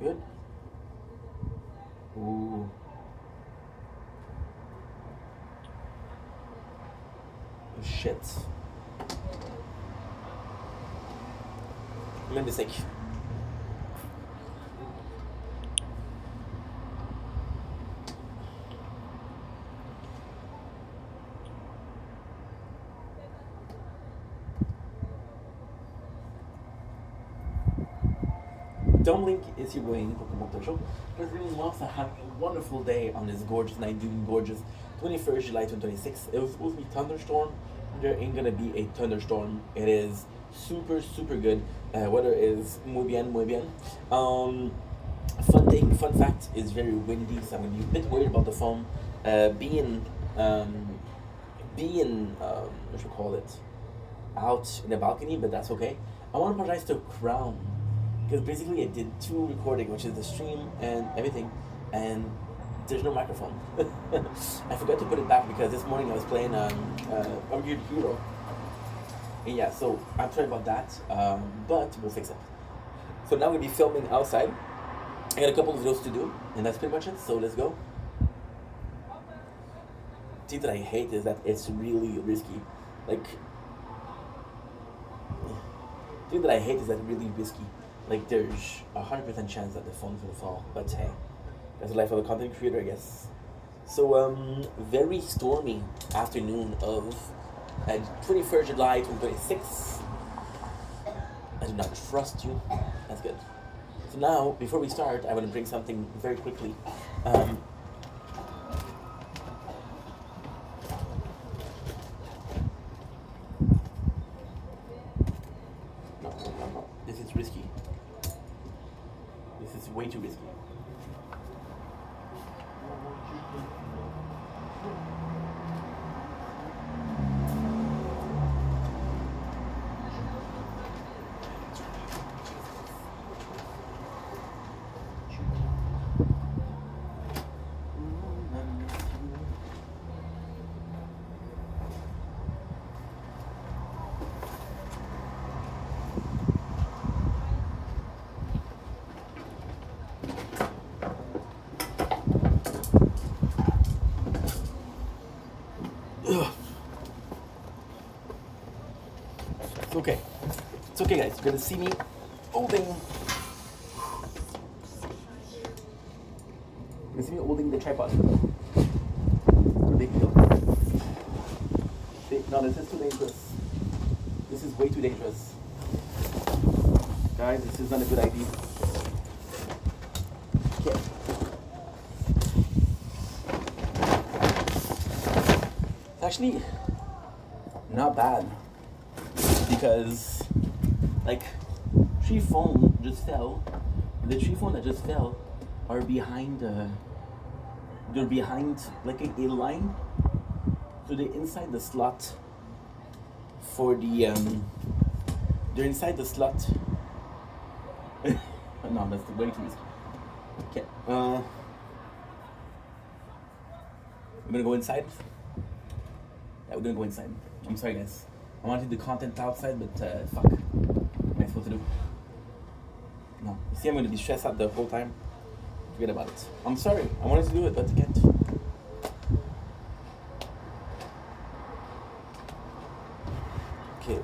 Good. Ooh. Shit. Made a mistake. Domlink is your boy Pokemon Show. President wants to have a wonderful day on this gorgeous night, doing gorgeous 21st July 2026. It was supposed to be thunderstorm. There ain't gonna be a thunderstorm. It is super, super good. Weather is muy bien, muy bien. Fun fact is very windy, so I'm gonna be a bit worried about the phone what you call it, out in the balcony, but that's okay. I want to apologize to Crown because basically I did two recording, which is the stream and everything, and there's no microphone. I forgot to put it back because this morning I was playing Weird Hero. And yeah, so I'm sorry about that, but we'll fix it. So now we're gonna be filming outside. I got a couple of videos to do, and that's pretty much it. So let's go. The thing that I hate is that it's really risky. Like, the thing that I hate is that it's really risky. Like, there's 100% chance that the phone's gonna fall. But hey, that's the life of a content creator, I guess. So, very stormy afternoon of 21st July 2026. I do not trust you. That's good. So now, before we start, I want to bring something very quickly. No. This is risky. This is way too risky. It's okay. It's okay, guys. You're gonna see me holding. You're gonna see me holding the tripod. No big deal. No, this is too dangerous. This is way too dangerous. Guys, this is not a good idea. Okay. It's actually not bad. Because, like, tree phone just fell. The tree phone that just fell are behind. They're behind like a line. So they're inside the slot. For the they're inside the slot. No, that's way too risky. Okay. We're gonna go inside. Yeah, we're gonna go inside. I'm sorry, guys. I wanted the content outside, but fuck. What am I supposed to do? No. You see, I'm going to be stressed out the whole time. Forget about it. I'm sorry. I wanted to do it, but I can't. Okay.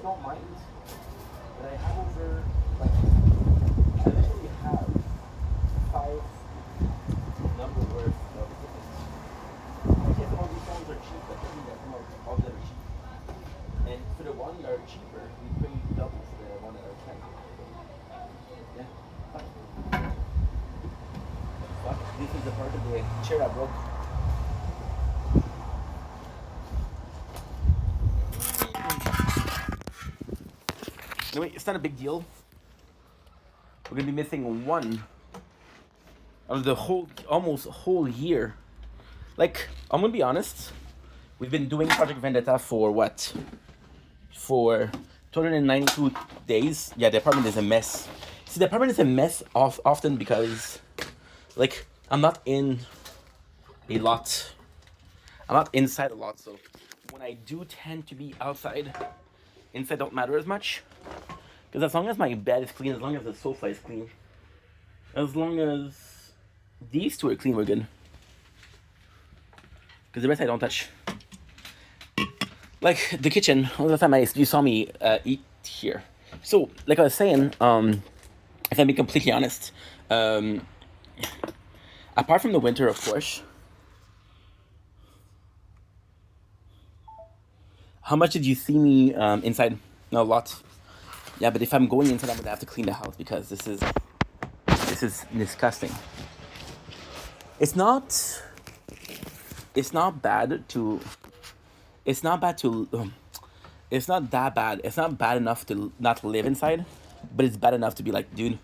Don't mind, but I have over, like, I literally have 5 number worth of tickets. I guess all these phones are cheap, but doesn't mean that all of them are cheap. And for the one that are cheaper, we pay double for the one that are cheap. Yeah. Fuck. This is the part of the chair that broke. Anyway, it's not a big deal. We're gonna be missing one of the almost whole year. Like, I'm gonna be honest. We've been doing Project Vendetta for what? For 292 days. Yeah, the apartment is a mess. See, the apartment is a mess often because, like, I'm not in a lot. I'm not inside a lot, so when I do tend to be outside, inside don't matter as much. Because as long as my bed is clean, as long as the sofa is clean, as long as these two are clean, we're good. Because the rest I don't touch. Like the kitchen, all the time you saw me eat here. So, like I was saying, if I'm being completely honest, apart from the winter, of course, how much did you see me inside? No, a lot. Yeah, but if I'm going inside, I'm gonna have to clean the house because this is disgusting. It's not bad to. It's not bad to. It's not that bad. It's not bad enough to not live inside, but it's bad enough to be like, dude,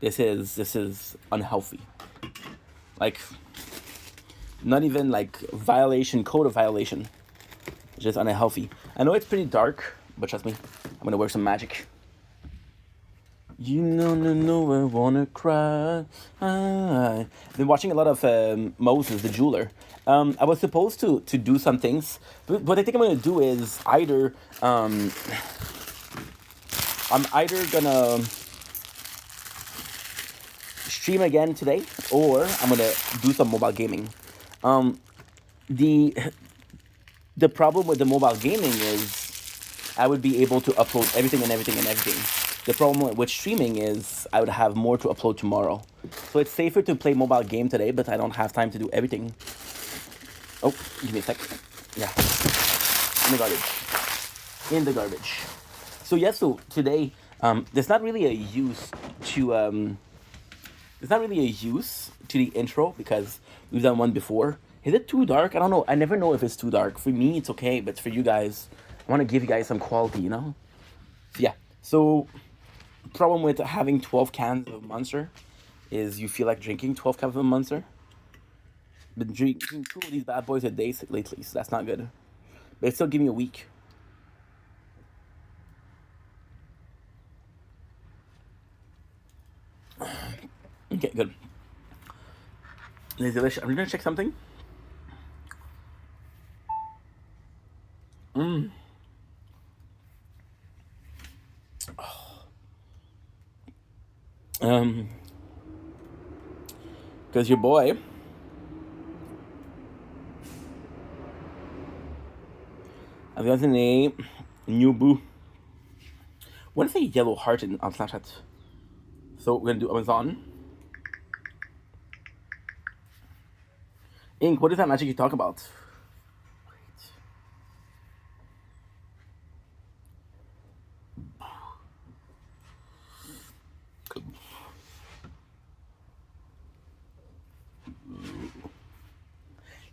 this is unhealthy. Like, not even like code of violation. It's just unhealthy. I know it's pretty dark, but trust me, I'm gonna work some magic. You know, I wanna cry. I've been watching a lot of Moses, the jeweler. I was supposed to do some things, but what I think I'm gonna do is either I'm either gonna stream again today, or I'm gonna do some mobile gaming. The problem with the mobile gaming is I would be able to upload everything. The problem with streaming is I would have more to upload tomorrow. So it's safer to play mobile game today, but I don't have time to do everything. Oh, give me a sec. Yeah. In the garbage. So yeah, so today, there's not really a use to the intro because we've done one before. Is it too dark? I don't know. I never know if it's too dark. For me, it's okay, but for you guys, I want to give you guys some quality, you know? So yeah. So, problem with having 12 cans of Monster is you feel like drinking 12 cans of Monster. Been drinking 2 of these bad boys a day lately, so that's not good. But it's still giving me a week. Okay, good. It's delicious. I'm gonna check something. Because your boy I've gotten a new boo. What is a yellow heart on Snapchat? So we're gonna do Amazon. Ink, what is that magic you talk about?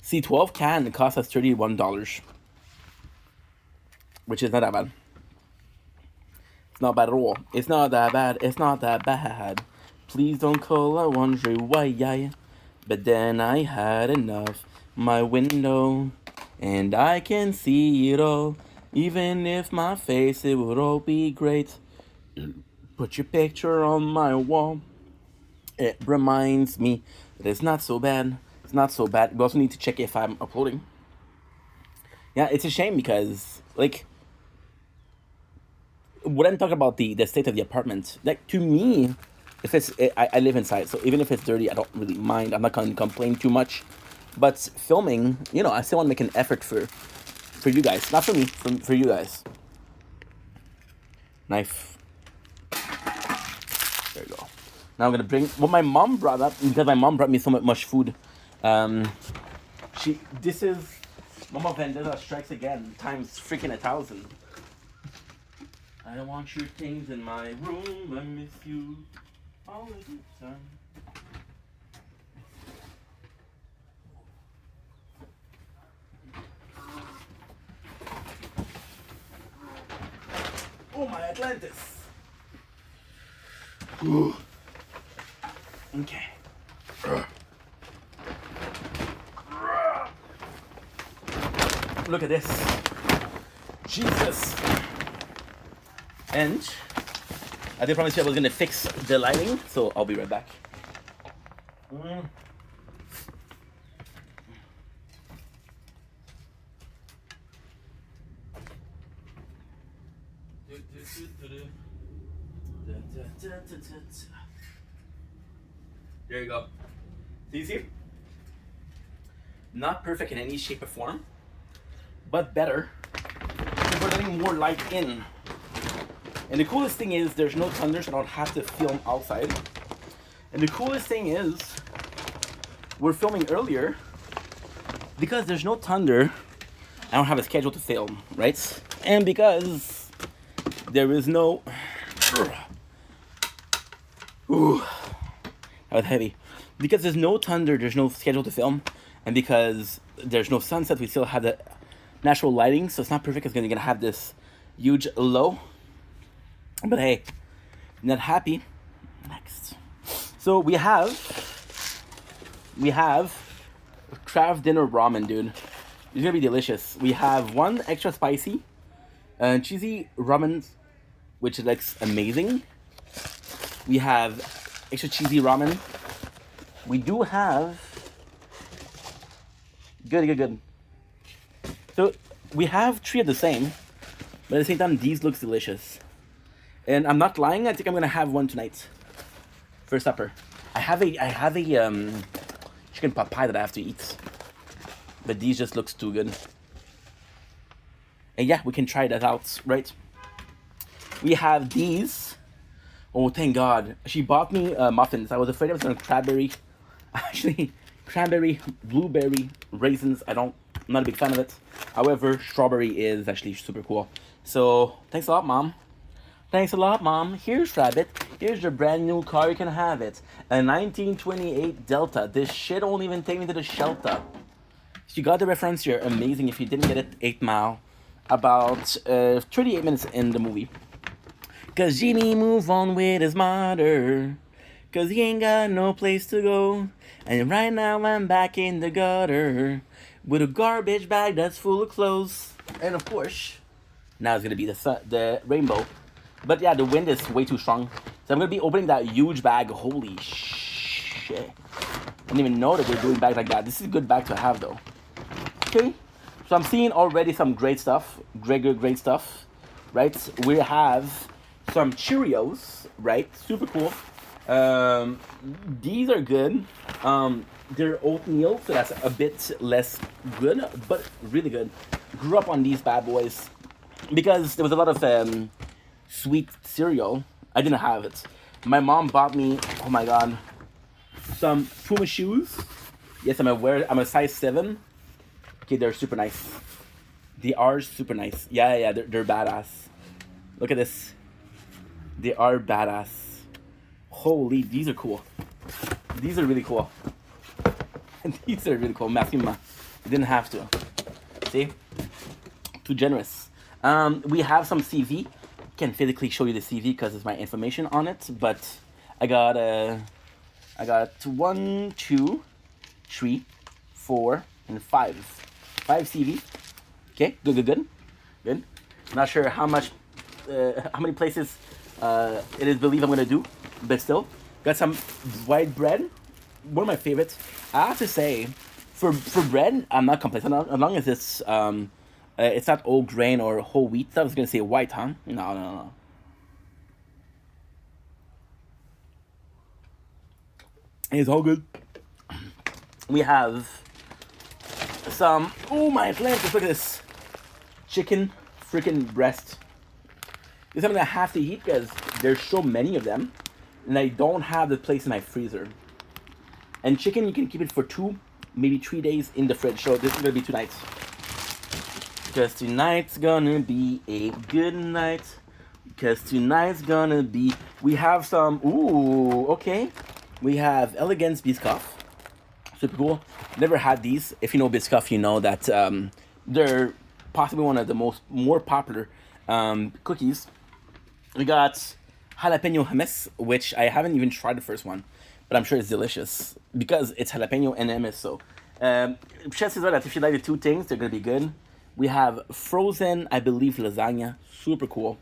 See, 12 can cost us $31, which is not that bad. It's not bad at all. It's not that bad. It's not that bad. Please don't call. I wonder why. But then I had enough. My window, and I can see it all. Even if my face, it would all be great. Put your picture on my wall. It reminds me that it's not so bad. It's not so bad. We also need to check if I'm uploading. Yeah, it's a shame because, like, when I'm talking about the state of the apartment, like, to me, if it's, I live inside, so even if it's dirty, I don't really mind. I'm not going to complain too much. But filming, you know, I still want to make an effort for you guys. Not for me, for you guys. Knife. There you go. Now I'm going to bring what my mom brought up, because my mom brought me so much food. This is Mama Vendetta Strikes Again times freaking 1,000. I want your things in my room. I miss you all the time. Oh my Atlantis. Ooh. Okay. Look at this. Jesus. And I did promise you I was gonna fix the lighting, so I'll be right back. There you go. Do you see? Not perfect in any shape or form, but better because we're letting more light in. And the coolest thing is there's no thunder, so I don't have to film outside. And the coolest thing is we're filming earlier because there's no thunder. I don't have a schedule to film, right? And because there is no... Ooh, that was heavy. Because there's no thunder, there's no schedule to film. And because there's no sunset, we still have the natural lighting. So it's not perfect. It's gonna have this huge low. But hey, not happy. Next. So we have craft dinner ramen, dude. It's gonna be delicious. We have one extra spicy and cheesy ramen, which looks amazing. We have extra cheesy ramen. We do have good. So we have three of the same, but at the same time, these looks delicious. And I'm not lying. I think I'm gonna have one tonight for supper. I have a chicken pot pie that I have to eat, but these just looks too good. And yeah, we can try that out, right? We have these. Oh, thank God. She bought me muffins. I was afraid I was going to cranberry. Actually, cranberry, blueberry, raisins. I'm not a big fan of it. However, strawberry is actually super cool. So, thanks a lot, Mom. Thanks a lot, Mom. Here's Rabbit. Here's your brand new car. You can have it. A 1928 Delta. This shit won't even take me to the shelter. If you got the reference, you're amazing. If you didn't get it, 8 Mile. About 38 minutes in the movie. Cause Jimmy move on with his mother. Cause he ain't got no place to go. And right now I'm back in the gutter. With a garbage bag that's full of clothes. And of course, now it's gonna be the rainbow. But yeah, the wind is way too strong. So I'm gonna be opening that huge bag. Holy shit. I didn't even know that they're doing bags like that. This is a good bag to have though. Okay. So I'm seeing already some great stuff. Great stuff. Right? We have some Cheerios, right? Super cool. These are good. They're oatmeal, so that's a bit less good, but really good. Grew up on these bad boys because there was a lot of sweet cereal. I didn't have it. My mom bought me, oh my God, some Puma shoes. Yes, I'm a size 7. Okay, they're super nice. They are super nice. Yeah, they're badass. Look at this. They are badass. Holy, these are cool. These are really cool. These are really cool. Merci, ma. You didn't have to. See? Too generous. We have some CV. Can't physically show you the CV because it's my information on it, but I got 1, 2, 3, 4, and 5. 5 CV. Okay, good. Not sure how many places it is believed I'm gonna do, but still got some white bread. One of my favorites. I have to say, for bread, I'm not complacent as long as it's not old grain or whole wheat stuff. I was gonna say white, huh? No. It's all good. We have some. Oh my Atlantis! Look at this chicken freaking breast. It's something I have to eat because there's so many of them, and I don't have the place in my freezer. And chicken, you can keep it for 2, maybe 3 days in the fridge. So this is gonna be 2 nights. Because tonight's gonna be a good night. Because tonight's gonna be. We have some. Ooh, okay. We have Elegance Biscoff. Super cool. Never had these. If you know Biscoff, you know that they're possibly one of the more popular cookies. We got jalapeno hummus, which I haven't even tried the first one, but I'm sure it's delicious because it's jalapeno and hummus. So, chef says that if you like the two things, they're gonna be good. We have frozen, I believe, lasagna. Super cool.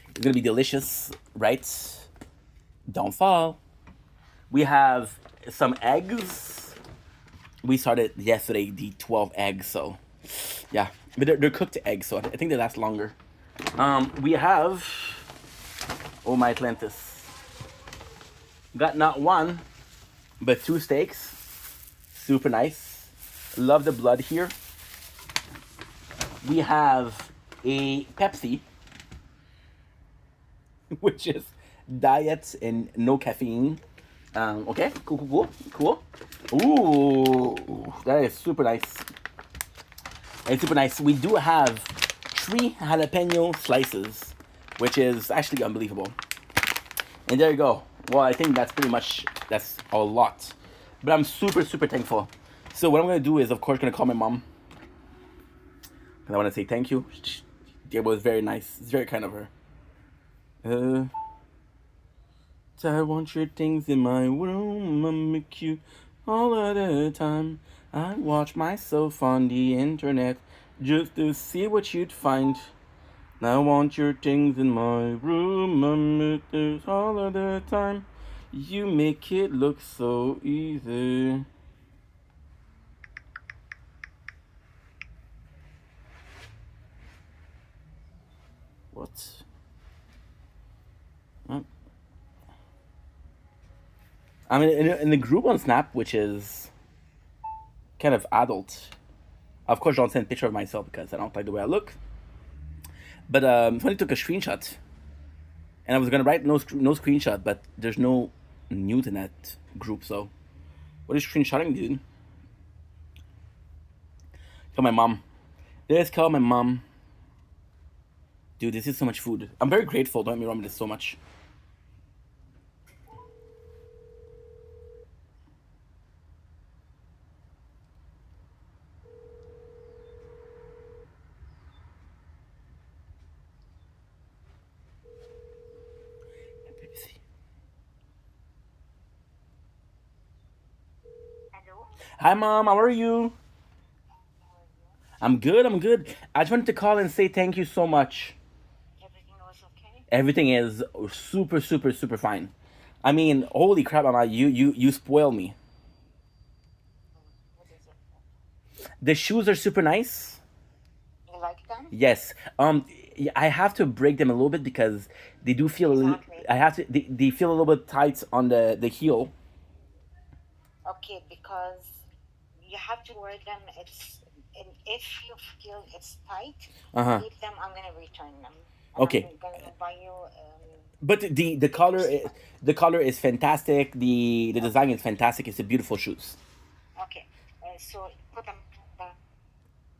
It's gonna be delicious, right? Don't fall. We have some eggs. We started yesterday the 12 eggs, so yeah, but they're cooked eggs, so I think they last longer. We have oh my Atlantis. Got not one, but two steaks. Super nice. Love the blood here. We have a Pepsi, which is diet and no caffeine. Okay, cool. Ooh, that is super nice. It's super nice. We do have 3 jalapeno slices, which is actually unbelievable. And there you go. Well, I think that's a lot. But I'm super thankful. So what I'm gonna do is, of course, gonna call my mom. And I want to say thank you. It was very nice. It's very kind of her. I want your things in my room. I make you all of the time. I watch myself on the internet just to see what you'd find. I want your things in my room. I make this all of the time. You make it look so easy. What? Huh? I mean, in the group on Snap, which is kind of adult. Of course, don't send a picture of myself because I don't like the way I look. But somebody took a screenshot, and I was gonna write no screenshot, but there's no news in that group. So, what is screenshotting, dude? Call my mom. Let's call my mom. Dude, this is so much food. I'm very grateful. Don't get me wrong, this is so much. Hello. Hi, mom. How are you? I'm good. I'm good. I just wanted to call and say thank you so much. Everything was okay? Everything is super fine. I mean, holy crap, mama! You spoil me. What is it? The shoes are super nice. You like them? Yes. I have to break them a little bit because they do feel. Exactly. I have to. They feel a little bit tight on the heel. Okay, because you have to wear them. And if you feel it's tight, Uh huh. keep them. I'm gonna return them, and I'm Okay. gonna buy you But the color new stuff. the color is fantastic. The design Okay. is fantastic. It's a beautiful shoes. Okay. So put them back.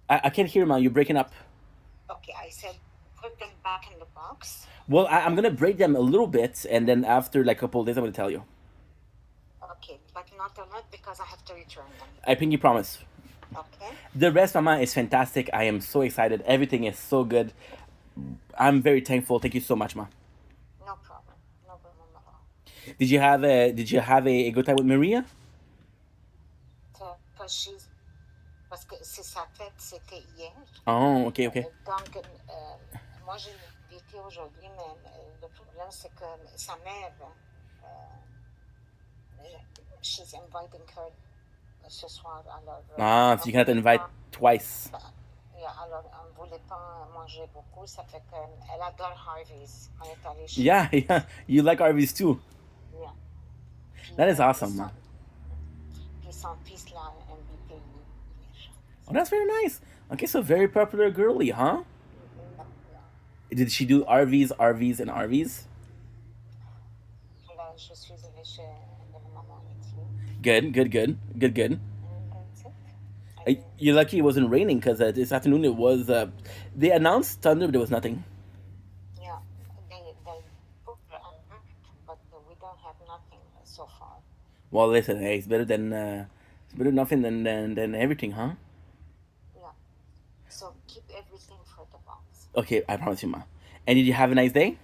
I can't hear, man. You're breaking up. Okay, I said put them back in the box. Well, I'm gonna break them a little bit, and then after like a couple of days, I'm gonna tell you. Okay, but not a lot because I have to return them. I pinky promise. Okay. The rest, mama, is fantastic. I am so excited. Everything is so good. I'm very thankful. Thank you so much, ma. No problem. No problem at all. Did you have a good time with Maria? Because she's Parce que c'est sa fête, c'était hier. Oh, okay, okay. Donc, moi, j'ai invité aujourd'hui, mais le problème, c'est que sa mère, she's inviting her ce soir. Alors, Ah, so you cannot invite twice. alors, on ne voulait pas manger beaucoup. Ça fait qu'elle adore Harvey's. On est allé chez Yeah, yeah. You like Arby's too. Yeah. Puis, That is awesome, ma. Puis son fils l'a invité hier. Oh, that's very nice. Okay, so very popular girly, huh? Yeah. Did she do RVs, and RVs? Là, je suis allée chez la maman ici. Good. And that's it. You're lucky it wasn't raining because this afternoon it was. They announced thunder, but there was nothing. Yeah, they put the alert, but we don't have nothing so far. Well, listen, hey, it's better nothing than everything, huh? Yeah. So keep everything for the box. Okay, I promise you, ma. And did you have a nice day?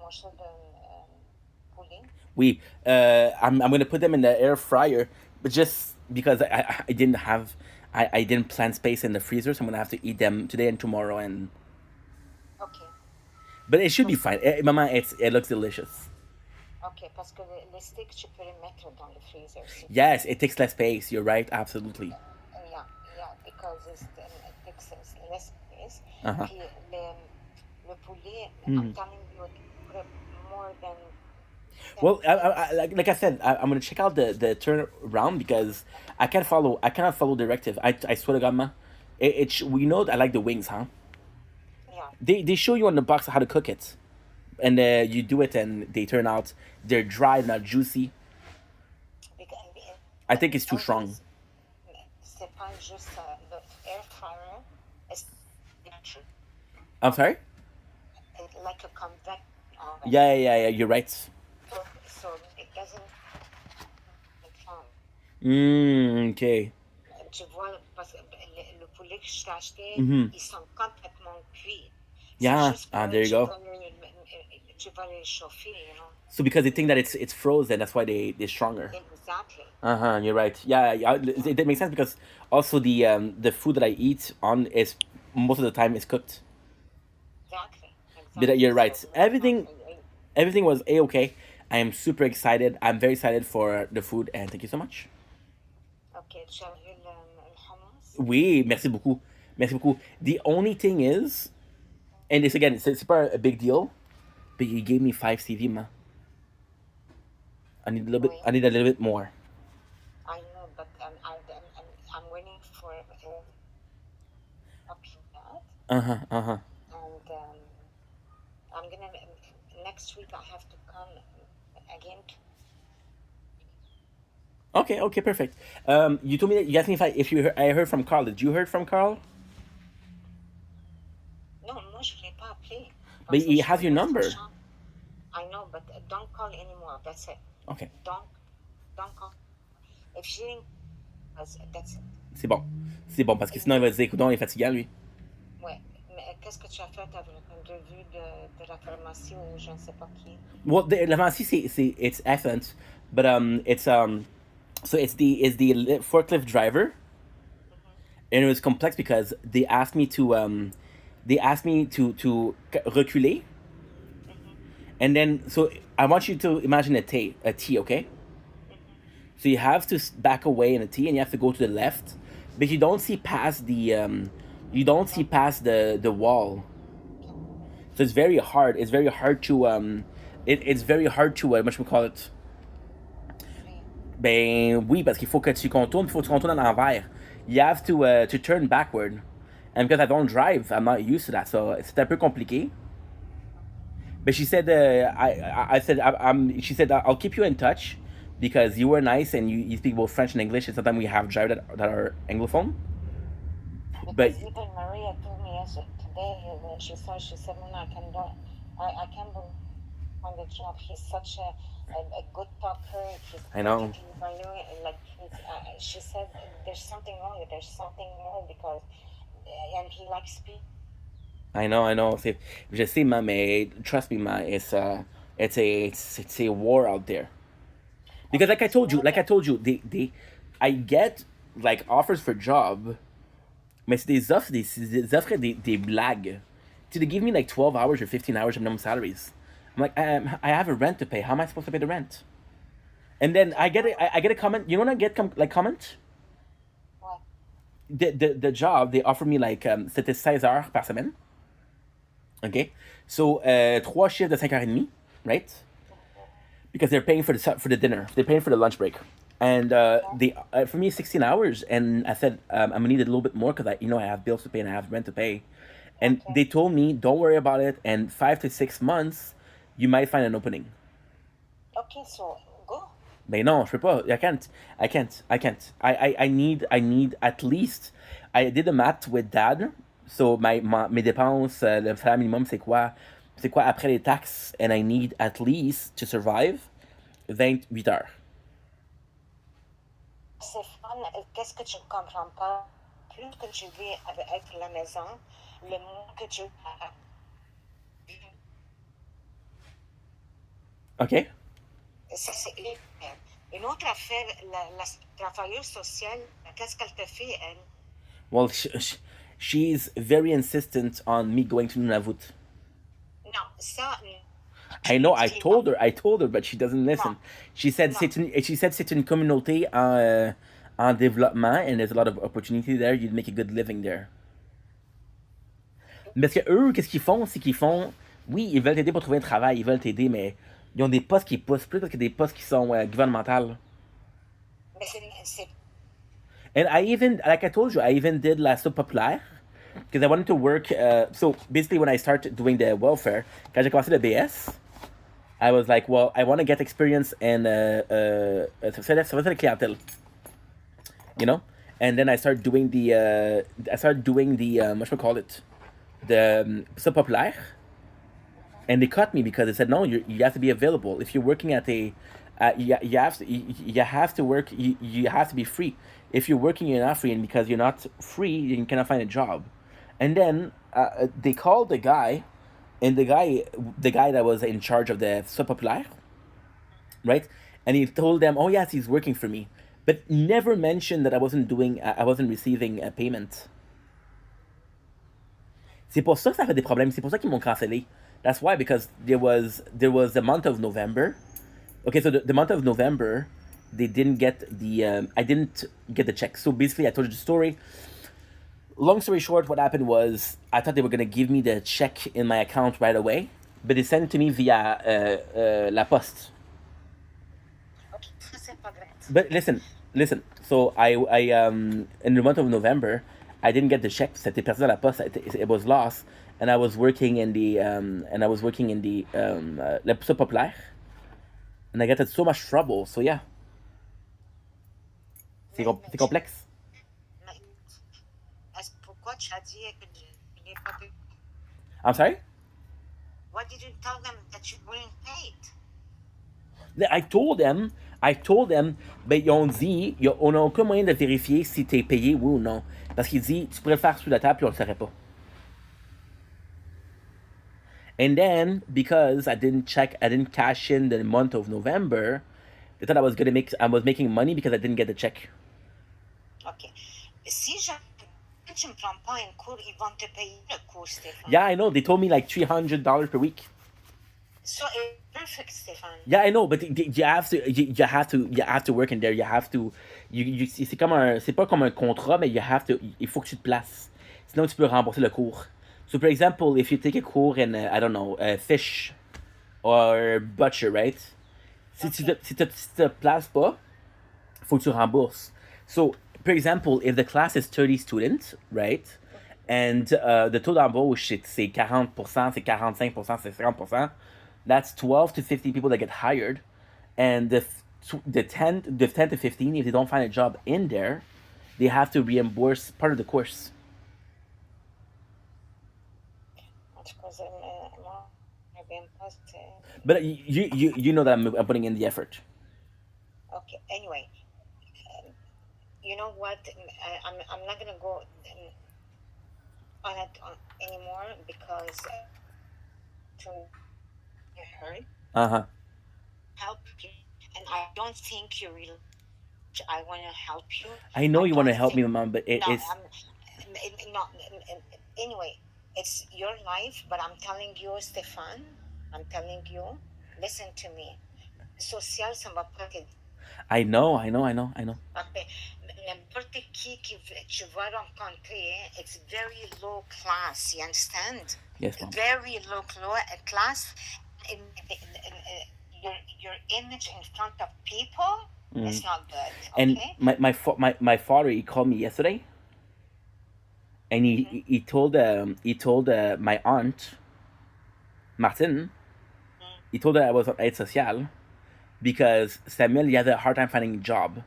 morceaux de poulet? We, I'm gonna put them in the air fryer, but just because I didn't have, I didn't plan space in the freezer, so I'm gonna have to eat them today and tomorrow, and OK. but it should be Parce que, fine. Mama, it looks delicious. OK, parce que les steaks, tu peux les mettre dans le freezer. Yes, it takes less space. You're right, absolutely. Yeah, yeah, because it takes less space. Uh huh. Puis le poulet, I'm Mm. telling you, it put more than 10 Well, minutes. like I said, I'm gonna check out the turnaround because I cannot follow directive. I swear to God, ma, we know that I like the wings, huh? Yeah, They show you on the box how to cook it, and you do it, and they turn out they're dry, not juicy. because I think it's too strong. always, c'est pas juste the air fryer, it's electric, I'm sorry. like a convection oven. Yeah. You're right. So it doesn't make fun. Okay. Tu vois, parce que le poulet que je t'ai acheté, Mm-hmm. ils sont complètement cuits. C'est Yeah. juste Ah, que there you go. tu vas les chauffer, you know? So because they think that it's frozen, that's why they're stronger. Exactly. You're right. Yeah, it makes sense because also the food that I eat on is most of the time is cooked. Exactly. But Exactly. you're right. So Everything was a okay. I am super excited. I'm very excited for the food, and thank you so much. OK, tu as vu le hummus? Oui, merci beaucoup, merci beaucoup. The only thing is, and this again, it's pas a big deal, but you gave me 5 CV, ma. I need a little bit. Oui. I need a little bit more. I know, but I'm waiting for a peanut. Uh huh. And I'm gonna, next week I have to come again. Okay, perfect. You told me that you asked me I heard from Carl. Did you heard from Carl? Non, moi je l'ai pas appelé. But Parce que he je has your trouvais ça number. chiant. I know, but don't call anymore. That's it. Okay, Don't call. If she didn't, that's it. c'est bon, c'est bon parce que sinon il va se dire, écoute, il est fatigant lui. Ouais. Mais qu'est-ce que tu as fait avec une revue de la pharmacie ou je ne sais pas qui? Well, la Vinci, it's excellent, but so it's the forklift driver, and it was complex because they asked me to reculer, and then so I want you to imagine a T, okay? So you have to back away in a T, and you have to go to the left, but you don't see past the wall. So it's very hard. It's very hard to it's very hard to what should we call it? Ben oui, parce qu'il faut que tu contournes, il faut que tu contournes à l'envers. You have to turn backward. And because I don't drive, I'm not used to that, so c'est un peu compliqué. But she said, I said, she said, I'll keep you in touch because you were nice and you speak both French and English, and sometimes we have drivers that are Anglophone. But Because even Maria told me today when she said, Mona, I can't believe on the job. He's such a good talker. He's I know. like she said, there's something wrong. There's something wrong because, and he likes speak. I know. Je sais, man, mais trust me, man, it's a war out there. Because like I told you, I get like offers for job, mais c'est des offres des blagues. So they give me like 12 hours or 15 hours of minimum salaries. I'm like, I have a rent to pay. How am I supposed to pay the rent? And then I get a comment. You know what I get comment? What? The job they offered me like c'était 16 heures par semaine. Okay, so 3 shifts de 5h30, right? Because they're paying for the dinner. They're paying for the lunch break, and they for me 16 hours. And I said I'm gonna need a little bit more because I have bills to pay and I have rent to pay. And Okay. they told me don't worry about it. And 5 to 6 months, you might find an opening. Okay, so go. Mais non, je peux pas. I can't. I need at least. I did the math with dad. So mes dépenses, le salaire minimum, c'est quoi? C'est quoi après les taxes? And I need at least to survive 28 heures. C'est fun. Qu'est-ce que tu ne comprends pas? Plus que tu vis avec la maison, le moins que tu Okay. Ça, c'est une affaire. Une autre affaire, la travailleuse sociale, qu'est-ce qu'elle te fait, elle? Well, she's very insistent on me going to Nunavut. Non, ça, I je know. lui dis non. I told her, but she doesn't Non, listen. non. She said c'est une communauté en développement, and there's a lot of opportunity there. You'd make a good living there. Parce que eux, qu'est-ce qu'ils font, c'est qu'ils font, oui, ils veulent t'aider pour trouver un travail, ils veulent t'aider, mais ils ont des postes qui poussent plus parce que des postes qui sont gouvernementales. Mais c'est And I even, like I told you, I even did la soupe populaire because I wanted to work. So basically, when I started doing the welfare, quand j'ai commencé le BS, I was like, well, I want to get experience in service à la clientèle, you know. And then I started doing the what should I call it, the soupe populaire, and they cut me because they said no, you have to be available if you're working at a you have to work you have to be free. If you're working, you're not free, and because you're not free, you cannot find a job. And then they called the guy, and the guy that was in charge of the Soup Populaire, right? And he told them, oh yes, he's working for me, but never mentioned that I wasn't receiving a payment. C'est pour ça que ça fait des problèmes. C'est pour ça qu'ils m'ont cancellé. That's why, because there was the month of November. Okay, so the month of November, they didn't get the I didn't get the check. So basically, I told you the story. Long story short, what happened was I thought they were gonna give me the check in my account right away, but they sent it to me via La Poste. OK, ça, c'est pas grave. But listen. So I in the month of November, I didn't get the check. C'était perdu dans la poste. It was lost, and I was working in the le Poste Populaire, and I got in so much trouble. So yeah, c'est Mais complexe. pourquoi tu as dit que tu n'es pas payé? I'm sorry. Why did you tell them that you weren't paid? I told them, ben ils ont dit, on n'a aucun moyen de vérifier si t'es payé oui ou non. Parce qu'il dit, tu pourrais le faire sous la table puis on le saurait pas. And then, because I didn't cash in the month of November, they thought I was making money because I didn't get the check. OK. Si tu ne me prends pas un cours, ils vont te payer le cours, Stéphane. Yeah, I know. They told me like $300 per week. So it's perfect, Stéphane. Yeah, I know, but you have to work in there. You have to, c'est pas comme un contrat, mais il faut que tu te places. Sinon, tu peux rembourser le cours. So, for example, if you take a cours in, I don't know, fish or butcher, right? Si tu te places pas, faut que tu rembourses. So, for example, if the class is 30 students, right? And the taux d'embauche, c'est 40%, c'est 45%, c'est 50%. That's 12 to 50 people that get hired. And the 10 to 15, if they don't find a job in there, they have to reimburse part of the course. En tout cas, moi, j'aime pas. But you know that I'm putting in the effort. OK. Anyway, you know what? I'm not going to go on it anymore because to hurt, Uh-huh. help you, and I don't think you really. I want to help you. I know you want to don't help me, think- Mom, but No, it's not. Anyway, it's your life, but I'm telling you, Stéphane, I'm telling you, listen to me. Social, ça va pas t'aider. I know. Okay. N'importe qui tu vas rencontrer, it's very low class, you understand? Yes, Mom. Very low class. Your image in front of people is not good. And Okay? my father, he called me yesterday, and he told my aunt Martin, he told her I was on aide sociale because Samuel he had a hard time finding a job.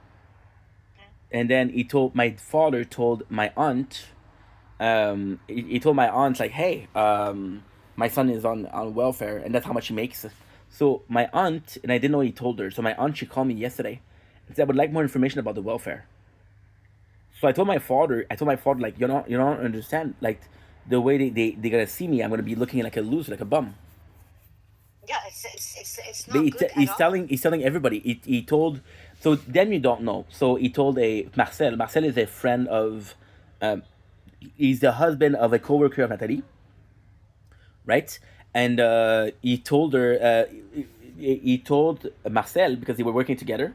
And then my father told my aunt, he told my aunt like, hey, my son is on welfare and that's how much he makes. So my aunt, and I didn't know he told her. So my aunt, she called me yesterday and said I would like more information about the welfare. So I told my father like, you don't understand, like the way they're gonna see me, I'm gonna be looking like a loser, like a bum. Yeah, it's not good at He's all. telling everybody. He told, so then you don't know. So he told a Marcel. Marcel is a friend of, um, he's the husband of a coworker of Nathalie, right? And he told her, he told Marcel because they were working together,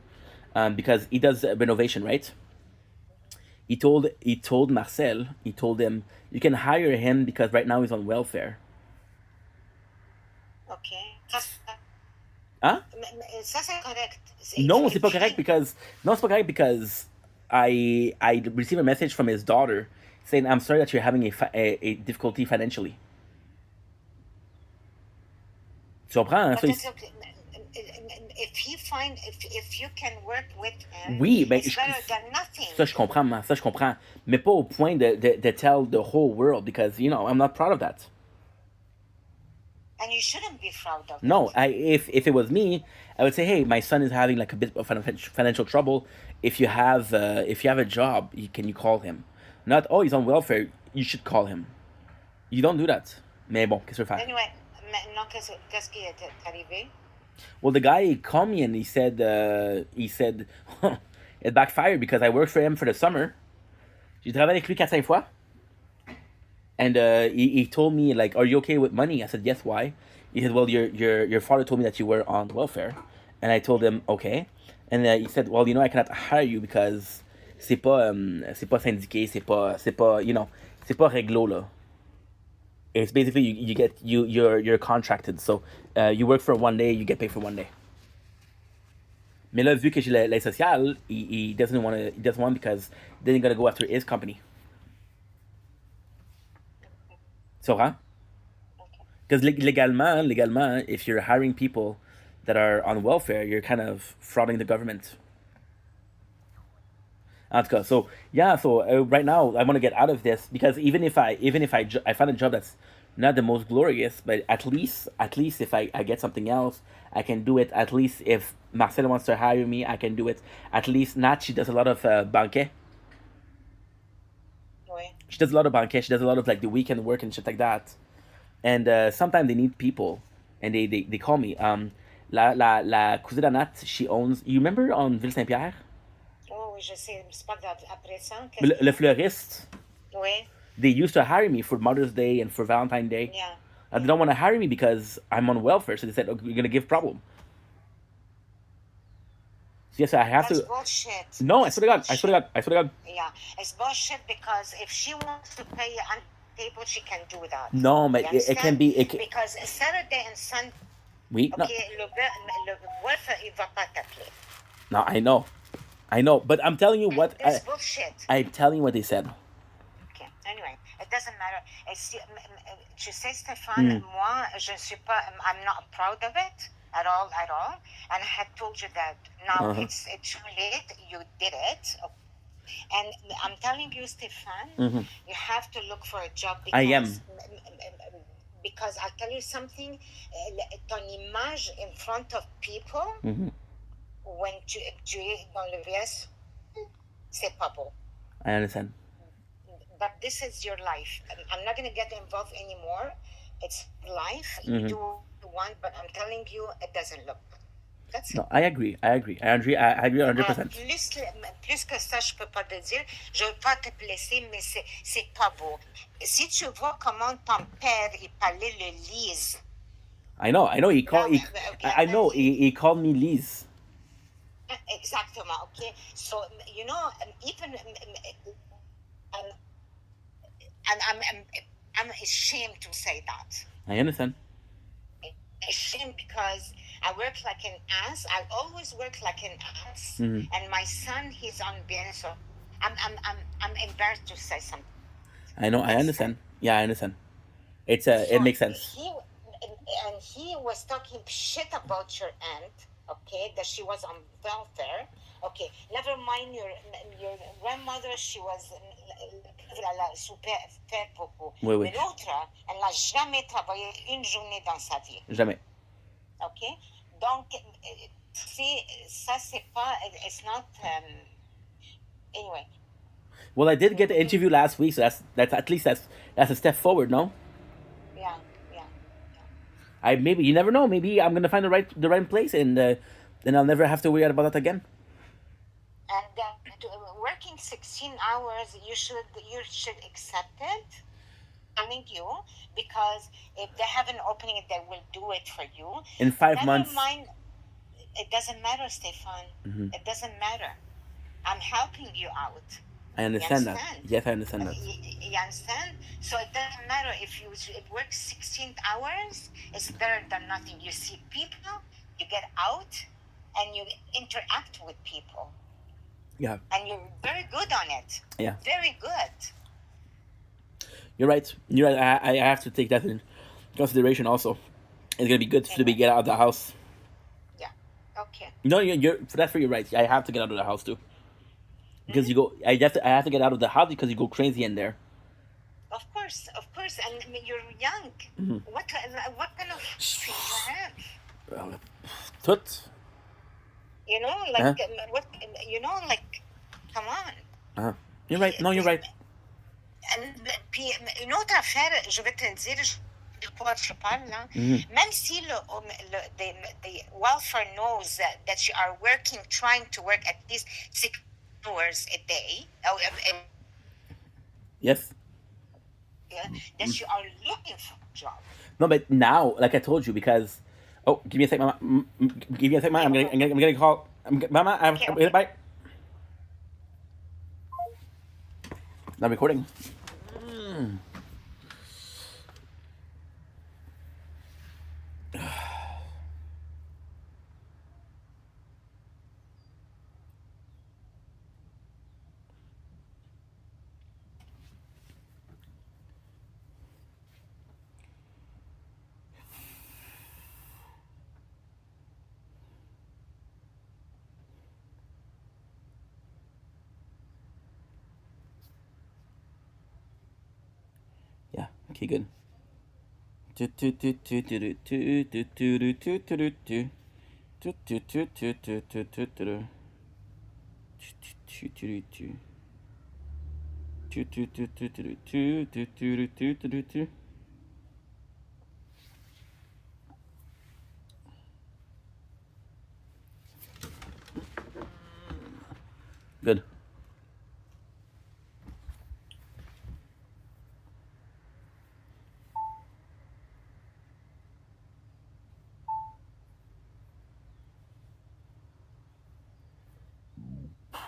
because he does renovation, right? He told Marcel, he told him, you can hire him because right now he's on welfare. Okay. Huh? Ça, c'est correct. No, c'est pas If correct he, because no, it's pas correct because I received a message from his daughter saying I'm sorry that you're having a difficulty financially. Tu comprends? Hein? but that's okay. If he find, if you can work with him, Oui, ben it's better than nothing. ça je comprends, man, ça je comprends, mais pas au point de tell the whole world because I'm not proud of that. And you shouldn't be proud of No, it. if it was me, I would say, hey, my son is having like a bit of financial trouble. If you have a job, can you call him? Not, oh, he's on welfare. You should call him. You don't do that. Mais bon, qu'est-ce que je vais faire? Anyway, maintenant, qu'est-ce qui est arrivé? Well, the guy called me and he said, it backfired because I worked for him for the summer. J'ai travaillé avec lui 4-5 fois. And he told me, like, are you okay with money? I said, yes, why? He said, well, your father told me that you were on welfare. And I told him, okay. And he said, well, I cannot hire you because c'est pas syndiqué, c'est pas réglo, là. It's basically you're contracted. So you work for one day, you get paid for one day. Mais là, vu que j'ai l'aide sociale, he doesn't want because then you gotta go after his company. So, huh? Okay. Because legalement, if you're hiring people that are on welfare, you're kind of frauding the government. En tout cas, so yeah, so right now I want to get out of this because even if I find a job that's not the most glorious, but at least if I get something else, I can do it. At least if Marcel wants to hire me, I can do it. At least Nat, she does a lot of banquet. Oui. She does a lot of banquet. She does a lot of like the weekend work and shit like that. And sometimes they need people, and they call me. La cousine de Nat, she owns. You remember on Ville Saint Pierre? Oh, oui, je sais. C'est pas grave. Après ça, Le, qu'est-ce le qui... fleuriste. Oui. They used to hire me for Mother's Day and for Valentine's Day. Yeah. They don't want to hire me because I'm on welfare. So they said, okay, we're gonna give problem. So yes, I have That's to. bullshit. No, I That's swear to God. I swear to God. I swear to God. Yeah, it's bullshit because if she wants to pay you on table, she can do that. No, but You it can understand? be. Because Saturday and Sunday, Oui, no, okay, le welfare, il va pas t'appeler. no, I know, but I'm telling you what That's bullshit. I'm telling you what they said. Okay, anyway, it doesn't matter. Tu sais, Stéphane, moi, je ne suis pas, I'm not proud of it at all. And I had told you that now it's too late. You did it. And I'm telling you, Stéphane, you have to look for a job because I am. Because I'll tell you something, ton image in front of people, when tu es dans le VS, c'est pas beau. I understand. But this is your life. I'm not going to get involved anymore. It's life. You do what you want, but I'm telling you, it doesn't look good. That's it. No, I agree. I agree 100%. Plus que ça, je peux pas te dire. Je veux pas te blesser, mais c'est pas beau. Si tu vois comment ton père il parlait le Lise. I know. He called. I know. he- He called me Lise. Exactement, okay? So, even, I'm ashamed to say that. I understand. Ashamed because I work like an ass. I always work like an ass. And my son, he's on bien, so I'm embarrassed to say something. I know. I understand. Yeah, I understand. It makes sense. He was talking shit about your aunt, okay, that she was on welfare. Okay, never mind your grandmother, she was super faire beaucoup. Oui, oui. Mais l'autre, elle n'a jamais travaillé une journée dans sa vie. Jamais. OK? Donc, ça, c'est pas, it's not, anyway. Well, I did get the interview last week, so that's at least that's a step forward, no? Yeah. maybe you never know. Maybe I'm gonna find the right place, and I'll never have to worry about that again. And working 16 hours, you should accept it. Telling you, because if they have an opening, they will do it for you. In 5 Never months. mind. It doesn't matter, Stefan. It doesn't matter. I'm helping you out. I understand that. Yes, I understand that. You understand? So it doesn't matter if you work 16 hours. It's better than nothing. You see people, you get out, and you interact with people. Yeah. And you're very good on it. Yeah. Very good. You're right. You're right. I have to take that in consideration also. It's gonna be good to get out of the house. Yeah. Okay. No, that's where you're right. I have to get out of the house too. Because you go, I have to get out of the house because you go crazy in there. Of course, and I mean, you're young. What kind of things you have? Tut. You know, like what? You know, like, come on. You're right. No, you're right. Puis, une autre affaire, je vais te dire, de quoi je parle là. Même si the welfare knows that you are working, trying to work at least 6 hours a day. Yes. Yeah, that you are looking for a job. No, but now, like I told you, because give me a sec, Mama. Give me a sec, Mama. I'm gonna call. Mama, okay. Bye. Not recording. Yeah. Okay. Good. Good.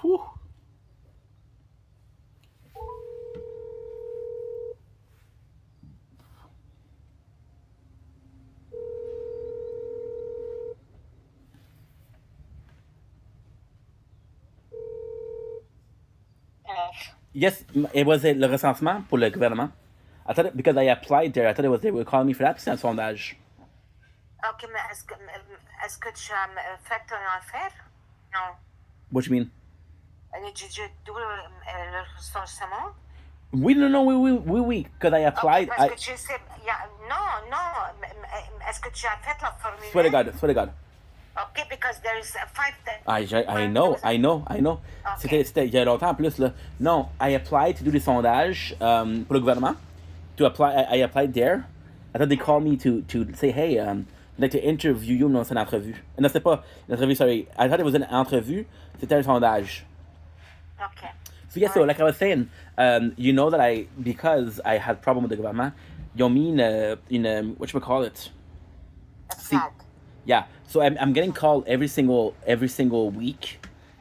Whew. Yes, it was le recensement pour le gouvernement. I thought because I applied there, I thought they were calling me for that, puis c'est un sondage. Ok, mais est-ce que tu as fait ton affaire? Non. What do you mean? Did you do le recensement? Oui, because I applied. Okay, parce que tu sais, non, est-ce que tu as fait la formulaire? Swear to God. Okay, because there is 5. I know. Okay. C'était il y a longtemps en plus là. Non, I applied to do des sondages pour le gouvernement. I applied there. I thought they called me to say, hey, I'd like to interview you. Non, c'est une entrevue. Non, c'est pas une entrevue, sorry. I thought it was an entrevue. C'était un sondage. Okay. So yeah, so like I was saying, you know that because I had problem with the government, you mean in whatchamacallit? A flag. Yeah, so I'm getting called every single week,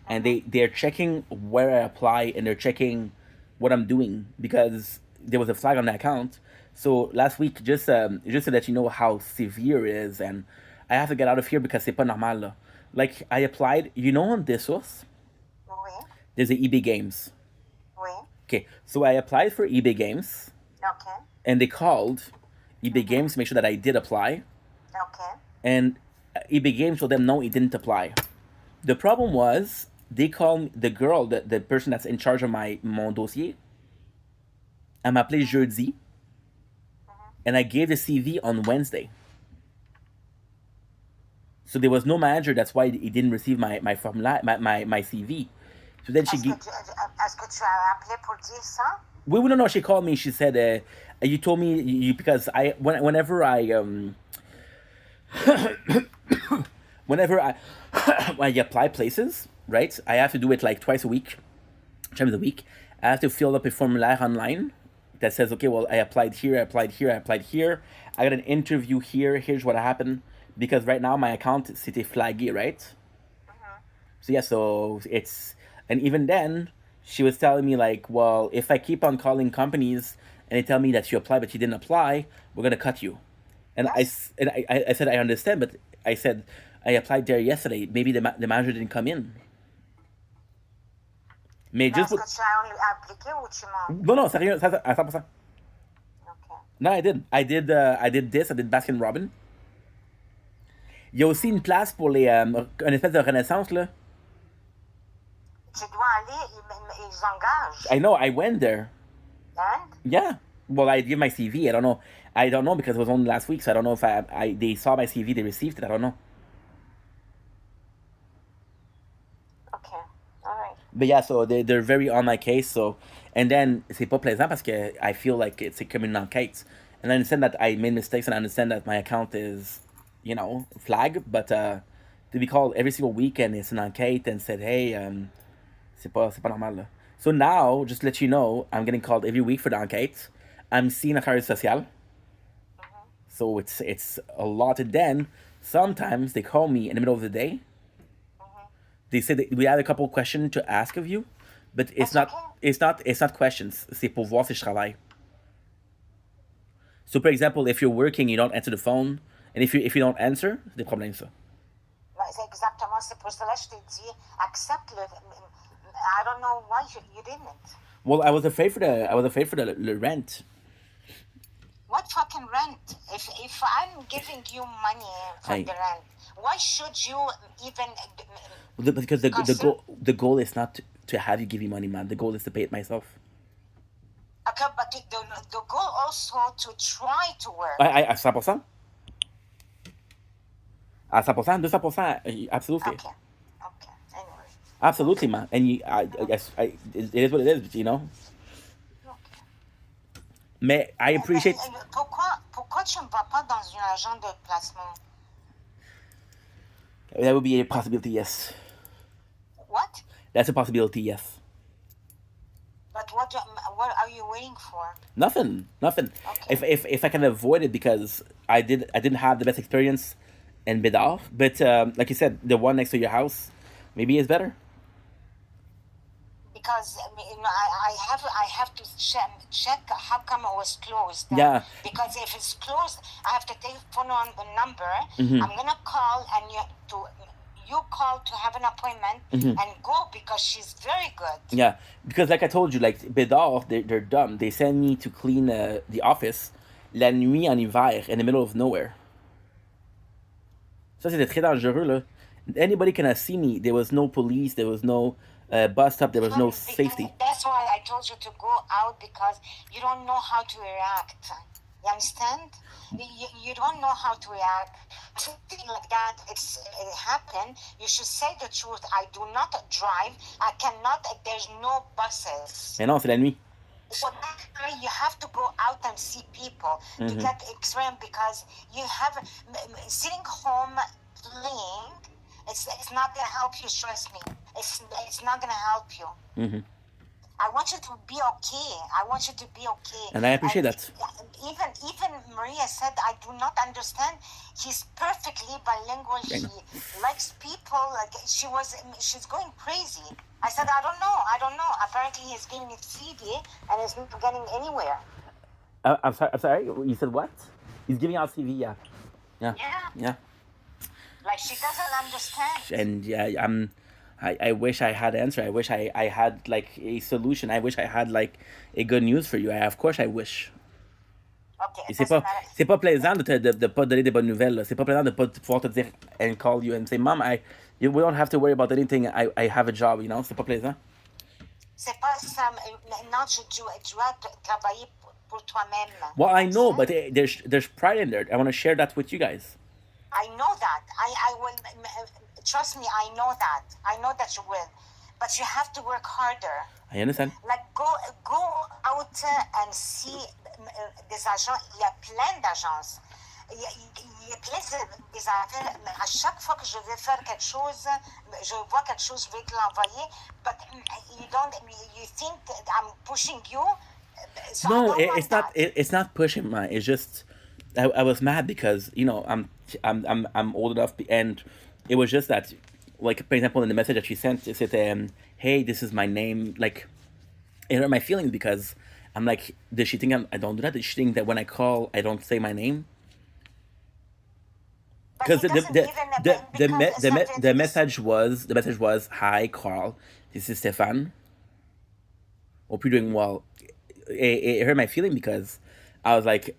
and they're checking where I apply and they're checking what I'm doing because there was a flag on the account. So last week, just so that you know how severe it is, and I have to get out of here because c'est pas normal là. Like I applied, you know, on this source. Oui. There's the eBay Games. Oui. Okay, so I applied for eBay Games. Okay. And they called eBay Games to make sure that I did apply. Okay. And eBay Games told them no, it didn't apply. The problem was they called the girl, the person that's in charge of mon dossier. Elle m'a appelé jeudi. And I gave the CV on Wednesday. So there was no manager. That's why he didn't receive my CV. So then she. Est-ce que tu as appelé pour dire ça? No. She called me. She said, "You told me you because whenever I Whenever I when I apply places, right? I have to do it like twice a week, times a week. I have to fill up a formulaire online that says, okay, well, I applied here, I applied here, I applied here. I got an interview here. Here's what happened. Because right now my account c'était flaggé, right? So yeah, so it's and even then she was telling me like, well, if I keep on calling companies and they tell me that you applied but you didn't apply, we're gonna cut you. And Yes. I said I understand, but I said I applied there yesterday. Maybe the manager didn't come in. Mais Mais juste est-ce pour... que tu as appliqué ou tu mens? Non, non, sérieux, ça, à 100%. OK. Non, I did. I did this, I did Baskin Robin. Il y a aussi une place pour les... une espèce de renaissance, là. Tu dois aller, ils engagent. I know, I went there. And? Yeah. Well, I give my CV. I don't know. I don't know because it was only last week, so I don't know if they saw my CV, they received it. I don't know. Okay. All right. But yeah, so they're very on my case. So, and then c'est pas plaisant parce que I feel like it's comme une enquête. And I understand that I made mistakes and I understand that my account is, you know, flag. But to be called every single week and it's an enquête and said, hey, c'est pas normal. Là. So now, just to let you know, I'm getting called every week for the enquête. I'm seeing a travailleuse sociale. So it's a lot. And then sometimes they call me in the middle of the day. They say that we had a couple of questions to ask of you, but it's That's okay. it's not questions. C'est pour voir si je travaille. So, for example, if you're working, you don't answer the phone, and if you don't answer, c'est des problèmes ça. C'est exactement, c'est pour cela que je t'ai dit, accepte le. I don't know why you didn't. Well, I was afraid for the rent. What fucking rent? If I'm giving you money for Hey. the rent, why should you even? Because the goal is not to have you give me money, man. The goal is to pay it myself. Okay, but the goal also to try to work. À 100%. À 100%, 200%, absolutely. Okay. Okay. Anyway. Absolutely, man. And it is what it is, you know. Okay. Mais I appreciate. Pourquoi tu ne vas pas dans une agence de placement? That would be a possibility, yes. What? That's a possibility, yes. But what are you waiting for? Nothing. Okay. If I can avoid it because I didn't have the best experience in Bidal, but like you said, the one next to your house maybe is better. Because I have to check how come it was closed. Yeah. Because if it's closed, I have to take phone on the number. Mm-hmm. I'm gonna call and you call to have an appointment and go because she's very good. Yeah, because like I told you, like Bidal, they're dumb. They send me to clean the office la nuit en hiver in the middle of nowhere. Ça c'était très dangereux là. Anybody can see me. There was no police. There was no bus stop. There was no safety. That's why I told you to go out because you don't know how to react. You understand? You don't know how to react. Something like that, it happened. You should say the truth. I do not drive. I cannot. There's no buses. Mais non, c'est la nuit. So that's why you have to go out and see people to get experience because you have sitting home playing. It's not gonna help you. Trust me. It's not gonna help you. Mm-hmm. I want you to be okay. I want you to be okay. And I appreciate that. Even Maria said, I do not understand. He's perfectly bilingual. He likes people. Like she's going crazy. I said, I don't know. Apparently, he's getting his CD and he's not getting anywhere. I'm sorry. You said what? He's giving out CV. Yeah. Like she doesn't understand. And yeah, I wish I had an answer. I wish I had like a solution. I wish I had like a good news for you. Of course I wish. Okay. Et c'est pas plaisant de pas donner des bonnes nouvelles. Là. C'est pas plaisant de pas pouvoir te dire and call you and say, Mom, we don't have to worry about anything. I have a job, you know. C'est pas plaisant. C'est pas ça. Non, tu dois travailler pour toi-même. Well, I know, but there's pride in there. I want to share that with you guys. I know that. I will. Trust me, I know that. I know that you will. But you have to work harder. I understand. Like, go out and see des agents. Il y a plein d'agences. Il il y a plein des affaires. À chaque fois que je vais faire quelque chose, je vois quelque chose, je vais te l'envoyer. But you think that I'm pushing you? So I No, don't want it's not. that. It's not pushing mine. It's just I was mad because I'm old enough, and it was just that, like, for example, in the message that she sent, it said, "Hey, this is my name." Like, it hurt my feelings because I'm like, does she think I don't do that? Does she think that when I call, I don't say my name? But Because he doesn't even because the message was, "Hi, Carl. This is Stefan. Hope you're doing well." It hurt my feeling because I was like,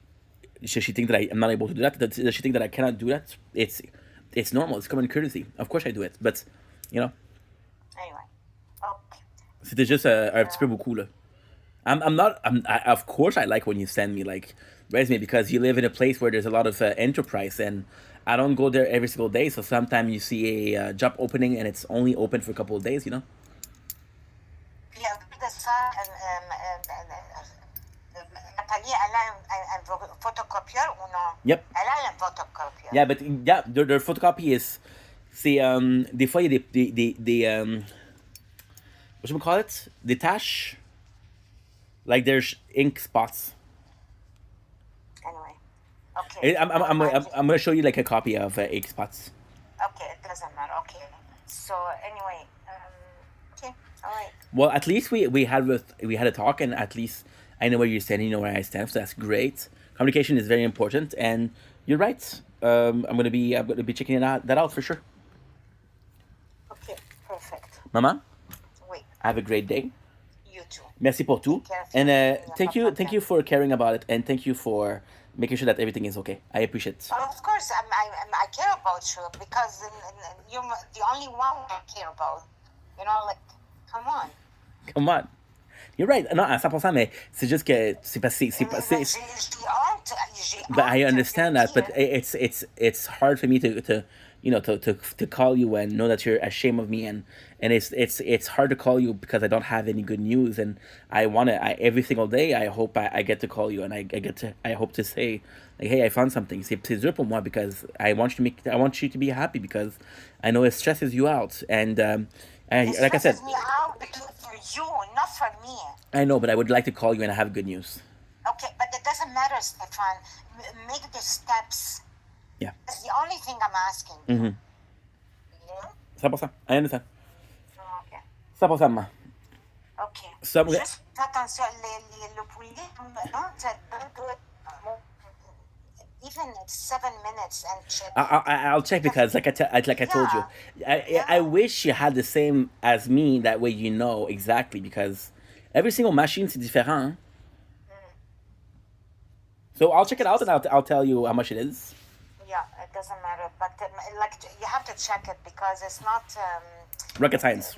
should she think that I'm not able to do that? Does she think that I cannot do that? It's normal. It's common courtesy. Of course I do it, but you know, anyway. Okay. c'était juste un petit peu beaucoup là. I'm not. Of course, I like when you send me like resume because you live in a place where there's a lot of enterprise, and I don't go there every single day. So sometimes you see a job opening and it's only open for a couple of days. You know. Puis de ça, Nathalie, elle a un photocopieur ou non? Yep. Elle a un photocopieur. Yeah, but yeah, their photocopy is. C'est des fois il y a des what should we call it? Des taches. Like there's ink spots. Anyway, okay. I'm gonna show you like a copy of ink spots. Okay, it doesn't matter. Okay. So anyway, okay, all right. Well, at least we had a talk, and at least I know where you're standing, you know where I stand, so that's great. Communication is very important, and you're right. I'm gonna be checking that out for sure. Okay, perfect. Maman, Oui. have a great day. You too. Merci pour tout, and thank you for caring about it, and thank you for making sure that everything is okay. I appreciate it. Of course, I care about you because you're the only one I care about. You know, like, come on. Come on. You're right. Non, à 100%, mais c'est juste que c'est pas c'est pas c'est. But I understand that, but it's hard for me to you know to call you and know that you're ashamed of me, and it's hard to call you because I don't have any good news, and I every single day I hope I get to call you, and I hope to say like, hey, I found something. C'est dur pour moi because I want you to be happy because I know it stresses you out, and like I said. Me out for you, not for me. I know, but I would like to call you and I have good news. Okay, but it doesn't matter, Stefan. Make the steps. Yeah. That's the only thing I'm asking. Mm-hmm. Yeah? 100%. I understand. Okay. 100%, ma. Okay. So, juste attention, le poulet, non, even 7 minutes and check. I'll check because like I told you, I wish you had the same as me. That way you know exactly because every single machine is different. So I'll check it out and I'll tell you how much it is. Yeah, it doesn't matter, but like you have to check it because it's not rocket science.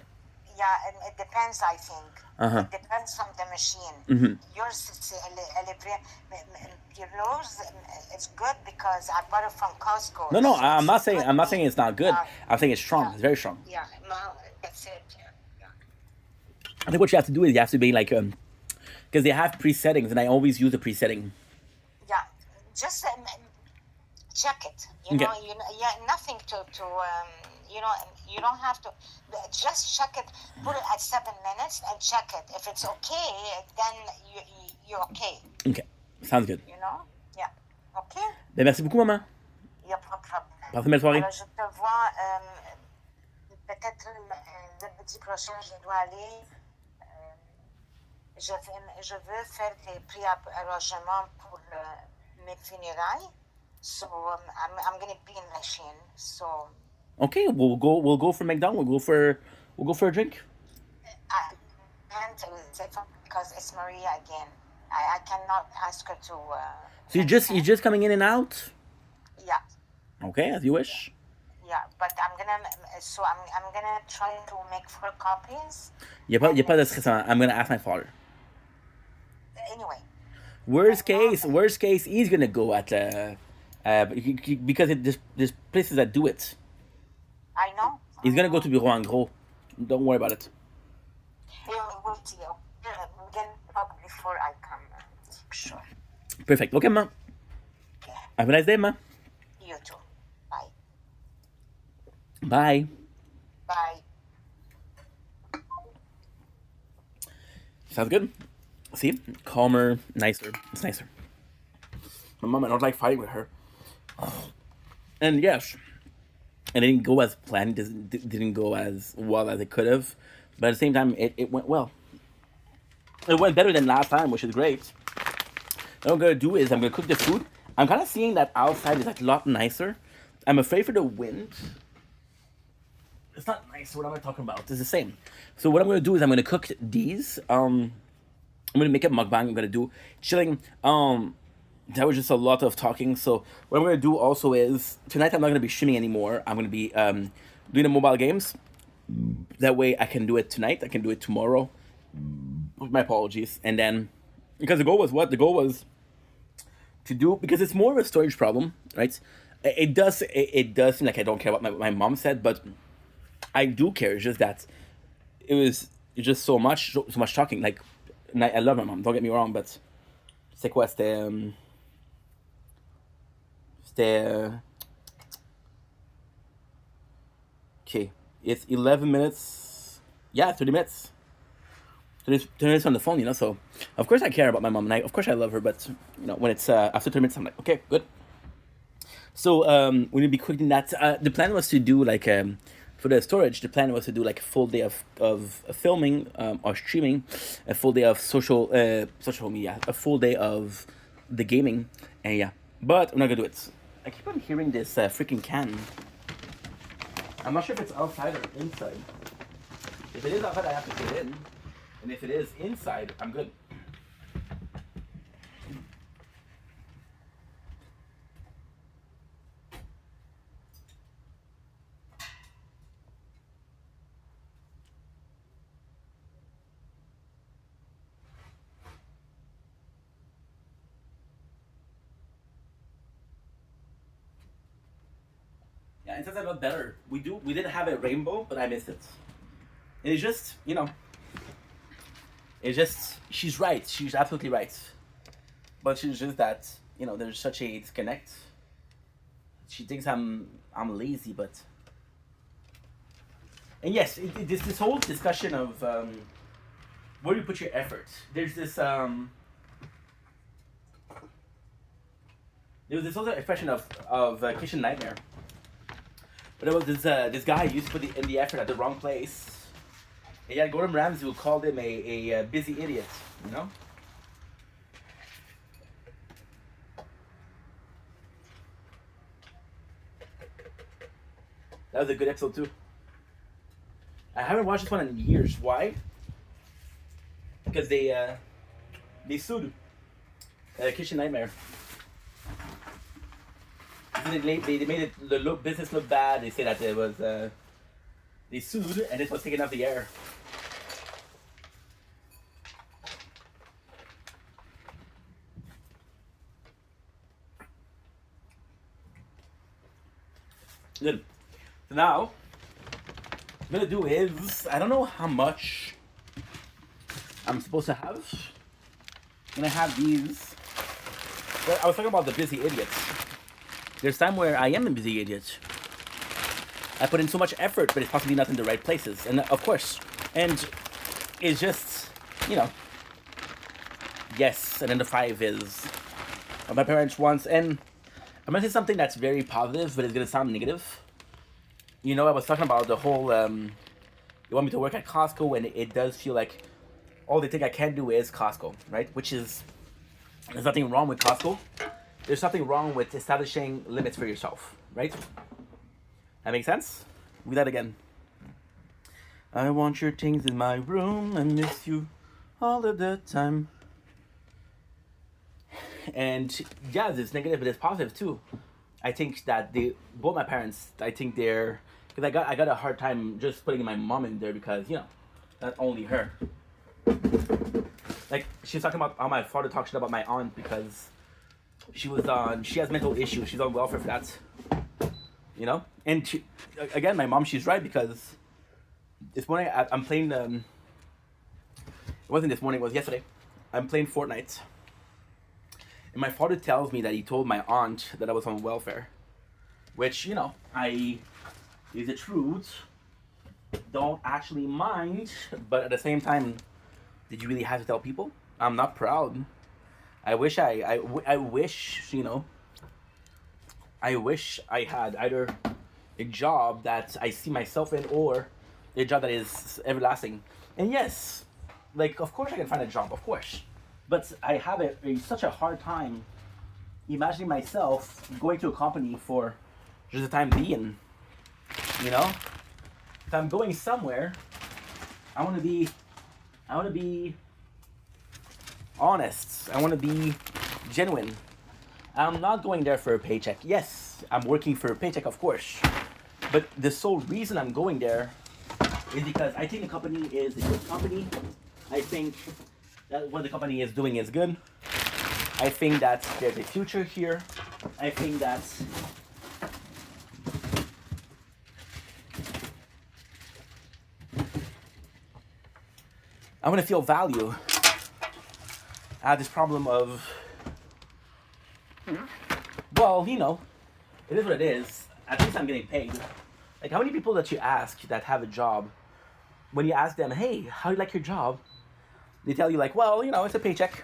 Yeah, and it depends. I think it depends on the machine. Mm-hmm. Yours, yours, it's good because I bought it from Costco. No, I'm not saying it's not good. I'm saying it's strong. It's very strong. Yeah, well, that's it. Yeah. I think what you have to do is you have to be like because they have presettings, and I always use the presetting. Yeah, just check it. You know, nothing to you know, you don't have to. Just check it. Put it at 7 minutes and check it. If it's okay, then you're okay. Okay, sounds good. You know, yeah. Okay. Ben, merci beaucoup, maman. Il n'y a pas de problème. Passez une belle soirée. Alors, je te vois peut-être lundi prochain. Je dois aller. Je veux faire des pré-arrangements pour mes funérailles. So I'm gonna be in Lachine. So. Okay, we'll go for McDonald's. We'll go for a drink. I can't because it's Maria again. I cannot ask her to. So you're just coming in and out? Yeah. Okay, as you wish. Yeah, but I'm gonna try to make 4 copies. Y a pas de stress. I'm gonna ask my father. Anyway. Worst case, he's gonna go at because there's places that do it. I know. He's gonna go to Bureau en Gros. Don't worry about it. We'll see. We can talk before I come. Sure. Perfect. Okay, ma. Okay. Have a nice day, ma. You You too. Bye. Bye. Bye. Sounds good. See? Calmer, nicer. It's nicer. My mom, I don't like fighting with her. And yes, it didn't go as planned. Didn't go as well as it could have. But at the same time, it went well. It went better than last time, which is great. What I'm gonna do is I'm gonna cook the food. I'm kind of seeing that outside is like a lot nicer. I'm afraid for the wind. It's not nice. What am I talking about? It's the same. So what I'm gonna do is I'm gonna cook these. I'm gonna make a mukbang. I'm gonna do chilling. That was just a lot of talking. So what I'm gonna do also is tonight I'm not gonna be streaming anymore. I'm gonna be doing the mobile games. That way I can do it tonight. I can do it tomorrow. My apologies. And then because the goal was what? The goal was to do because it's more of a storage problem, right? It does seem like I don't care what my mom said, but I do care. It's just that it's just so much talking. Like, and I love my mom. Don't get me wrong, but c'est quoi? C'était okay. It's 11 minutes. Yeah, 30 minutes. 30 minutes on the phone, you know. So of course I care about my mom, and of course I love her. But you know, when it's after 30 minutes, I'm like, okay, good. So we're gonna be cooking that. The plan was to do like for the storage. The plan was to do like a full day of filming or streaming, a full day of social media, a full day of the gaming, and yeah. But I'm not gonna do it. I keep on hearing this freaking can. I'm not sure if it's outside or inside. If it is outside, I have to put it in, and if it is inside, I'm good. Yeah, it says a lot better. We did have a rainbow, but I missed it. And it's just, you know, it's just she's right. She's absolutely right. But she's just that, you know, there's such a disconnect. She thinks I'm lazy, but and yes, this whole discussion of where do you put your effort? There's this there was this other expression of kitchen nightmare. But it was this guy who used to put in the effort at the wrong place. And yeah, Gordon Ramsay would call him a busy idiot, you know? That was a good episode too. I haven't watched this one in years. Why? Because they sued Kitchen Nightmare. They made it the business look bad. They say that it was they sued and it was taken off the air. Good. So now, what I'm gonna do is I don't know how much I'm supposed to have. I'm gonna have these. Well, I was talking about the busy idiots. There's time where I am a busy idiot. I put in so much effort, but it's possibly not in the right places. And of course, and it's just, you know, yes. And then the 5 is what my parents wants. And I'm gonna say something that's very positive, but it's gonna sound negative. You know, I was talking about the whole, you want me to work at Costco, and it does feel like all they think I can do is Costco, right? Which is, there's nothing wrong with Costco. There's nothing wrong with establishing limits for yourself, right? That makes sense? Read that again. I want your things in my room and miss you all of the time. And yeah, there's negative, but there's positive too. I think that both my parents, I think they're, because I got a hard time just putting my mom in there because, you know, not only her. Like, she's talking about how my father talks shit about my aunt because she has mental issues. She's on welfare for that. You know? And she, again, my mom, she's right because this morning I'm playing, it wasn't this morning, it was yesterday. I'm playing Fortnite. And my father tells me that he told my aunt that I was on welfare. which, you know, I is the truth. Don't actually mind, but at the same time, did you really have to tell people? I'm not proud. I wish I wish, you know, I wish I had either a job that I see myself in or a job that is everlasting. And yes, like, of course I can find a job, of course. But I have such a hard time imagining myself going to a company for just the time being, you know? If I'm going somewhere, I want to be honest. I want to be genuine. I'm not going there for a paycheck. Yes, I'm working for a paycheck, of course. But the sole reason I'm going there is because I think the company is a good company. I think that what the company is doing is good. I think that there's a future here. I think that I want to feel value. I have this problem of, well, you know, it is what it is. At least I'm getting paid. Like, how many people that you ask that have a job, when you ask them, hey, how do you like your job? They tell you, like, well, you know, it's a paycheck.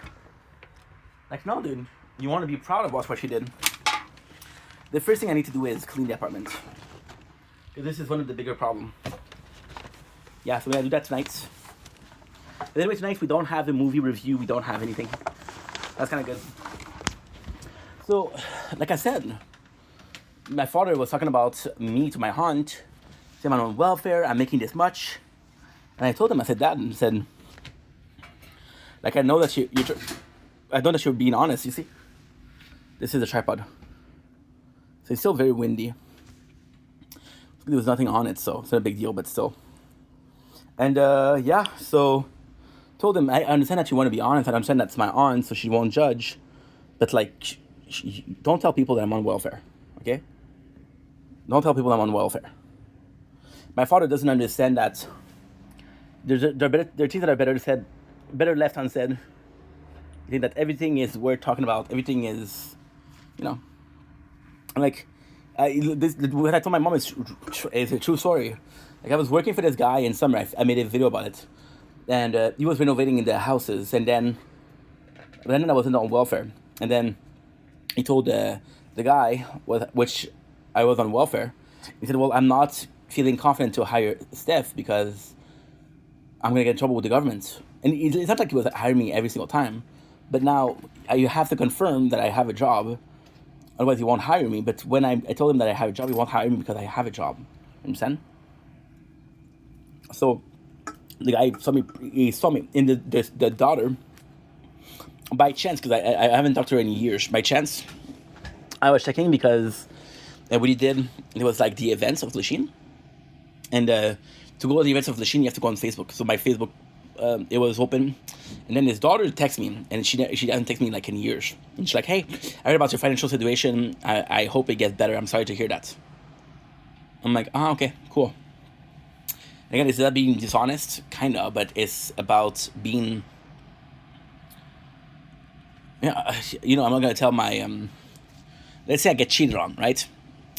Like, no, dude, you want to be proud of what you did. The first thing I need to do is clean the apartment. Because this is one of the bigger problems. Yeah, so we're going to do that tonight. But anyway, tonight we don't have a movie review. We don't have anything. That's kind of good. So, like I said, my father was talking about me to my aunt. Saying I'm on welfare. I'm making this much. And I told him, I said, Dad, and said, like, I know that I know that you're being honest, you see? This is a tripod. So it's still very windy. There was nothing on it, so it's not a big deal, but still. And, yeah, so told him, I understand that you want to be honest. I understand that's my aunt, so she won't judge. But, like, don't tell people that I'm on welfare, okay? Don't tell people I'm on welfare. My father doesn't understand that there are things that are better left unsaid. I think that everything is worth talking about. Everything is, you know, like, what I told my mom is a true story. Like, I was working for this guy in summer. I made a video about it, and he was renovating in the houses, and then I wasn't on welfare, and then he told the guy which I was on welfare. He said, "Well, I'm not feeling confident to hire Steph because I'm gonna get in trouble with the government." And it's not like he was hiring me every single time, but now you have to confirm that I have a job, otherwise he won't hire me. But when I told him that I have a job, he won't hire me because I have a job. Understand? So the guy saw me. He saw me in the daughter by chance, because I haven't talked to her in years. By chance, I was checking because what he did, it was like the events of Lachine, and to go to the events of Lachine, you have to go on Facebook. So my Facebook, it was open, and then his daughter texted me, and she hasn't texted me like in years. And she's like, "Hey, I heard about your financial situation. I hope it gets better. I'm sorry to hear that." I'm like, "Ah, okay, cool." Again, is that being dishonest? Kinda, but it's about being. Yeah, you know, I'm not gonna tell my let's say I get cheated on, right?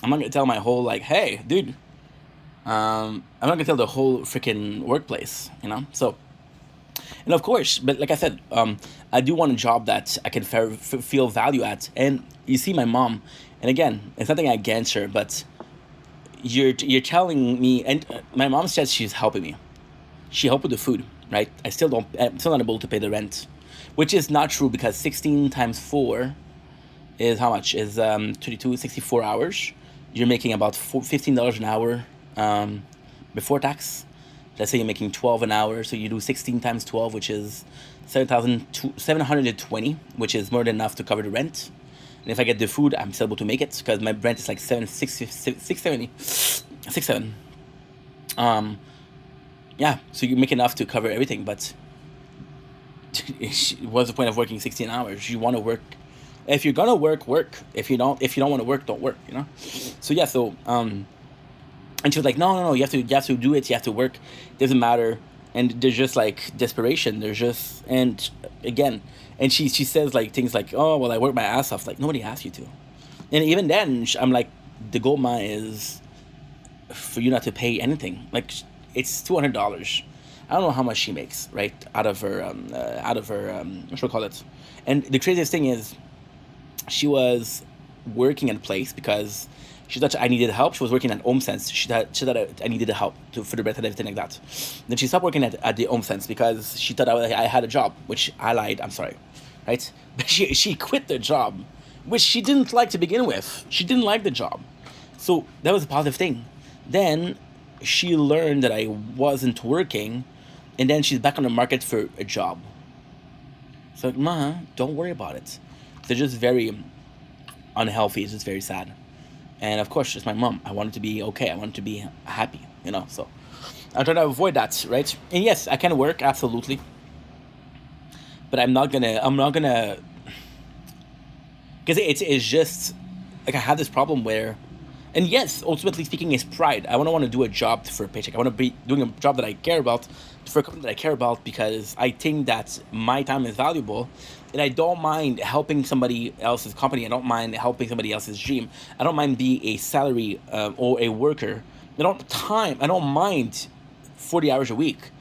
I'm not gonna tell my whole, like, hey, dude. I'm not gonna tell the whole freaking workplace, you know. So, and of course, but like I said, I do want a job that I can feel value at. And you see, my mom, and again, it's nothing against her, but you're telling me, and my mom says she's helping me. She helped with the food, right? I'm still not able to pay the rent, which is not true, because 16 times 4 is how much? Is 32, 64 hours. You're making about $15 an hour before tax. Let's say you're making 12 an hour, so you do 16 times 12, which is 720, which is more than enough to cover the rent. And if I get the food, I'm still able to make it, because my rent is like 670. Yeah, so you make enough to cover everything, but what's the point of working 16 hours? You want to work. If you're gonna work. If you don't want to work, don't work, you know? So yeah, so and she was like, no, you have to do it, you have to work, doesn't matter. And there's just like desperation, there's just, and again, and she says like things like, oh, well, I work my ass off. Like, nobody asked you to. And even then, I'm like, the goal mine is for you not to pay anything. Like it's $200. I don't know how much she makes, right, out of her what should I call it? And the craziest thing is, she was working at a place because she thought I needed help. She was working at Home Sense. She thought I needed help for the rent and everything like that. Then she stopped working at the Home Sense because she thought I had a job, which I lied. I'm sorry, right? But she quit the job, which she didn't like to begin with. She didn't like the job, so that was a positive thing. Then she learned that I wasn't working, and then she's back on the market for a job. So like, Ma, don't worry about it. They're just very unhealthy. It's just very sad. And of course, it's my mom. I want it to be okay. I want it to be happy, So I'm trying to avoid that, right? And yes, I can work, absolutely. But I'm not gonna, because it's just, like, I have this problem where, and yes, ultimately speaking, it's pride. I want to do a job for a paycheck. I want to be doing a job that I care about, for a company that I care about, because I think that my time is valuable, and I don't mind helping somebody else's company. I don't mind helping somebody else's dream. I don't mind being a salary or a worker. I don't mind 40 hours a week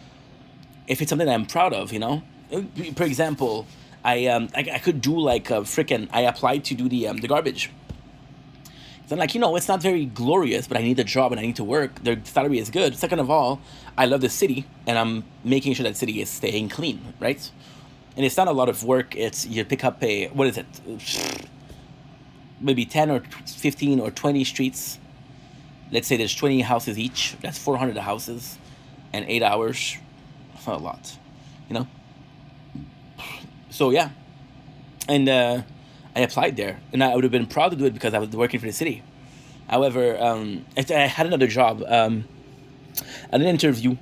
if it's something that I'm proud of. For example, I could do like a freaking. I applied to do the garbage. So I'm like, it's not very glorious, but I need a job and I need to work. Their salary is good. Second of all, I love the city, and I'm making sure that city is staying clean, right? And it's not a lot of work. It's you pick up what is it? Maybe 10 or 15 or 20 streets. Let's say there's 20 houses each. That's 400 houses, and 8 hours. That's not a lot, So yeah, and I applied there, and I would have been proud to do it because I was working for the city. However, I had another job. An interview,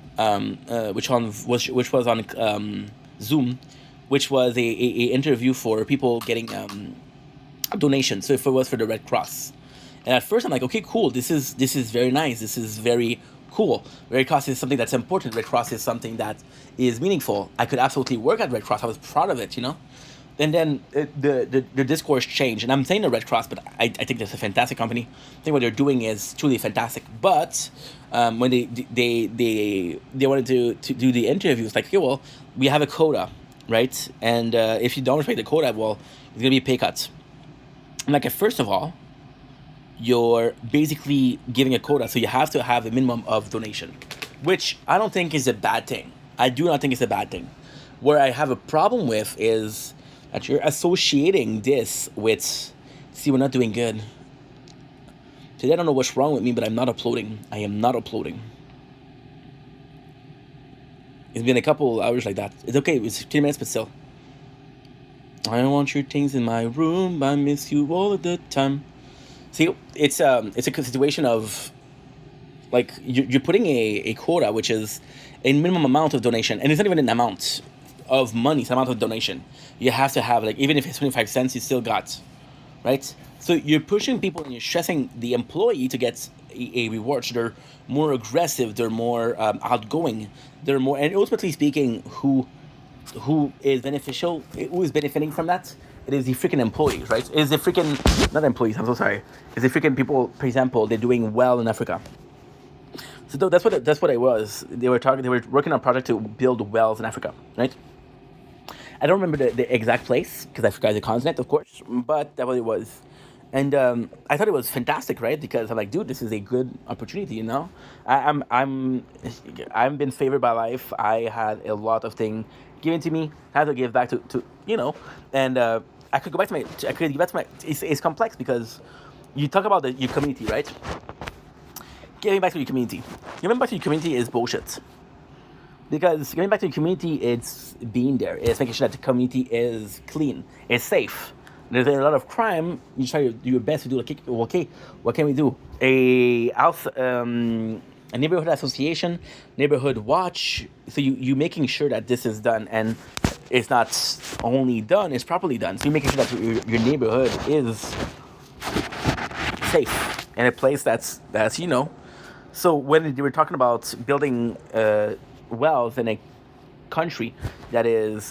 which was on Zoom, which was a interview for people getting a donation. So if it was for the Red Cross, and at first I'm like, okay, cool. This is very nice. This is very cool. Red Cross is something that's important. Red Cross is something that is meaningful. I could absolutely work at Red Cross. I was proud of it, And then the discourse changed, and I'm saying the Red Cross, but I think that's a fantastic company. I think what they're doing is truly fantastic. But when they wanted to do the interview, it's like, okay, well, we have a quota, right? And if you don't respect the quota, well, it's gonna be a pay cut. I'm like, first of all, you're basically giving a quota, so you have to have a minimum of donation, which I don't think is a bad thing. I do not think it's a bad thing. Where I have a problem with is that you're associating this with, see, we're not doing good. Today, I don't know what's wrong with me, but I'm not uploading. I am not uploading. It's been a couple hours like that. It's okay. It's 15 minutes, but still. I don't want your things in my room. I miss you all of the time. See, it's a situation of, like, you're putting a quota, which is a minimum amount of donation, and it's not even an amount of money, it's an amount of donation. You have to have, like, even if it's 25 cents, you still got, right? So you're pushing people and you're stressing the employee to get a reward. So they're more aggressive, they're more outgoing, they're more, and ultimately speaking, who is benefiting from that? It is the freaking employees, right? It is the freaking, not employees, I'm so sorry. It's the freaking people, for example, they're doing well in Africa. So that's what it was. They were working on a project to build wells in Africa, right? I don't remember the exact place because I forgot the continent, of course, but that's what it was. And I thought it was fantastic, right? Because I'm like, dude, this is a good opportunity, I'm been favored by life. I had a lot of things given to me. I had to give back to and I could give back to my. It's complex because you talk about your community, right? Giving back to your community. Giving back to your community is bullshit. Because giving back to your community, it's being there. It's making sure that the community is clean. It's safe. There's a lot of crime. You try to do your best to do, like, okay, what can we do? A neighborhood association, neighborhood watch. So you making sure that this is done, and it's not only done, it's properly done. So you're making sure that your neighborhood is safe and a place that's. So when they were talking about building wells in a country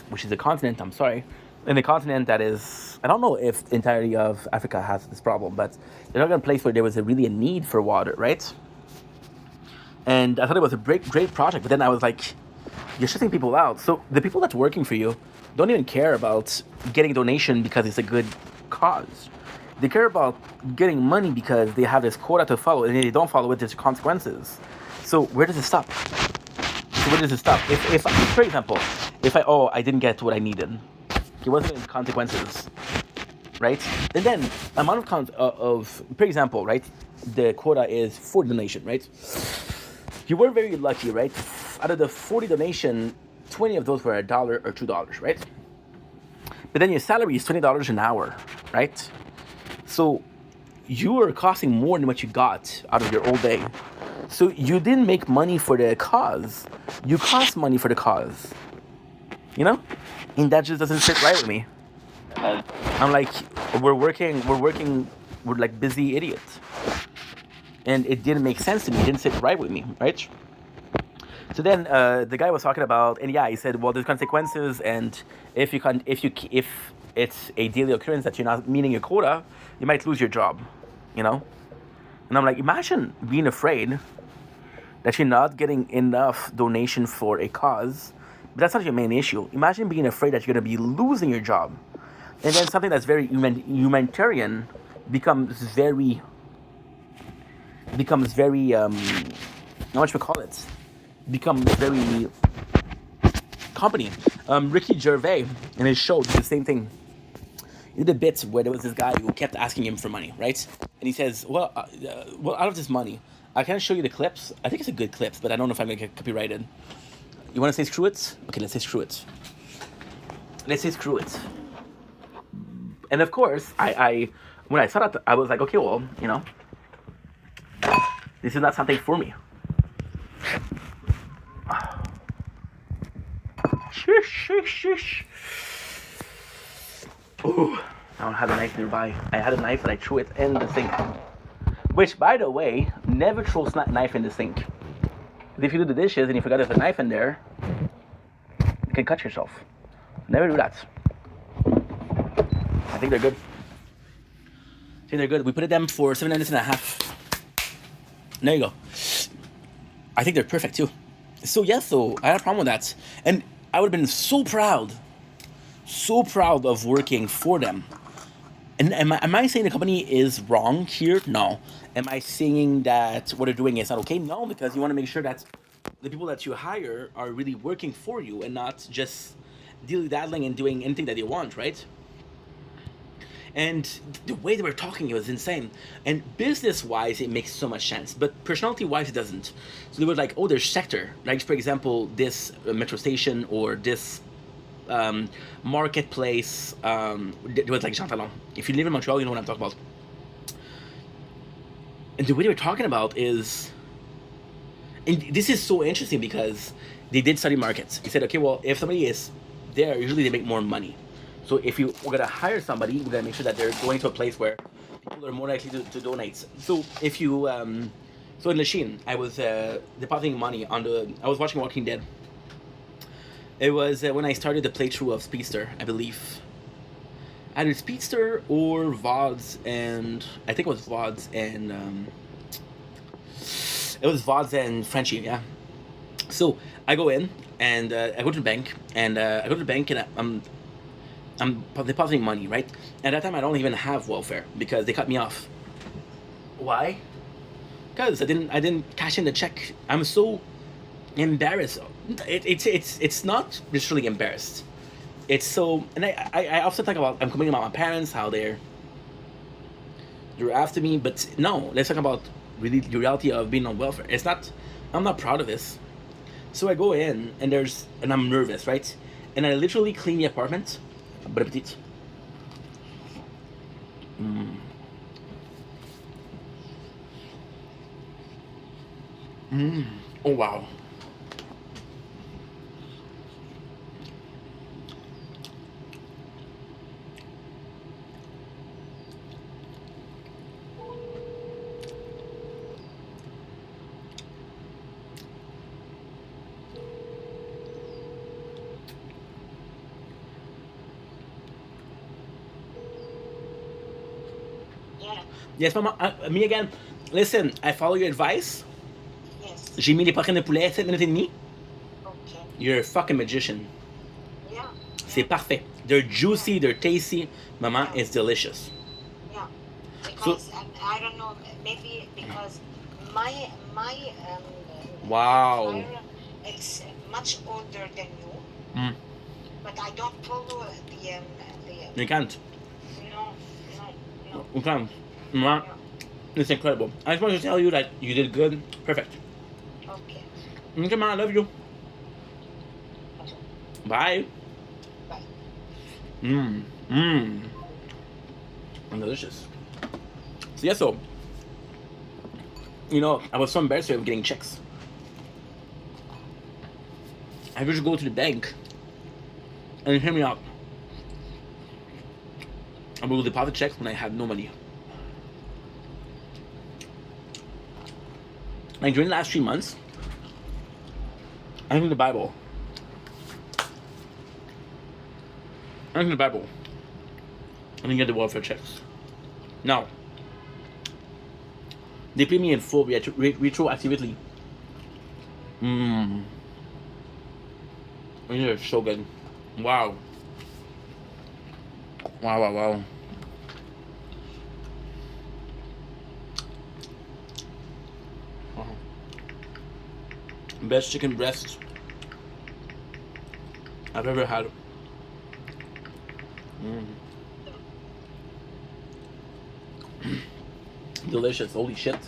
which is a continent, I'm sorry, in a continent that is, I don't know if the entirety of Africa has this problem, but they're not in a place where there was really a need for water, right? And I thought it was a great project, but then I was like, you're shutting people out. So the people that's working for you don't even care about getting a donation because it's a good cause. They care about getting money because they have this quota to follow, and if they don't follow it, there's consequences. So where does it stop? So where does it stop? If for example, if I didn't get what I needed, it wasn't any consequences, right? And then amount for example, right? The quota is 40 donation, right? You were very lucky, right? Out of the 40 donation, 20 of those were $1 or $2, right? But then your salary is $20 an hour, right? So you are costing more than what you got out of your whole day. So you didn't make money for the cause. You cost money for the cause. You know? And that just doesn't sit right with me. I'm like, we're like busy idiots. And it didn't make sense to me. It didn't sit right with me, right? So then the guy was talking about, and yeah, he said, well, there's consequences, and if it's a daily occurrence that you're not meeting your quota, you might lose your job, you know. And I'm like, imagine being afraid that you're not getting enough donation for a cause, but that's not your main issue. Imagine being afraid that you're going to be losing your job, and then something that's very humanitarian becomes very how much we call it, becomes very company. Ricky Gervais in his show did the same thing. He did a bit where there was this guy who kept asking him for money, right? And he says, well, out of this money, I can't show you the clips. I think it's a good clips, but I don't know if I'm going to get copyrighted. You want to say screw it? Okay, let's say screw it. Let's say screw it. And of course, I when I saw that, I was like, okay, well, you know, this is not something for me. Shush, shush, shush. Ooh, I don't have a knife nearby. I had a knife and I threw it in the sink. Which, by the way, never throw knife in the sink. If you do the dishes and you forgot there's a knife in there, you can cut yourself. Never do that. I think they're good. We put them for 7 minutes and a half. There you go. I think they're perfect too. So yeah, so I had a problem with that. And I would have been so proud of working for them. And am I saying the company is wrong here? No. Am I saying that what they're doing is not okay? No, because you want to make sure that the people that you hire are really working for you and not just dilly-daddling and doing anything that they want, right? And the way they were talking, it was insane. And business-wise, it makes so much sense. But personality-wise, it doesn't. So they were like, oh, there's sector. Like, for example, this metro station or this marketplace. It was like Jean Talon. If you live in Montreal, you know what I'm talking about. And the way they were talking about is... And this is so interesting because they did study markets. He said, okay, well, if somebody is there, usually they make more money. So if we're gonna hire somebody, we're gonna make sure that they're going to a place where people are more likely to donate. So if you, so in Lachine, I was depositing money I was watching Walking Dead. It was when I started the playthrough of Speedster, I believe. Either Speedster or VODs, and I think it was VODs and it was VODs and Frenchie, yeah. So I go in and I go to the bank and I'm depositing money, right? At that time, I don't even have welfare because they cut me off. Why? Because I didn't cash in the check. I'm so embarrassed. It's not literally embarrassed. It's so, and I often think about, I'm complaining about my parents, how they're after me, but no, let's talk about really the reality of being on welfare. It's not, I'm not proud of this. So I go in and I'm nervous, right? And I literally clean the apartment. Bon appetit. Oh wow. Yes, maman. Me again. Listen, I follow your advice. Yes. J'ai mis les poitrines de poulet 7 minutes et demie. Okay. You're a fucking magician. Yeah. C'est parfait. They're juicy, they're tasty. Maman, it's delicious. Yeah. So, Because I don't know, maybe because my wow. air fryer, it's much older than you, but I don't follow the You can't. no. You can't. Maman, it's incredible. I just wanted to tell you that you did good. Perfect. Okay. Okay, man, I love you. Bye. Bye. Delicious. So, yeah, so, you know, I was so embarrassed of getting checks. I could just go to the bank and hear me out. I will deposit checks when I had no money. Like during the last 3 months, I think the Bible. I didn't get the welfare checks. Now, they pay me in full retroactively. These are so good. Wow. Wow. Best chicken breast I've ever had. Delicious. Holy shit.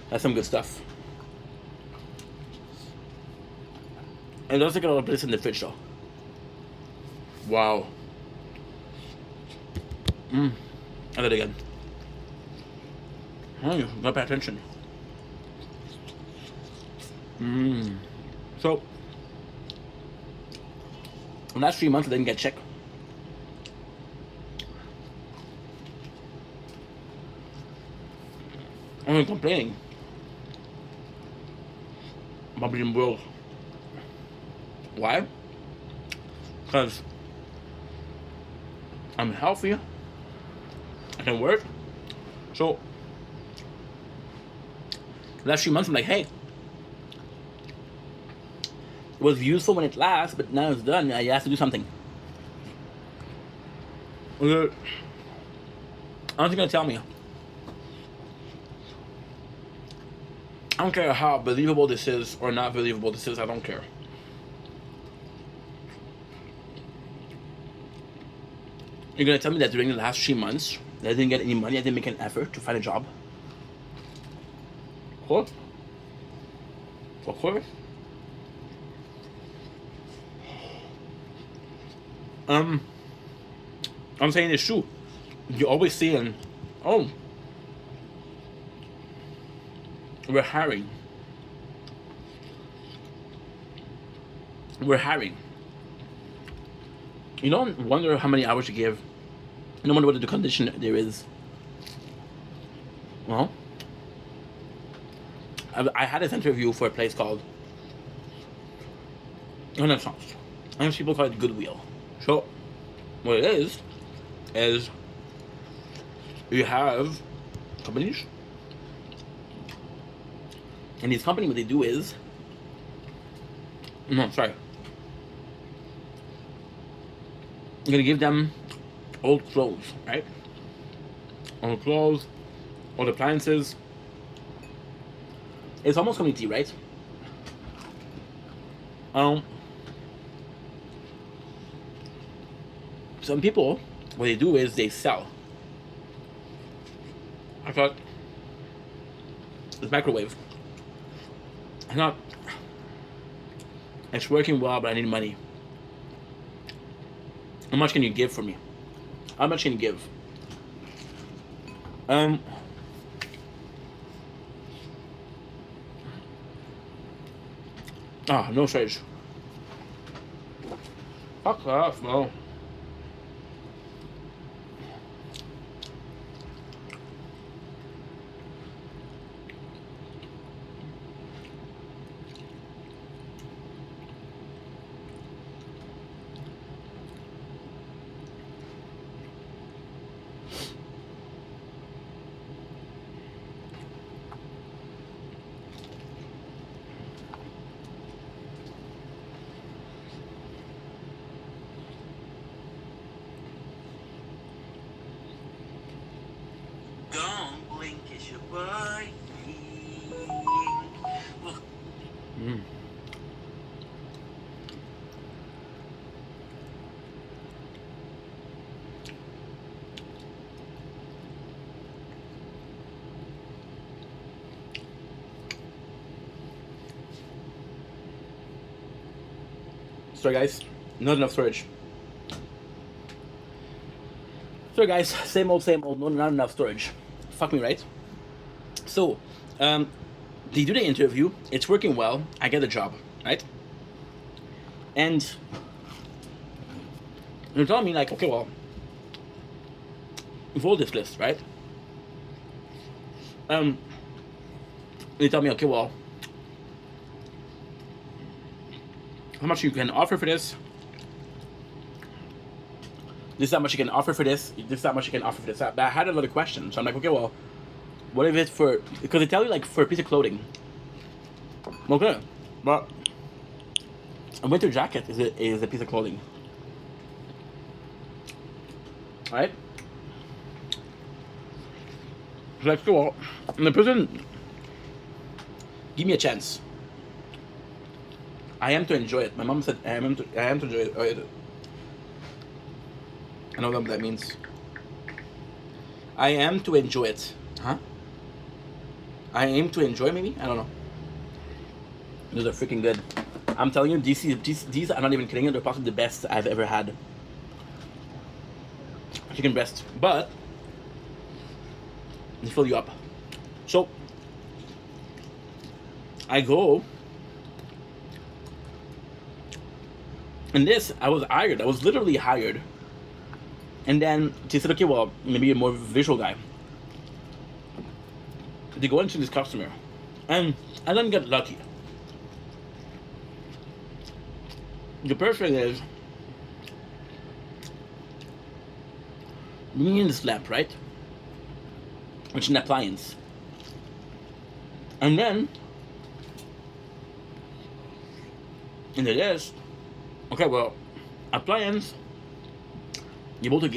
That's some good stuff. And let's look at all the place in the fridge though. Wow. I did it again. Oh, you gotta pay attention. So, in the last 3 months, I didn't get check. I'm complaining about being broke. Why? Because I'm healthy. I can work. So, the last 3 months, I'm like, hey, it was useful when it lasts, but now it's done. You have to do something. Aren't you gonna tell me? I don't care how believable this is or not believable this is. I don't care. You're gonna tell me that during the last 3 months, that I didn't get any money, I didn't make an effort to find a job? What? Of course. I'm saying it's true. You're always saying, oh, we're hiring. We're hiring. You don't wonder how many hours you give. You don't wonder what the condition there is. Well, I had this interview for a place called Renaissance. And people call it Goodwill. So, what it is you have companies, and these companies, what they do is, you're gonna give them old clothes, right? Old clothes, old appliances. It's almost community, right? Some people, what they do is they sell. I thought this microwave. I thought it's working well, but I need money. How much can you give for me? How much can you give? No storage. Fuck off, bro. Don't blink, it's your boy. Sorry guys, not enough storage. Sorry guys, same old, not enough storage. Fuck me, right? So, they do the interview, it's working well, I get a job, right? And they're telling me like, okay, well, follow this list, right? They tell me, okay, well, how much you can offer for this? This is how much you can offer for this. This is how much you can offer for this. But I had another question, so I'm like, okay, well, what if it's for? Because they tell you like for a piece of clothing. Okay, but a winter jacket is a piece of clothing, right? Like, well, and the person, give me a chance. I am to enjoy it. My mom said I am to enjoy it. I don't know what that means. I am to enjoy it. Huh? I aim to enjoy, maybe? I don't know. Those are freaking good. I'm telling you, these are not even kidding you. They're possibly the best I've ever had. Chicken breast. But they fill you up. So I go. And this, I was hired. I was literally hired. And then they said, okay, well, maybe you're more visual guy. They go into this customer. And I didn't get lucky. The person is bringing in this lamp, right? Which is an appliance. And then in the list, okay, well, appliance, you're able to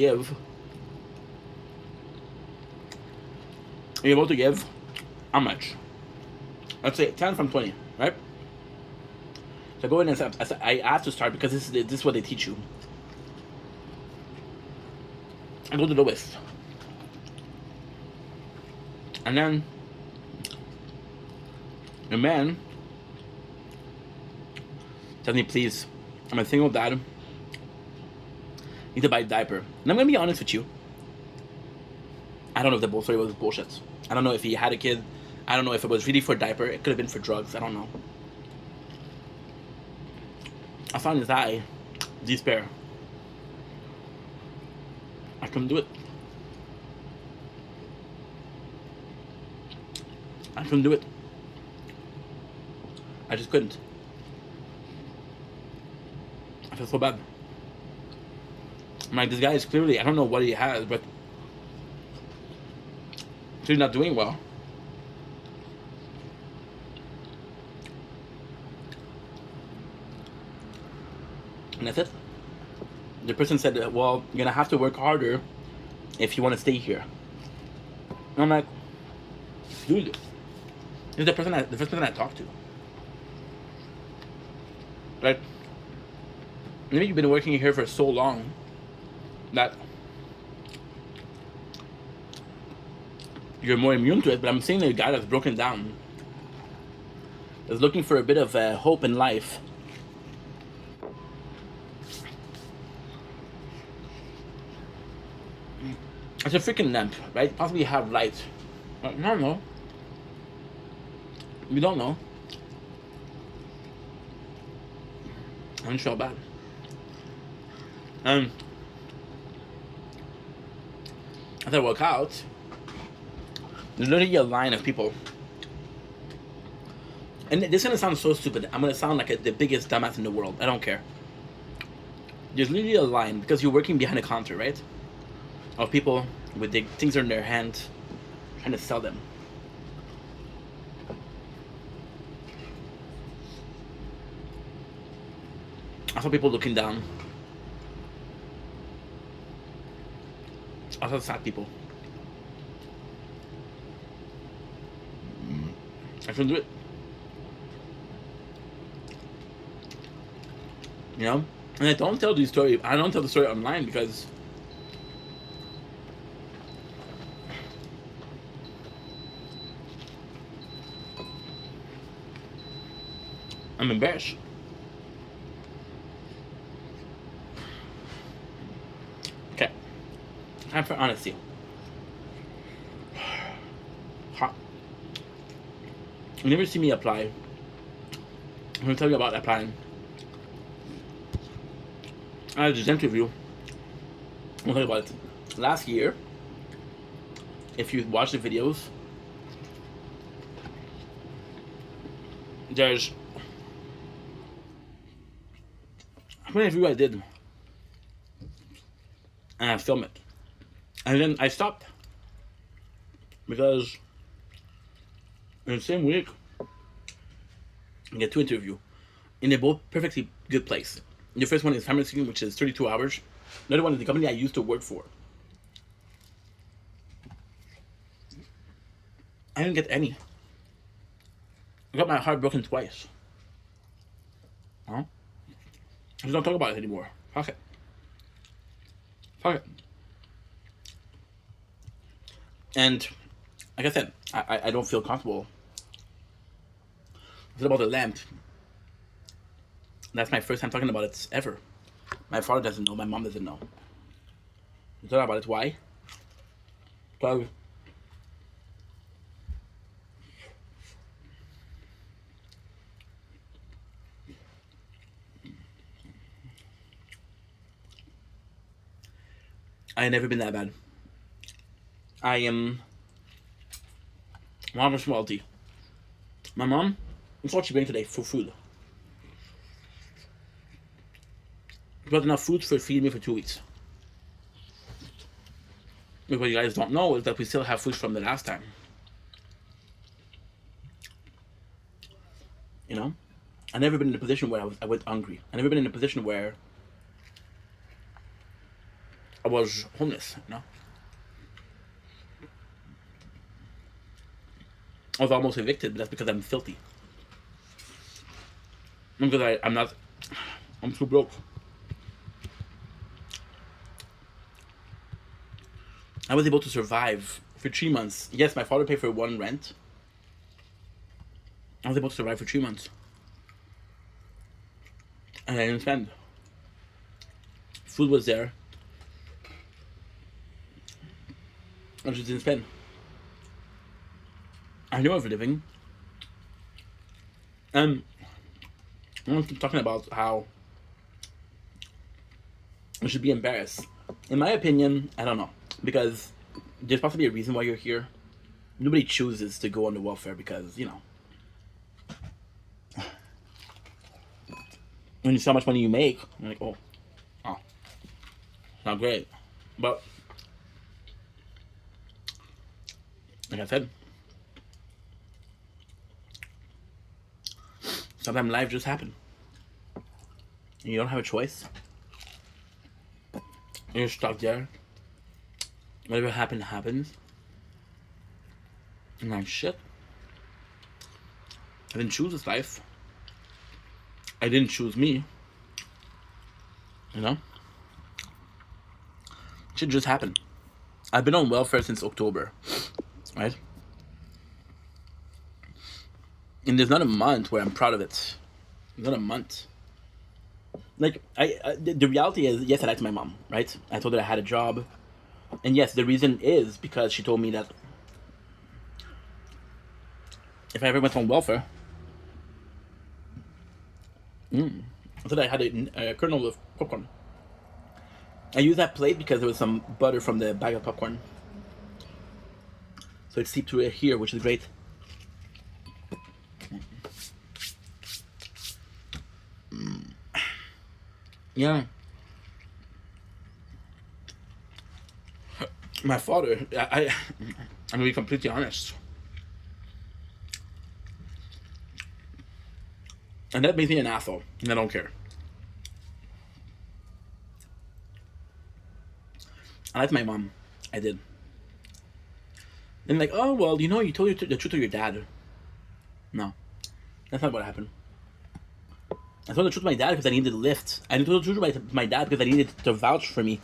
give how much? Let's say 10 from 20, right? So I go in and I have to start because this is what they teach you. I go to the lowest. And then the man tells me, please, I'm a single dad. Need to buy a diaper. And I'm gonna be honest with you. I don't know if the whole story was bullshit. I don't know if he had a kid. I don't know if it was really for a diaper. It could have been for drugs. I don't know. I found his eye, despair. I couldn't do it. I couldn't do it. I just couldn't. I feel so bad. I'm like, this guy is clearly, I don't know what he has, but he's not doing well. And that's it. The person said, well, you're gonna have to work harder if you want to stay here. And I'm like, dude, this is the first person I talked to. Like, maybe you've been working here for so long that you're more immune to it, but I'm seeing a guy that's broken down, is looking for a bit of hope in life. It's a freaking lamp, right? Possibly have light. I don't know. We don't know. I'm sure bad. As I walk out, there's literally a line of people. And this is gonna sound so stupid. I'm gonna sound like the biggest dumbass in the world. I don't care. There's literally a line because you're working behind a counter, right? Of people with the things in their hand trying to sell them. I saw people looking down. I saw sad people. I couldn't do it. You know? And I don't tell these story. I don't tell the story online because I'm embarrassed. Okay. Time for honesty. Hot. You never see me apply. I'm gonna tell you about applying. I had this interview. I'll tell you about it. Last year, if you watch the videos, there's how many interviews I did, and I filmed it, and then I stopped because in the same week I get 2 interviews, and they're both perfectly good place. The first one is Hammer Screen, which is 32 hours. The other one is the company I used to work for. I didn't get any. I got my heart broken twice. Huh? I just don't talk about it anymore. Fuck it. Fuck it. And like I said, I don't feel comfortable. It's about the lamp. That's my first time talking about it ever. My father doesn't know. My mom doesn't know. I'm talking about it. Why? Because I ain't never been that bad. I am mom is wealthy. My mom, that's what she bring today for food. She got enough food for feeding me for 2 weeks. But what you guys don't know is that we still have food from the last time. You know? I've never been in a position where I went hungry. I've never been in a position where I was homeless, you know? I was almost evicted, but that's because I'm filthy. Not because I'm too broke. I was able to survive for 3 months. Yes, my father paid for 1 rent. I was able to survive for 3 months. And I didn't spend. Food was there. I just didn't spend. I knew I was living. And I want to keep talking about how I should be embarrassed. In my opinion, I don't know. Because there's possibly a reason why you're here. Nobody chooses to go on the welfare because, you know, when you see how much money you make, you're like, oh, not great. But, like I said, sometimes life just happens. And you don't have a choice. You're stuck there. Whatever happened, happens. And like, shit. I didn't choose this life. I didn't choose me. You know? Shit just happened. I've been on welfare since October. Right? And there's not a month where I'm proud of it. There's not a month. Like, the reality is, yes, I lied to my mom, right? I told her I had a job. And yes, the reason is because she told me that if I ever went on welfare, I thought I had a kernel of popcorn. I used that plate because there was some butter from the bag of popcorn. So it seeped through it here, which is great. Yeah. My father, I'm gonna be completely honest. And that makes me an asshole, and I don't care. I liked my mom. I did. And like, oh, well, you know, you told the truth to your dad. No, that's not what happened. I told the truth to my dad because I needed a lift. I told the truth to my dad because I needed to vouch for me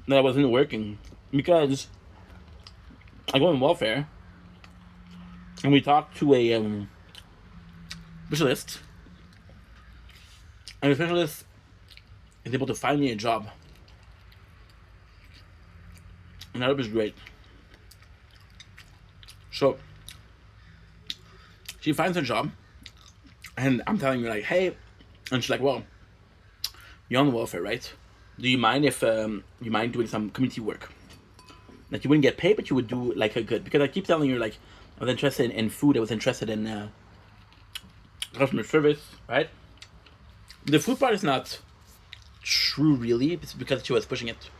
that I wasn't working. Because I go in welfare and we talked to a specialist, and the specialist is able to find me a job. And that was great. So she finds a job, and I'm telling her like, hey, and she's like, well, you're on welfare, right? Do you mind if you mind doing some community work? Like you wouldn't get paid, but you would do like a good, because I keep telling her like I was interested in food, I was interested in customer service, right? The food part is not true really, it's because she was pushing it.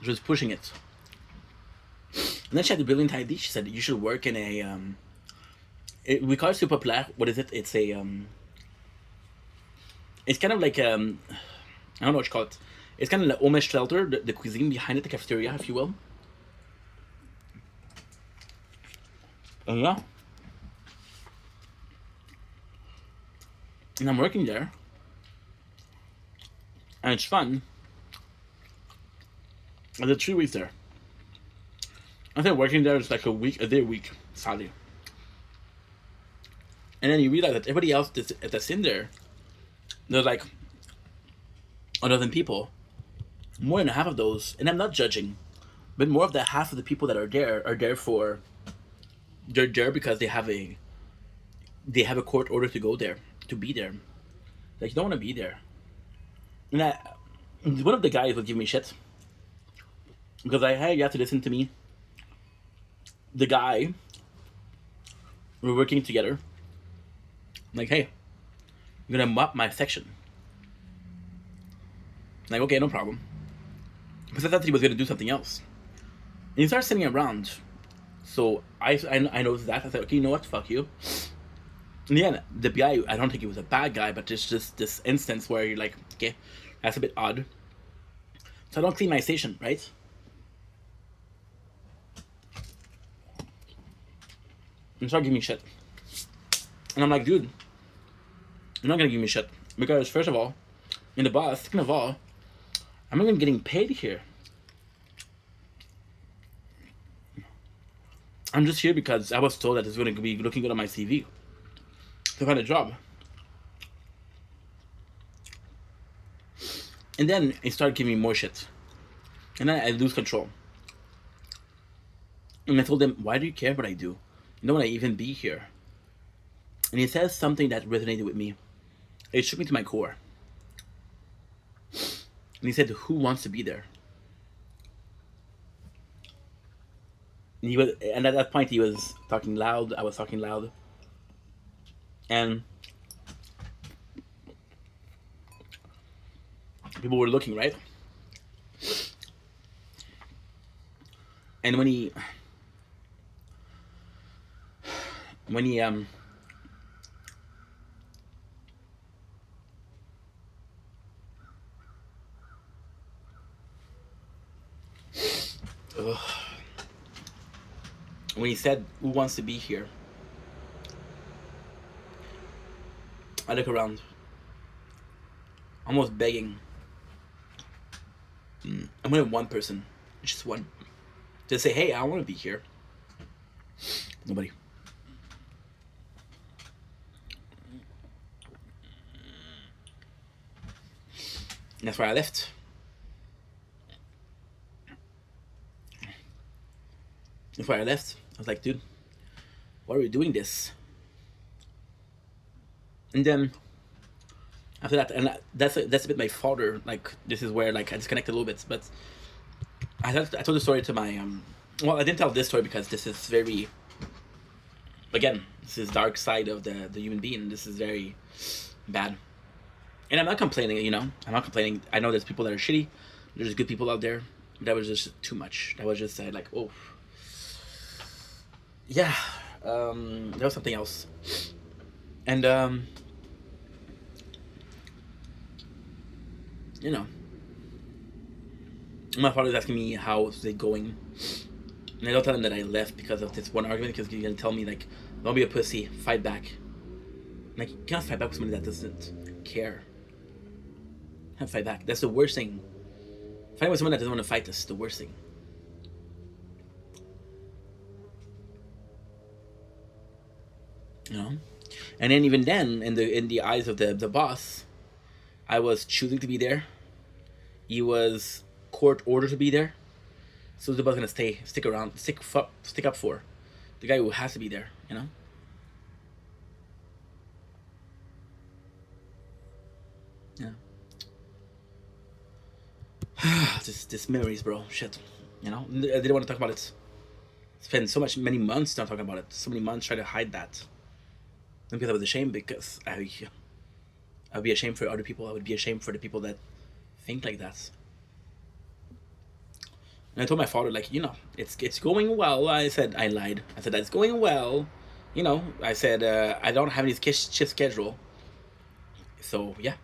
She was pushing it. And then she had the brilliant idea. She said you should work in a we call it super populaire. What is it? It's a it's kind of like I don't know what you call it. It's kind of the homage shelter, the cuisine behind it, the cafeteria, if you will. And yeah. And I'm working there. And it's fun. I did 3 weeks there. I think working there is like a day a week, sadly. And then you realize that everybody else that's in there, there's like a dozen people. More than half of those, and I'm not judging, but more of the half of the people that are there for, they're there because they have a court order to go there, to be there. Like you don't want to be there. And one of the guys would give me shit because hey, you have to listen to me. The guy, we're working together. I'm like, hey, you're gonna mop my section. I'm like, okay, no problem. Because I thought he was gonna do something else. And he started sitting around. So I noticed that. I said, okay, you know what? Fuck you. In the end, the guy, I don't think he was a bad guy, but it's just this instance where you're like, okay, that's a bit odd. So I don't clean my station, right? And start giving me shit. And I'm like, dude, you're not gonna give me shit. Because first of all, in the boss, second of all, I'm not even getting paid here. I'm just here because I was told that it's gonna be looking good on my CV to find a job. And then it started giving me more shit. And then I lose control. And I told him, why do you care what I do? You don't want to even be here. And he says something that resonated with me. It shook me to my core. And he said, who wants to be there? And at that point he was talking loud, I was talking loud. And people were looking, right? And when he when he said, who wants to be here? I look around, almost begging. I'm only one person, just one, to say, hey, I want to be here. Nobody. And that's why I left. That's why I left. I was like, dude, why are we doing this? And then after that, and that's a bit my father. Like this is where like I disconnected a little bit. But I told the story to my well, I didn't tell this story because this is very, again, this is dark side of the human being. This is very bad. And I'm not complaining, you know. I'm not complaining. I know there's people that are shitty. There's good people out there. That was just too much. That was just like, oh, yeah. There was something else, and you know, my father's asking me how's it going, And I don't tell him that I left because of this one argument, because he's gonna tell me like, "Don't be a pussy, fight back." Like, you can't fight back with somebody that doesn't care. You can't fight back. That's the worst thing. Fighting with someone that doesn't want to fight is the worst thing. You know? And then even then, in the eyes of the boss, I was choosing to be there. He was court ordered to be there. So the boss gonna stick around, stick up for the guy who has to be there. You know. Yeah. This memories, bro. Shit. You know. I didn't want to talk about it. Spent many months not talking about it. So many months trying to hide that. Not because I was ashamed, because I would be ashamed for other people. I would be ashamed for the people that think like that. And I told my father, like, it's going well. I said, I lied. I said, that's going well. I said, I don't have any shift schedule. So, yeah.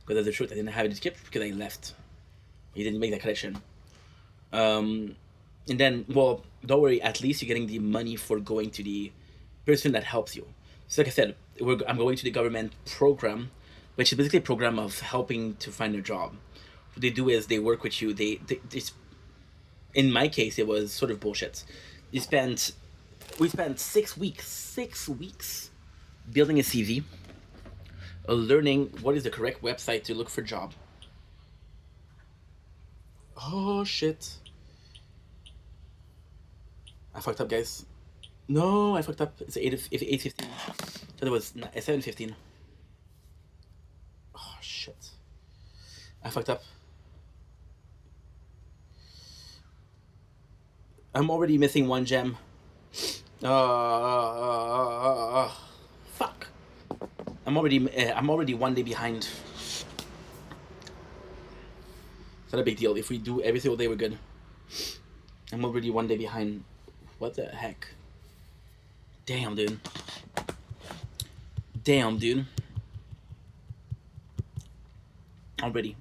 Because that's the truth. I didn't have any shift because I left. He didn't make that connection. And then, well, don't worry. At least you're getting the money for going to the person that helps you. So, like I said, I'm going to the government program, which is basically a program of helping to find a job. What they do is they work with you. They in my case, it was sort of bullshit. We spent 6 weeks building a CV, learning what is the correct website to look for a job. Oh shit! I fucked up, guys. No, I fucked up. It's 8:15. So it was 7:15. Oh shit! I fucked up. I'm already missing one gem. Fuck. I'm already 1 day behind. It's not a big deal. If we do every single day, we're good. I'm already 1 day behind. What the heck? Damn, dude. Already.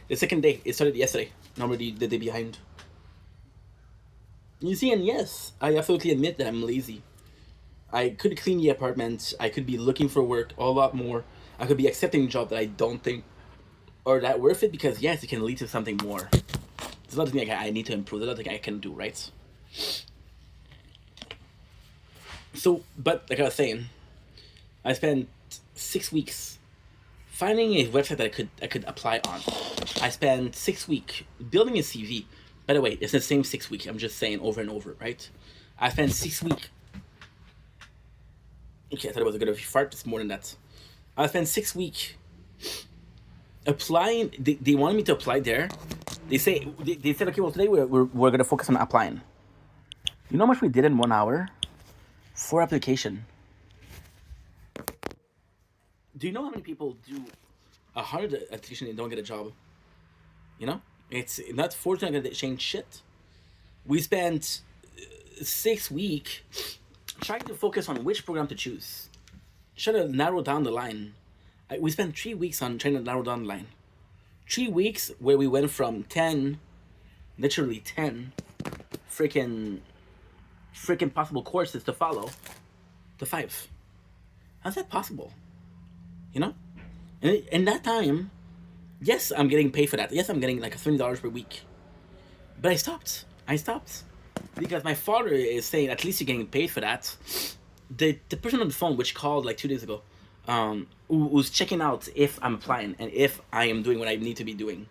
The second day, it started yesterday. I'm already the day behind. You see, and yes, I absolutely admit that I'm lazy. I could clean the apartment. I could be looking for work a lot more. I could be accepting a job that I don't think are that worth it, because yes, it can lead to something more. There's a lot of things I need to improve. There's a lot of things I can do, right? So, but like I was saying, I spent 6 weeks finding a website that I could apply on. I spent 6 weeks building a CV. By the way, it's the same 6 weeks. I'm just saying over and over, right? I spent 6 weeks. Okay, I thought it was a good fart. It's more than that. I spent 6 weeks applying. They wanted me to apply there. They said, okay, well, today we're gonna focus on applying. You know how much we did in 1 hour? 4 application. Do you know how many people do 100 application and don't get a job? You know, it's not fortunate gonna change shit. We spent 6 weeks trying to focus on which program to choose, trying to narrow down the line. We spent 3 weeks on trying to narrow down the line. 3 weeks where we went from 10, literally 10, freaking possible courses to follow, to 5. How's that possible? You know? And in that time, yes, I'm getting paid for that. Yes, I'm getting like $20 per week. But I stopped. Because my father is saying, at least you're getting paid for that. The person on the phone, which called like 2 days ago, who's checking out if I'm applying and if I am doing what I need to be doing.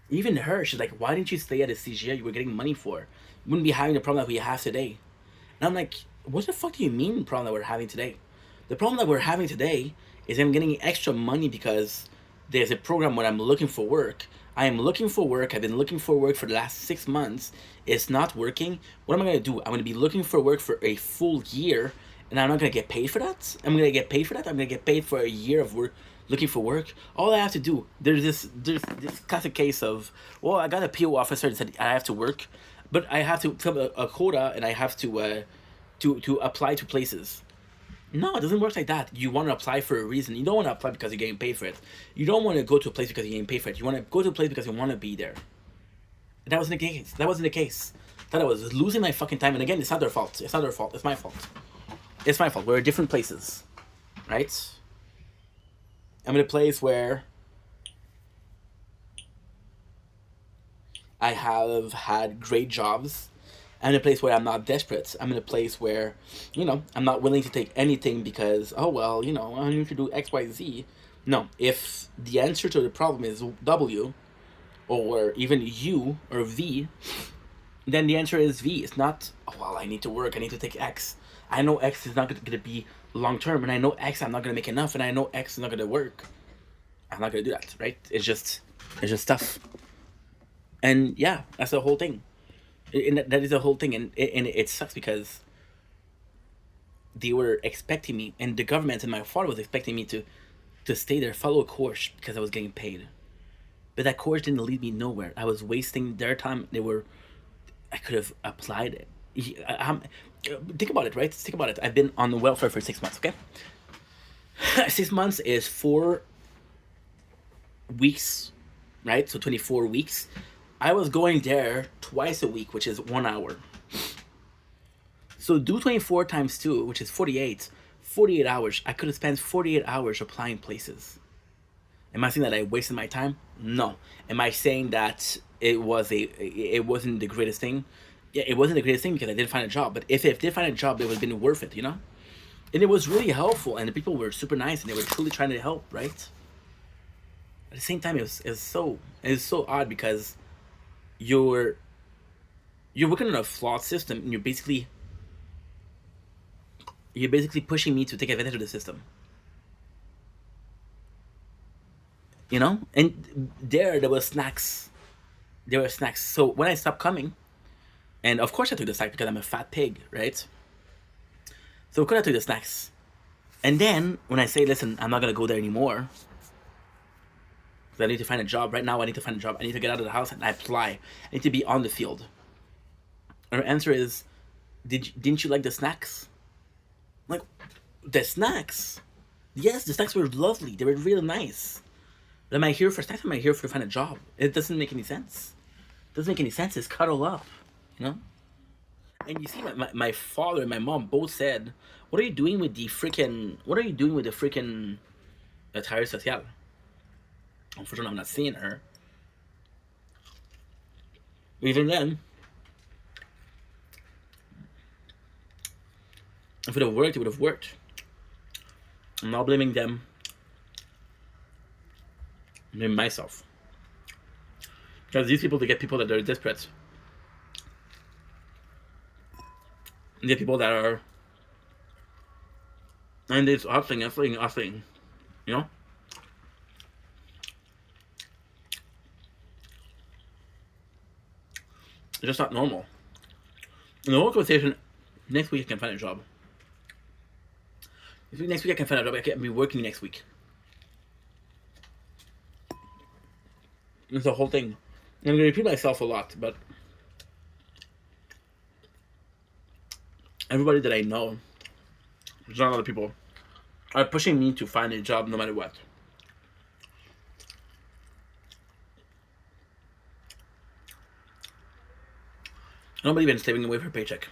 Even her, she's like, why didn't you stay at a CGI you were getting money for? You wouldn't be having the problem that we have today. And I'm like, what the fuck do you mean the problem that we're having today? The problem that we're having today is I'm getting extra money because there's a program where I'm looking for work. I am looking for work. I've been looking for work for the last 6 months. It's not working. What am I going to do? I'm going to be looking for work for a full year, and I'm not going to get paid for that? I'm going to get paid for that? I'm going to get paid for a year of work looking for work? All I have to do, there's this classic case of, well, I got a PO officer that said I have to work, but I have to fill a quota, and I have to apply to places. No, it doesn't work like that. You want to apply for a reason. You don't want to apply because you're getting paid for it. You don't want to go to a place because you're getting paid for it. You want to go to a place because you want to be there. That wasn't the case. That wasn't the case. That I was losing my fucking time. And again, it's not their fault. It's not their fault. It's my fault. It's my fault. We're at different places, right? I'm in a place where I have had great jobs. I'm in a place where I'm not desperate. I'm in a place where, I'm not willing to take anything because, oh, well, I need to do X, Y, Z. No, if the answer to the problem is W, or even U or V, then the answer is V. It's not, oh, well, I need to work, I need to take X. I know X is not going to be long term, and I know X I'm not going to make enough, and I know X is not going to work. I'm not going to do that, right? It's just tough. And yeah, that's the whole thing. And that is the whole thing, and it sucks because they were expecting me, and the government and my father was expecting me to stay there, follow a course because I was getting paid. But that course didn't lead me nowhere. I was wasting their time. I could have applied it. Think about it, right? Think about it. I've been on the welfare for 6 months, okay? 6 months is 4 weeks, right? So 24 weeks. I was going there twice a week, which is 1 hour. So do 24 times 2, which is 48. 48 hours. I could have spent 48 hours applying places. Am I saying that I wasted my time? No. Am I saying that it wasn't the greatest thing? Yeah, it wasn't the greatest thing because I didn't find a job. But if I did find a job, it would have been worth it, And it was really helpful, and the people were super nice, and they were truly trying to help, right? At the same time, it was so odd because you're working on a flawed system, and you're basically pushing me to take advantage of the system. And there was snacks. There were snacks. So when I stopped coming, and of course I took the snack because I'm a fat pig, right? So of course I took the snacks. And then when I say, listen, I'm not gonna go there anymore, because I need to find a job right now. I need to find a job. I need to get out of the house and I apply. I need to be on the field. Her answer is, didn't you like the snacks? I'm like, the snacks? Yes, the snacks were lovely. They were really nice. But am I here for snacks? Am I here to find a job? It doesn't make any sense. It doesn't make any sense. It's cuddle up, And you see, my father and my mom both said, "What are you doing with the freaking? What are you doing with the freaking attire social?" Unfortunately, I'm not seeing her. Even then, if it would have worked, it would have worked. I'm not blaming them. I blame myself. Because these people, they get people that are desperate. They get people that are, and it's hustling. It's just not normal. In the whole conversation, next week I can find a job. Next week I can find a job. I can be working next week. It's the whole thing. I'm going to repeat myself a lot, but everybody that I know, there's not a lot of people, are pushing me to find a job no matter what. I don't believe in slaving away for a paycheck.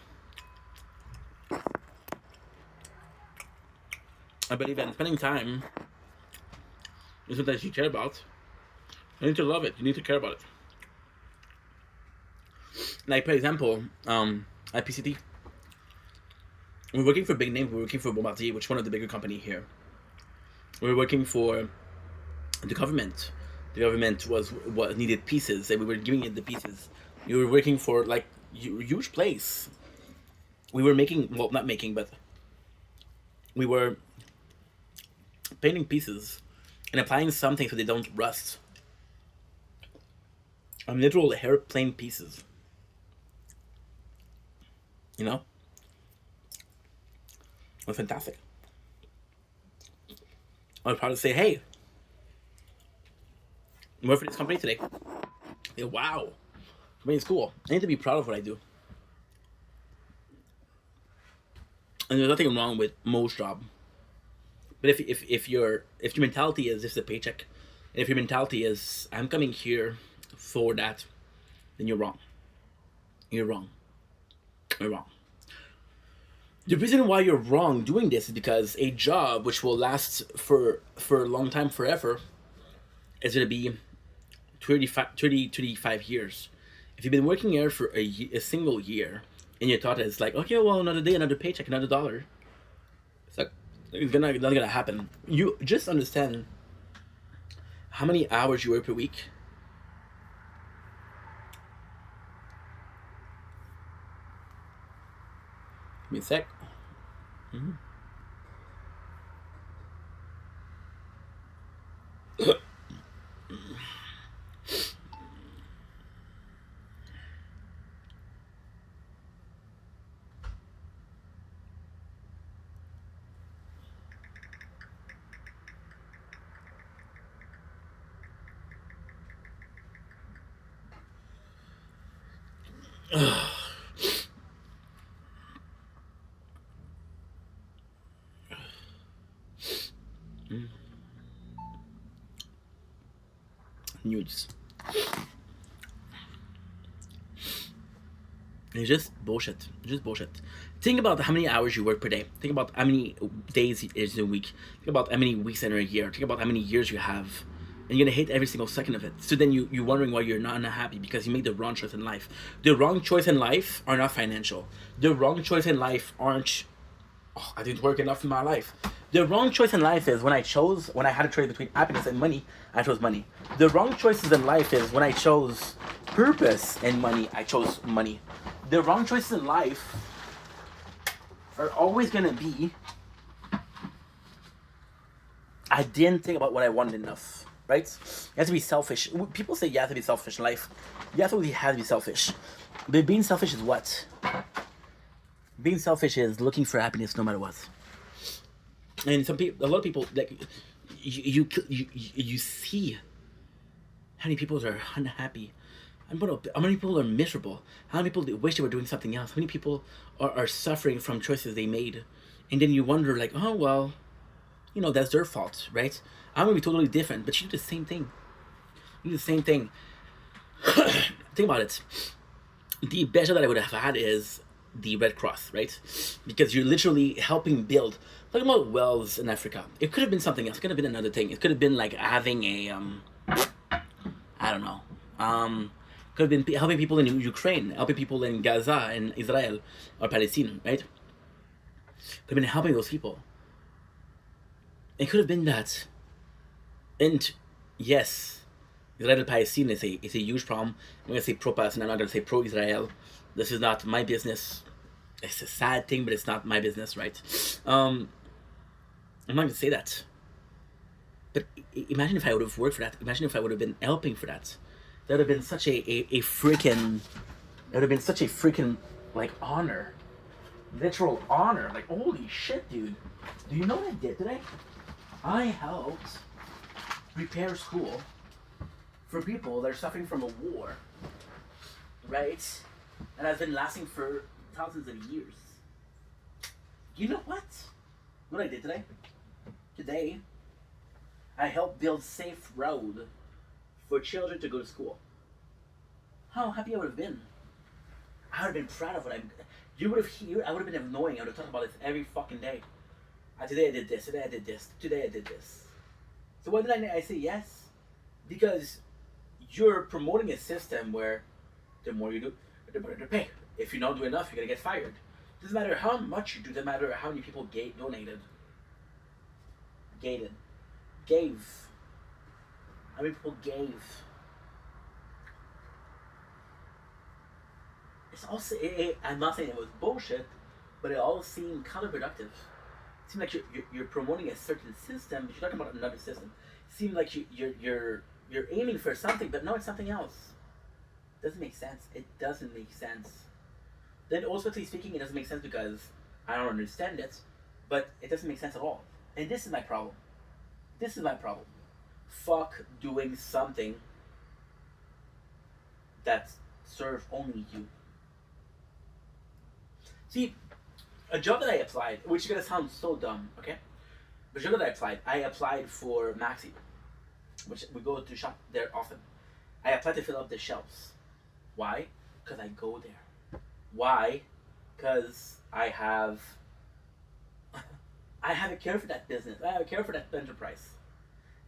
I believe in spending time is something that you care about. You need to love it. You need to care about it. Like, for example, at PCT, we're working for big names. We're working for Bombardier, which is one of the bigger company here. We're working for the government. The government was needed pieces, and we were giving it the pieces. We were working for like huge place. We were but we were painting pieces and applying something so they don't rust. Literal airplane pieces. It was fantastic. I was proud to say, hey, I'm working for this company today. Yeah, wow. I mean, it's cool. I need to be proud of what I do. And there's nothing wrong with most job. But if your mentality is just a paycheck, and if your mentality is I'm coming here for that, then you're wrong. You're wrong. You're wrong. The reason why you're wrong doing this is because a job which will last for a long time, forever, is going to be 35 years. If you've been working here for a single year, and you thought it's like, okay, well, another day, another paycheck, another dollar, it's like, it's not gonna happen. You just understand how many hours you work per week. Give me a sec. News. It's just bullshit. It's just bullshit. Think about how many hours you work per day. Think about how many days is in a week. Think about how many weeks in a year. Think about how many years you have. And you're gonna hate every single second of it. So then you're wondering why you're not happy because you made the wrong choice in life. The wrong choice in life are not financial. The wrong choice in life aren't, oh, I didn't work enough in my life. The wrong choice in life is when I had a choice between happiness and money, I chose money. The wrong choices in life is when I chose purpose and money, I chose money. The wrong choices in life are always gonna be, I didn't think about what I wanted enough, right? You have to be selfish. People say you have to be selfish in life. You absolutely have to be selfish. But being selfish is what? Being selfish is looking for happiness no matter what. And a lot of people, like, you see how many people are unhappy. How many people are miserable? How many people wish they were doing something else? How many people are suffering from choices they made? And then you wonder, like, oh, well, that's their fault, right? I'm going to be totally different, but you do the same thing. You do the same thing. Think about it. The best job that I would have had is the Red Cross, right? Because you're literally helping build. Talking about wells in Africa. It could have been something else. It could have been another thing. It could have been like having a, I don't know. Could have been helping people in Ukraine, helping people in Gaza and Israel or Palestine, right? Could have been helping those people. It could have been that. And yes, Israel Palestine is a huge problem. I'm going to say pro-Palestine, I'm not going to say pro-Israel. This is not my business. It's a sad thing, but it's not my business, right? I'm not going to say that. But imagine if I would have worked for that. Imagine if I would have been helping for that. That would have been such a freaking... It would have been such a freaking, like, honor. Literal honor. Like, holy shit, dude. Do you know what I did today? I helped repair school for people that are suffering from a war, right? And has been lasting for thousands of years. You know what? What I did today? Today, I helped build safe road for children to go to school. How happy I would have been. I would have been proud of what I would have been annoying. I would have talked about this every fucking day. Today I did this, today I did this, today I did this. So why did I say yes? Because you're promoting a system where the more you do, the better the pay. If you don't do enough, you're gonna get fired. Doesn't matter how much you do, doesn't matter how many people donated. Gave. How many people gave? It's also, I'm not saying it was bullshit, but it all seemed counterproductive. It seemed like you're promoting a certain system, but you're talking about another system. It seemed like you're aiming for something, but no, it's something else. It doesn't make sense. It doesn't make sense. Then, ultimately speaking, it doesn't make sense because I don't understand it, but it doesn't make sense at all. And this is my problem. This is my problem. Fuck doing something that serves only you. See, a job that I applied, which is gonna sound so dumb, okay? The job that I applied for Maxi, which we go to shop there often. I applied to fill up the shelves. Why? Because I go there. Why? Because I have a care for that business. I have a care for that enterprise.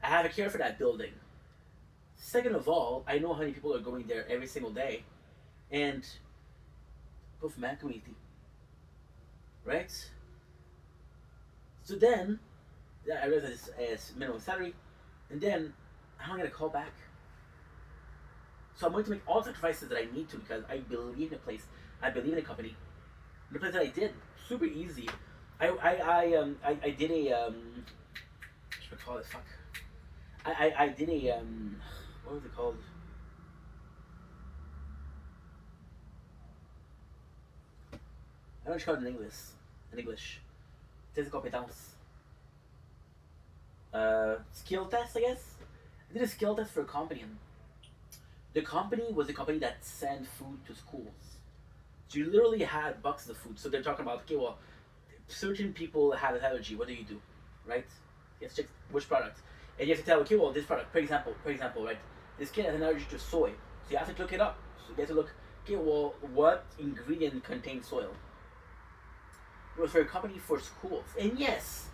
I have a care for that building. Second of all, I know how many people are going there every single day, and both my community, right? So then, yeah, I realize it's minimum salary, and then I'm gonna call back. So I'm going to make all the sacrifices that I need to because I believe in a place. I believe in a company. The place that I did super easy. I did a what should I call it? Fuck. I did a what was it called? I don't know what it's called in English. In English, test de compétence. Skill test, I guess. I did a skill test for a company. And the company was a company that sent food to schools. So you literally had boxes of food. So they're talking about, okay, well, certain people had an allergy. What do you do, right? You have to check which product, and you have to tell, okay, well, this product, for example, right? This kid has an allergy to soy, so you have to look it up. So you have to look, okay, well, what ingredient contains soil? It was for a company for schools, and yes,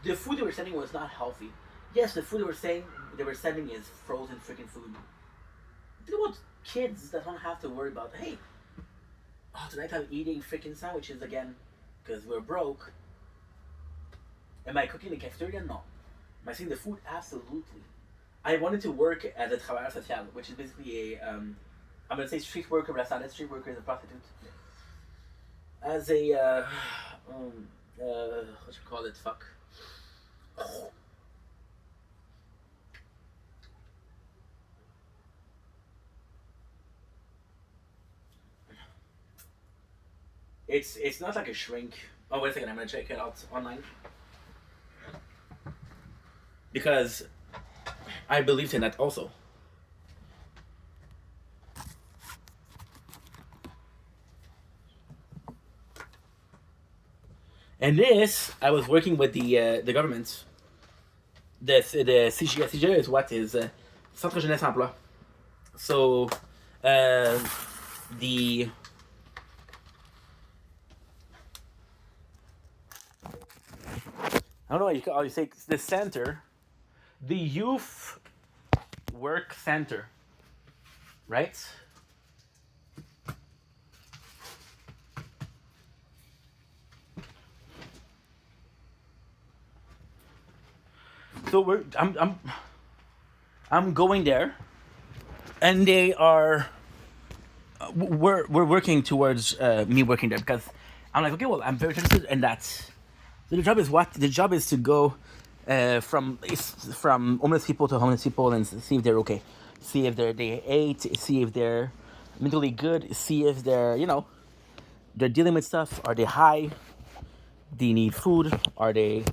the food they were sending was not healthy. Yes, the food they were sending is frozen freaking food. Think about kids that don't have to worry about, hey, oh, tonight I'm eating freaking sandwiches again because we're broke. Am I cooking in the cafeteria? No. Am I seeing the food? Absolutely. I wanted to work as a travailleur social, which is basically I'm gonna say street worker, but that's not a street worker, is a prostitute. As a, what you call it? Fuck. It's not like a shrink. Oh, wait a second, I'm gonna check it out online. Because I believed in that also. And this, I was working with the government. The CGE. CGE is what is Centre Jeunesse Emploi. So the I don't know how you say the center, the youth work center, right? So I'm going there, and they are we're working towards me working there because I'm like, okay, well, I'm very interested in that. So the job is what? The job is to go from homeless people to homeless people and see if they're okay, see if they ate, see if they're mentally good, see if they're dealing with stuff. Are they high? Do they need food? Are they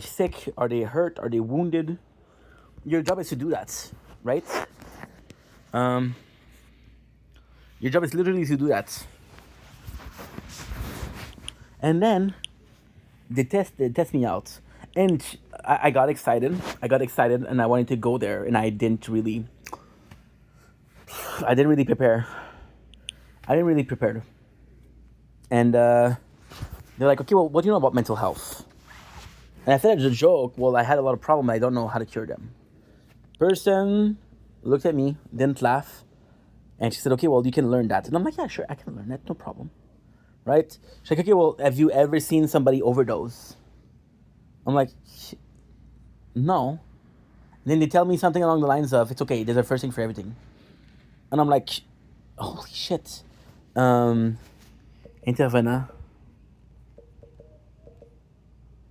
sick? Are they hurt? Are they wounded? Your job is to do that, right? Um, your job is literally to do that. And then they test me out, and I got excited. And I wanted to go there, and I didn't really prepare. And they're like, okay, well, what do you know about mental health? And I said as a joke, well, I had a lot of problems. I don't know how to cure them. Person looked at me, didn't laugh, and she said, okay, well, you can learn that. And I'm like, yeah, sure, I can learn that, no problem. Right? She's like, okay, well, have you ever seen somebody overdose? I'm like, no. And then they tell me something along the lines of, it's okay, there's a first thing for everything. And I'm like, holy shit. Intervenant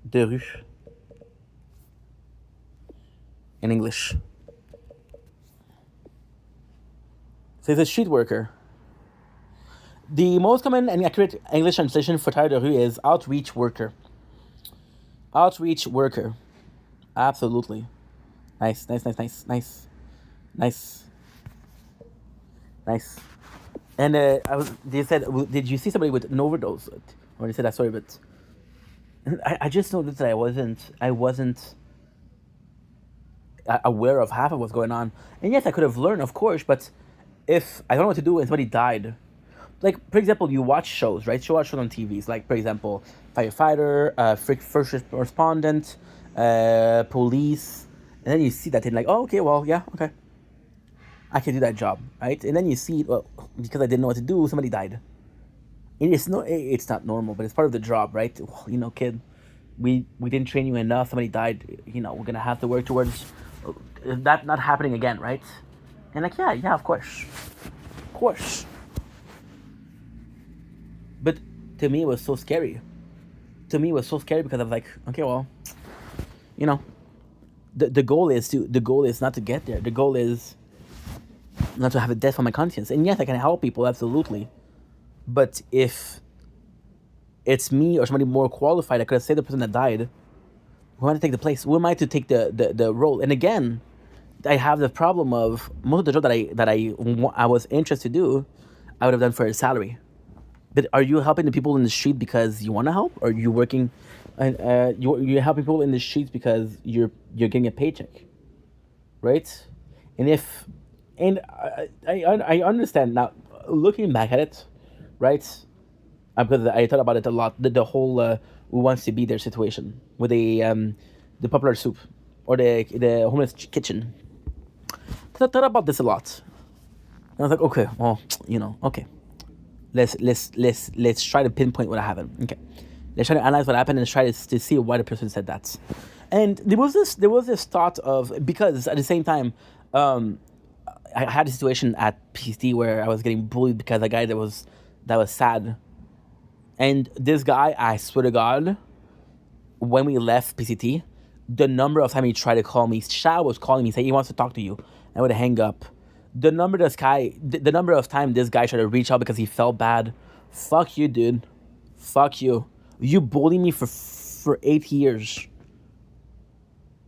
de rue in English. So he's a street worker. The most common and accurate English translation for travailleur de rue is outreach worker. Outreach worker. Absolutely. Nice. And they said, did you see somebody with an overdose? Or they said that, sorry, but I just noticed that I wasn't aware of half of what's going on. And yes, I could have learned, of course, but if I don't know what to do and somebody died, like for example, you watch shows, right? You watch shows on TVs, like for example, firefighter, first respondent, police, and then you see that and like, oh, okay, well, yeah, okay, I can do that job, right? And then you see, well, because I didn't know what to do, somebody died. And it's not normal, but it's part of the job, right? Well, kid, we didn't train you enough. Somebody died. We're gonna have to work towards that not happening again, right? And like, yeah, of course. But to me, it was so scary. To me, it was so scary because I was like, okay, well, you know, the goal is not to get there. The goal is not to have a death on my conscience. And yes, I can help people, absolutely. But if it's me or somebody more qualified, I could have saved the person that died. Who am I to take the place? Who am I to take the role? And again, I have the problem of most of the job that I was interested to do, I would have done for a salary. But are you helping the people in the street because you want to help, or are you working, and you're helping people in the streets because you're getting a paycheck, right? And I understand now, looking back at it, right? Because I thought about it a lot. The whole who wants to be their situation with the popular soup or the homeless kitchen. Thought about this a lot. And I was like, okay, well, okay. Let's try to pinpoint what happened. Okay, let's try to analyze what happened and try to see why the person said that. And there was this thought of, because at the same time, I had a situation at PCT where I was getting bullied because a guy that was sad. And this guy, I swear to God, when we left PCT, the number of time he tried to call me, Shao was calling me, saying he wants to talk to you. I would hang up. The number of time this guy tried to reach out because he felt bad. Fuck you, dude. Fuck you. You bullied me for 8 years,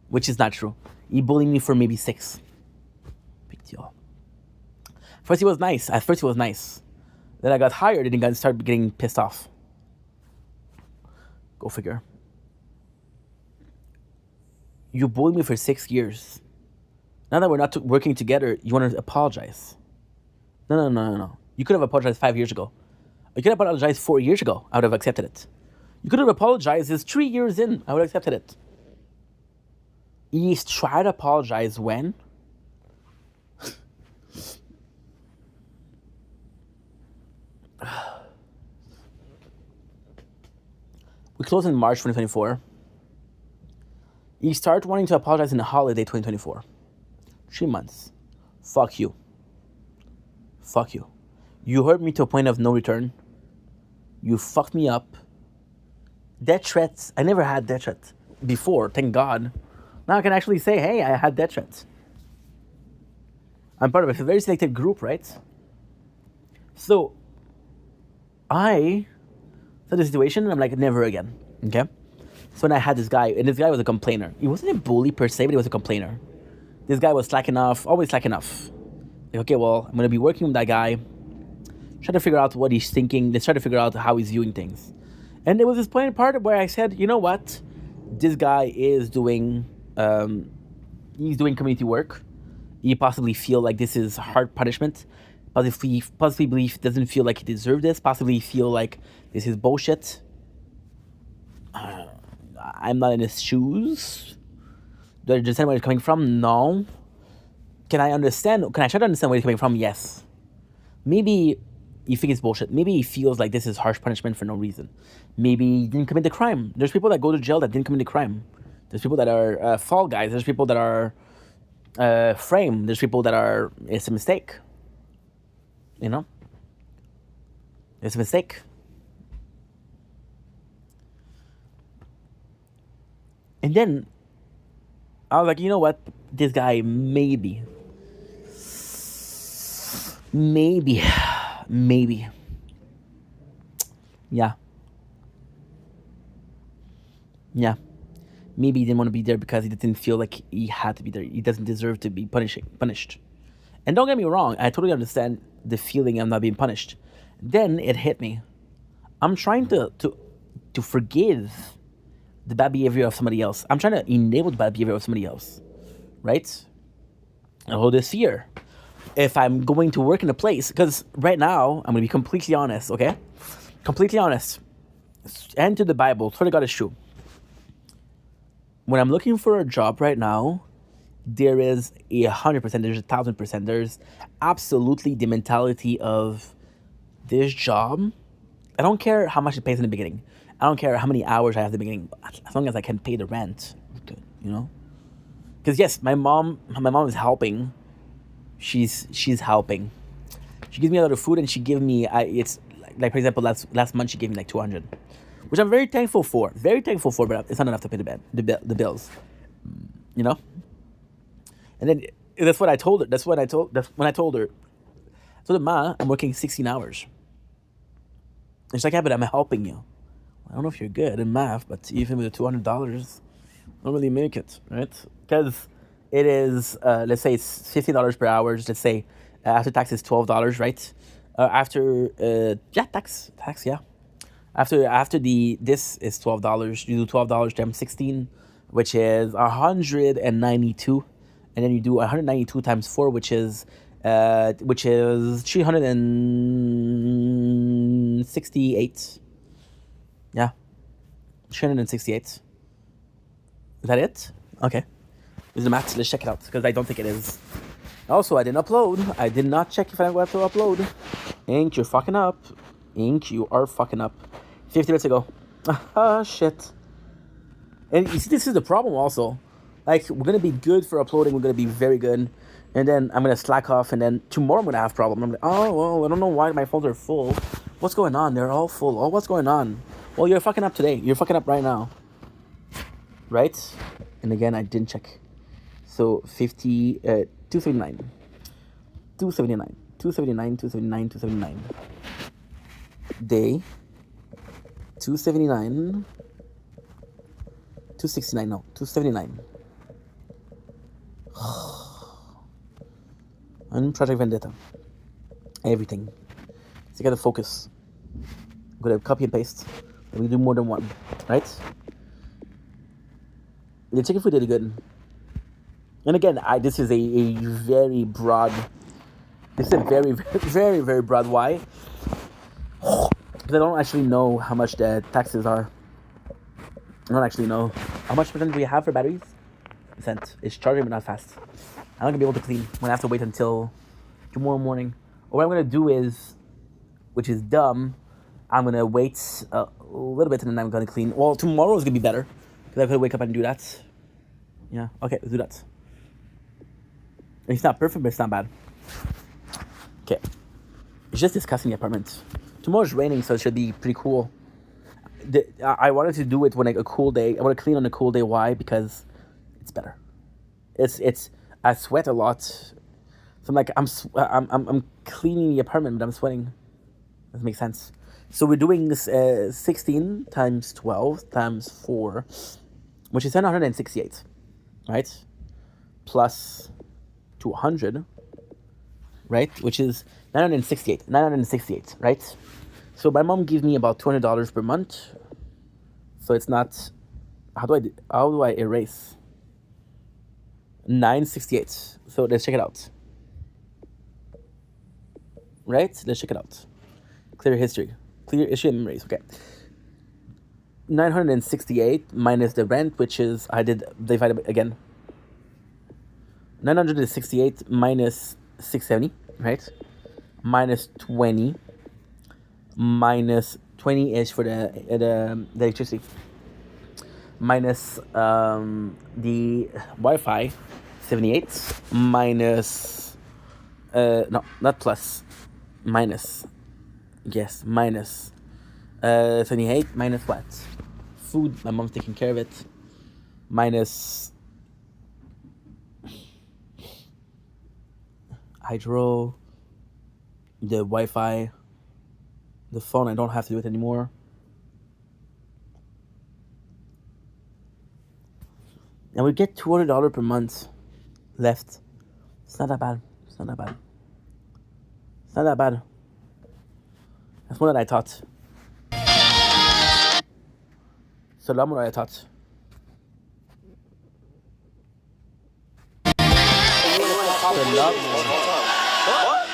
which is not true. You bullied me for maybe 6. Big deal. First he was nice. At first he was nice. Then I got hired and he started getting pissed off. Go figure. You bullied me for 6 years. Now that we're not working together, you want to apologize. No. You could have apologized 5 years ago. You could have apologized 4 years ago. I would have accepted it. You could have apologized. It's 3 years in. I would have accepted it. You try to apologize when? We close in March 2024. You start wanting to apologize in the holiday 2024. 3 months. Fuck you. Fuck you. You hurt me to a point of no return. You fucked me up. Death threats. I never had death threats before, thank God. Now I can actually say, hey, I had death threats. I'm part of a very selected group, right? So, I saw the situation and I'm like, never again. Okay? So when I had this guy, and this guy was a complainer. He wasn't a bully per se, but he was a complainer. This guy was slacking off, always slacking off. Like, okay, well, I'm going to be working with that guy. Try to figure out what he's thinking. Let's try to figure out how he's viewing things. And there was this part where I said, you know what? This guy is doing, he's doing community work. He possibly feel like this is hard punishment. Possibly believe he doesn't feel like he deserves this. Possibly feel like this is bullshit. I'm not in his shoes. Do I understand where he's coming from? No. Can I try to understand where he's coming from? Yes. Maybe you think it's bullshit. Maybe he feels like this is harsh punishment for no reason. Maybe he didn't commit the crime. There's people that go to jail that didn't commit the crime. There's people that are fall guys. There's people that are framed. There's people that are, it's a mistake. You know? It's a mistake. And then I was like, you know what? This guy maybe. Yeah. Maybe he didn't want to be there because he didn't feel like he had to be there. He doesn't deserve to be punished. And don't get me wrong, I totally understand the feeling of not being punished. Then it hit me. I'm trying to forgive the bad behavior of somebody else. I'm trying to enable the bad behavior of somebody else. Right? And hold this fear. if I'm going to work in a place, because right now, I'm going to be completely honest, okay? Completely honest. And to the Bible, swear to God, it's true. When I'm looking for a job right now, there is 100%, there's 1,000%, there's absolutely the mentality of this job. I don't care how much it pays in the beginning. I don't care how many hours I have in the beginning, as long as I can pay the rent, you know? Because yes, my mom is helping. She's helping. She gives me a lot of food, and she give me it's like for example last month she gave me like 200, which I'm very thankful for. Very thankful for, but it's not enough to pay the bills, you know. And then that's what I told her. That's when I told her. I told her, Ma, I'm working 16 hours. And she's like, yeah, but I'm helping you. I don't know if you're good in math, but even with the $200, I don't really make it, right? Because it is, let's say it's $15 per hour. Let's say after tax is $12, right? Tax, yeah. After this is $12. You do $12 times 16, which is 192, and then you do 192 times 4, which is 368. Yeah, 368. Is that it? Okay. Is the math? Let's check it out, because I don't think it is. Also, I didn't upload. I did not check if I have to upload. Ink, you're fucking up. Ink, you are fucking up. 50 minutes ago. Ah, shit. And you see, this is the problem also. Like, we're going to be good for uploading. We're going to be very good. And then I'm going to slack off. And then tomorrow I'm going to have a problem. I'm like, oh, well, I don't know why my phones are full. What's going on? They're all full. Oh, what's going on? Well, you're fucking up today. You're fucking up right now. Right? And again, I didn't check. So 279. 279. 279, 279, 279. Day. 279. 269, no. 279. On Project Vendetta. Everything. So you gotta focus. I'm gonna copy and paste. And we do more than one. Right? The chicken food did good. And again, this is a very broad. This is a very, very, very, very broad why. Because I don't actually know how much the taxes are. I don't actually know. How much percent do we have for batteries? Percent. It's charging but not fast. I'm not gonna be able to clean. I'm gonna have to wait until tomorrow morning. Or what I'm gonna do is, which is dumb, I'm gonna wait a little bit and then I'm gonna clean. Well, tomorrow is gonna be better, because I could wake up and do that. Yeah, okay, let's do that. It's not perfect, but it's not bad. Okay. It's just discussing the apartment. Tomorrow's raining, so it should be pretty cool. I wanted to do it when like a cool day. I want to clean on a cool day. Why? Because it's better. It's. I sweat a lot. So I'm like I'm cleaning the apartment, but I'm sweating. Doesn't make sense. So we're doing this 16 times 12 times 4, which is 768, right? Plus 200, right? Which is 968. 968, right? So my mom gives me about $200 per month. So it's not. How do I erase? 968. So let's check it out. Right? Let's check it out. Clear history. Clear issue and memories. Okay. 968 minus the rent, which is I did divide again. 968 minus 670, right? Minus 20. Minus 20 is for the electricity. Minus the Wi-Fi, 78. Minus no, not plus. Minus. Yes, minus 78. Minus what? Food. My mom's taking care of it. Minus hydro. The Wi-Fi. The phone, I don't have to do it anymore. And we get $200 per month left. It's not that bad. It's not that bad. It's not that bad. That's more than I thought. So lot more than I thought. A lot more. What?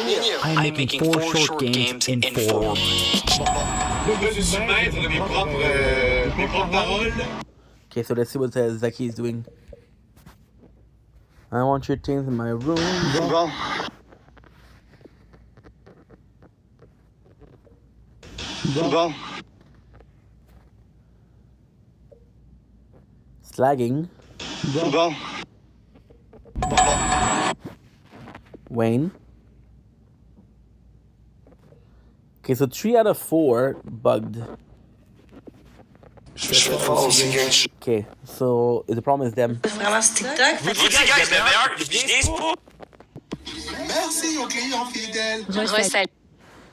Yeah, I'm making 4 short games in 4. Je suis maître de mes propres paroles. Okay, so let's see what Zaki is doing. I want your things in my room. Bon. Bon. Slagging. Bon. Wayne. Okay, so 3 out of 4 bugged. Je fais fort aussi que Okay, so the problem is them. Vraiment, c'est TikTok. Vous dites, guys, le meilleur, je viens pour. Merci aux clients fidèles. Recette.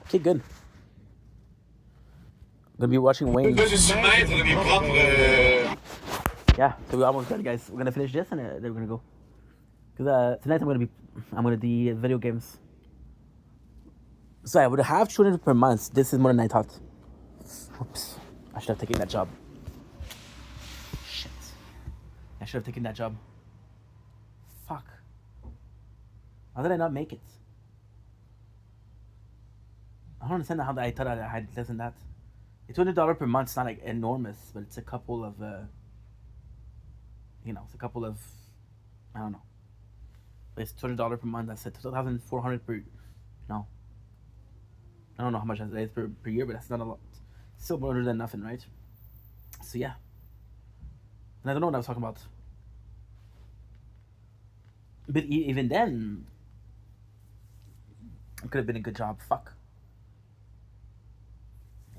Okay, good. Gonna be watching Wayne. Je suis maître de mes propres. Yeah, so we're almost done, guys. We're gonna finish this and then we're gonna go. Cause tonight I'm gonna do video games. So I would have 200 per month. This is more than I thought. Oops, I should have taken that job. Shit, I should have taken that job. Fuck. How did I not make it? I don't understand how I thought I had less than that. It's $200 per month. It's not like enormous, but it's a couple of, it's a couple of, I don't know. But it's $200 per month. That's $2,400 per, no. I don't know how much that is per year, but that's not a lot. It's still better than nothing, right? So yeah. And I don't know what I was talking about. But even then, it could have been a good job. Fuck.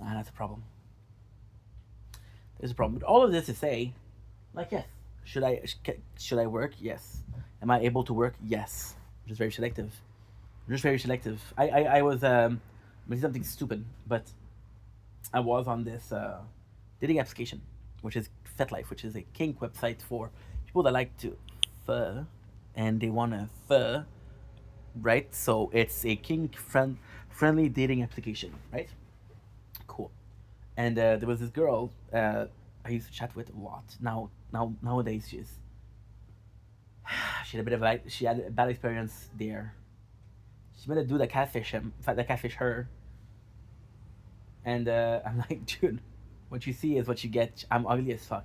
And that's a problem. There's a problem. But all of this to say, like, yes, should I work? Yes. Am I able to work? Yes. I'm just very selective. I was something stupid, but I was on this dating application, which is FetLife, which is a kink website for people that like to fur, and they want to fur, right? So it's a kink friendly dating application, right? Cool. And there was this girl I used to chat with a lot. Nowadays she had a bad experience there. She met a dude that catfish her. And I'm like, dude, what you see is what you get. I'm ugly as fuck.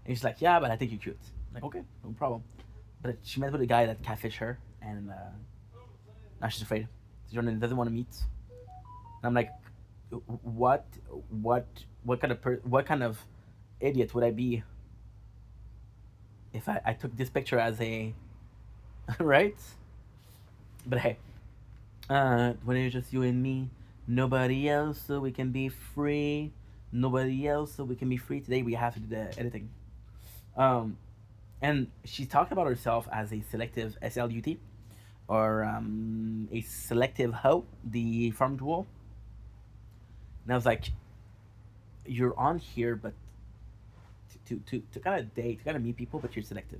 And she's like, yeah, but I think you're cute. I'm like, okay, no problem. But she met with a guy that catfished her, and now she's afraid. She doesn't want to meet. And I'm like, what kind of idiot would I be if I took this picture as a right? But hey, when it's just you and me, nobody else, so we can be free. Nobody else, so we can be free. Today we have to do the editing. And she talked about herself as a selective SLUT, or a selective hoe, the farm tool. And I was like, you're on here, but to kind of date, to kind of meet people, but you're selective.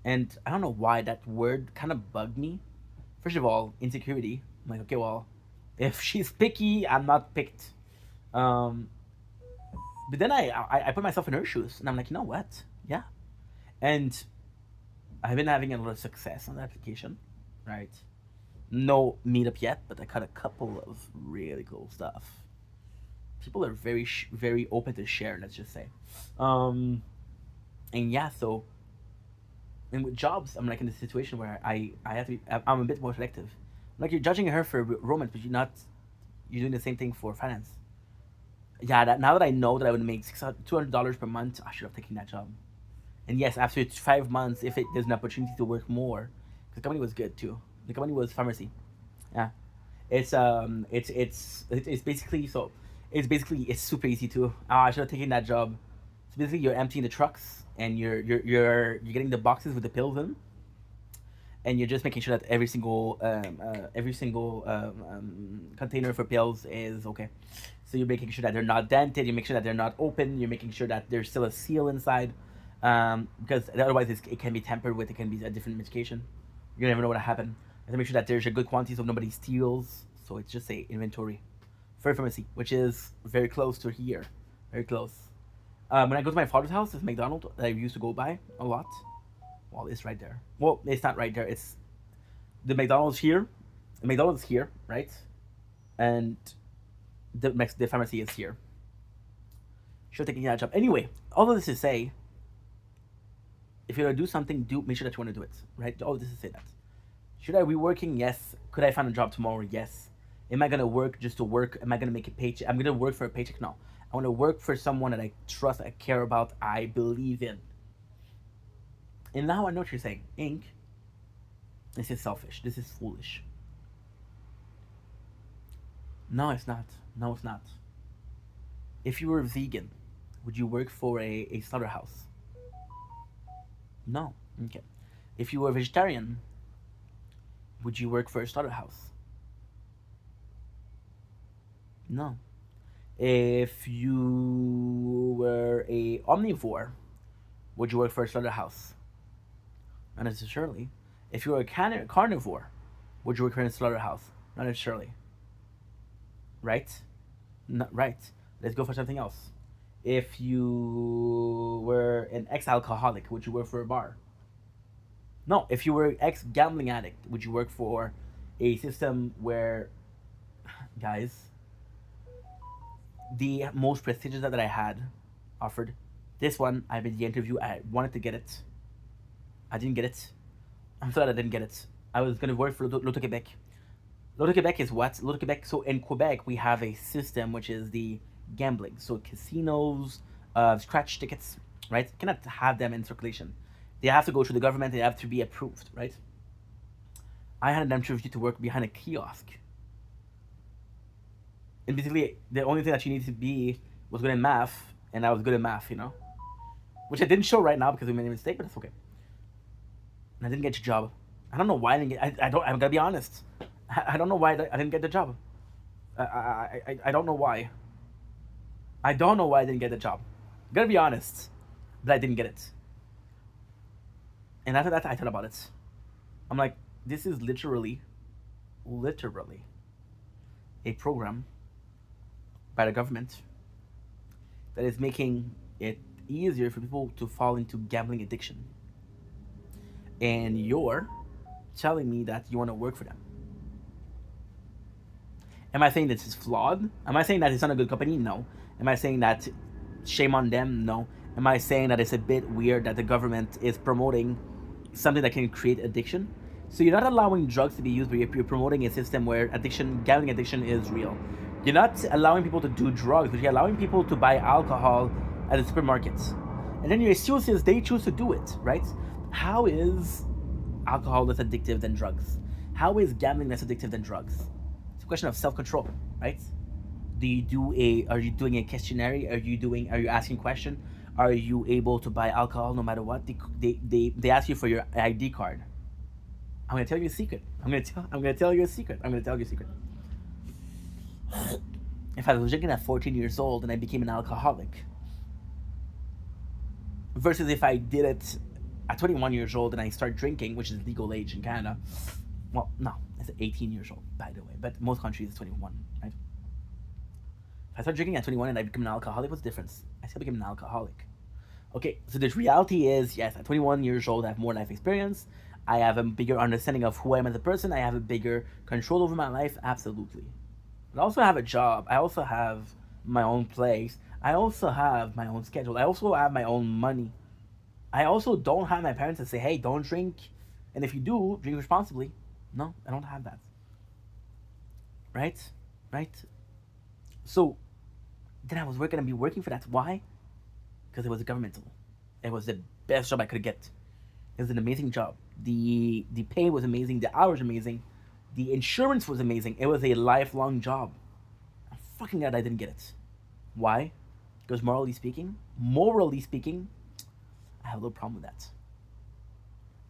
And I don't know why that word kind of bugged me. First of all, insecurity. I'm like, okay, well, if she's picky, I'm not picked. But then I put myself in her shoes, and I'm like, you know what? Yeah. And I've been having a lot of success on the application, right? No meetup yet, but I got a couple of really cool stuff. People are very open to share, let's just say. And yeah, so, and with jobs, I'm like in a situation where I have to be, I'm a bit more selective. Like, you're judging her for romance, but you're doing the same thing for finance. Yeah, now that I know that I would make $200 per month, I should have taken that job. And yes, after 5 months, if there's an opportunity to work more, because the company was good too. The company was pharmacy. Yeah, it's basically so. It's super easy too. I should have taken that job. So basically, you're emptying the trucks and you're getting the boxes with the pills in, and you're just making sure that every single container for pills is okay. So you're making sure that they're not dented. You make sure that they're not open. You're making sure that there's still a seal inside, because otherwise it can be tampered with. It can be a different medication. You never know what happened. You have to make sure that there's a good quantity so nobody steals. So it's just a inventory for a pharmacy, which is very close to here, very close. When I go to my father's house, it's McDonald's that I used to go by a lot. Well, it's right there. Well, it's not right there. It's the McDonald's here, right? And the pharmacy is here. Should have taken that job. Anyway, all of this to say, if you're gonna do something, make sure that you want to do it, right? All of this to say that. Should I be working? Yes. Could I find a job tomorrow? Yes. Am I gonna work just to work? Am I gonna make a paycheck? I'm gonna work for a paycheck? No. I want to work for someone that I trust, I care about, I believe in. And now I know what you're saying. Ink, this is selfish. This is foolish. No, it's not. No, it's not. If you were vegan, would you work for a slaughterhouse? No. Okay. If you were vegetarian, would you work for a slaughterhouse? No. If you were a omnivore, would you work for a slaughterhouse? Not necessarily. If you were a carnivore, would you work for a slaughterhouse? Not necessarily. Right? Not right. Let's go for something else. If you were an ex-alcoholic, would you work for a bar? No. If you were an ex-gambling addict, would you work for a system where, guys, the most prestigious that I had offered, this one, I made the interview, I wanted to get it. I didn't get it. I'm sorry I didn't get it. I was going to work for Loto-Québec. Loto-Québec is what? Loto-Québec, so in Quebec, we have a system which is the gambling. So casinos, scratch tickets, right? You cannot have them in circulation. They have to go through the government, they have to be approved, right? I had an interview to work behind a kiosk. And basically, the only thing that you need to be was good in math, and I was good in math, which I didn't show right now because we made a mistake, but it's okay. And I didn't get your job. I don't know why I didn't get. I'm gonna be honest. I don't know why I didn't get the job. I don't know why. I don't know why I didn't get the job. I'm gonna be honest, but I didn't get it. And after that, I thought about it. I'm like, this is literally a program by the government that is making it easier for people to fall into gambling addiction. And you're telling me that you want to work for them. Am I saying this is flawed? Am I saying that it's not a good company? No. Am I saying that shame on them? No. Am I saying that it's a bit weird that the government is promoting something that can create addiction? So you're not allowing drugs to be used, but you're promoting a system where gambling addiction is real. You're not allowing people to do drugs, but you're allowing people to buy alcohol at the supermarkets. And then your excuse is they choose to do it, right? How is alcohol less addictive than drugs? How is gambling less addictive than drugs? It's a question of self-control, right? Are you doing a questionnaire? Are you asking question? Are you able to buy alcohol no matter what? They ask you for your ID card. I'm gonna tell you a secret. I'm gonna tell you a secret. If I was drinking at 14 years old and I became an alcoholic, versus if I did it at 21 years old and I start drinking, which is legal age in Canada. Well, no, it's 18 years old, by the way, but most countries it's 21, right? If I start drinking at 21 and I become an alcoholic, what's the difference? I still became an alcoholic. Okay, so the reality is, yes, at 21 years old, I have more life experience. I have a bigger understanding of who I am as a person. I have a bigger control over my life, absolutely. But I also have a job. I also have my own place. I also have my own schedule. I also have my own money. I also don't have my parents to say, hey, don't drink. And if you do, drink responsibly. No, I don't have that. Right? So, then I was going to be working for that. Why? Because it was governmental. It was the best job I could get. It was an amazing job. The pay was amazing. The hours were amazing. The insurance was amazing. It was a lifelong job. I'm fucking glad I didn't get it. Why? Because morally speaking, I have a little problem with that.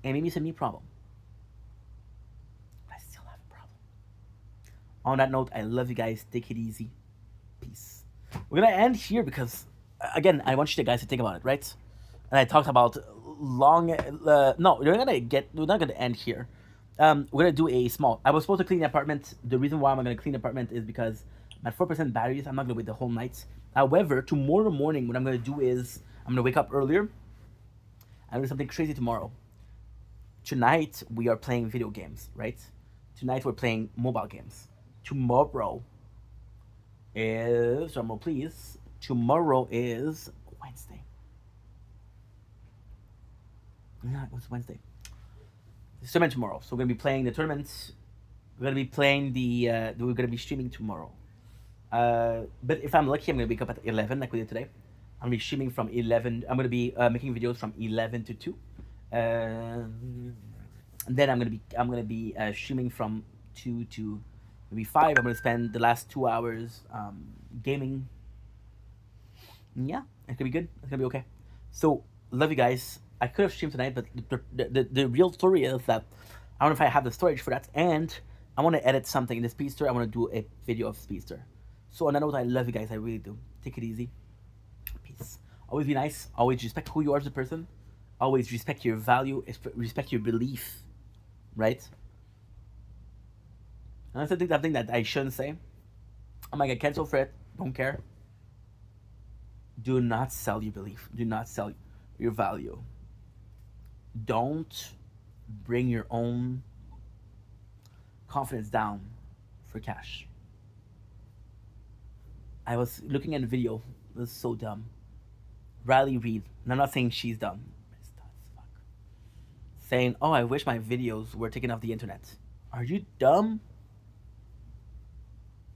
And maybe it's a me problem. But I still have a problem. On that note, I love you guys. Take it easy. Peace. We're going to end here because, again, I want you guys to think about it, right? And I talked about long... no, we're not going to end here. We're going to do a small... I was supposed to clean the apartment. The reason why I'm going to clean the apartment is because I'm at 4% batteries. I'm not going to wait the whole night. However, tomorrow morning, what I'm going to do is I'm going to wake up earlier. I'm going to do something crazy tomorrow. tonight we are playing video games, right? Tonight we're playing mobile games. Tomorrow is, drumroll please, tomorrow is Wednesday. No, it was Wednesday. It's tournament tomorrow, so we're gonna be playing the tournaments. We're gonna be playing the. We're gonna be streaming tomorrow. But if I'm lucky, I'm gonna wake up at 11 like we did today. I'm gonna be streaming from 11. I'm gonna be making videos from 11 to 2. And then I'm gonna be streaming from 2 to maybe 5. I'm gonna spend the last 2 hours gaming. Yeah, it's gonna be good. It's gonna be okay. So love you guys. I could have streamed tonight, but the real story is that I don't know if I have the storage for that, and I want to edit something in the Speedster. I want to do a video of Speedster. So on that note, I love you guys. I really do. Take it easy. Peace. Always be nice. Always respect who you are as a person. Always respect your value. Respect your belief. Right? And that's something that I shouldn't say. I might get canceled for it. Don't care. Do not sell your belief. Do not sell your value. Don't bring your own confidence down for cash. I was looking at a video. It was so dumb. Riley Reid, and I'm not saying she's dumb. Saying, "Oh, I wish my videos were taken off the internet." Are you dumb?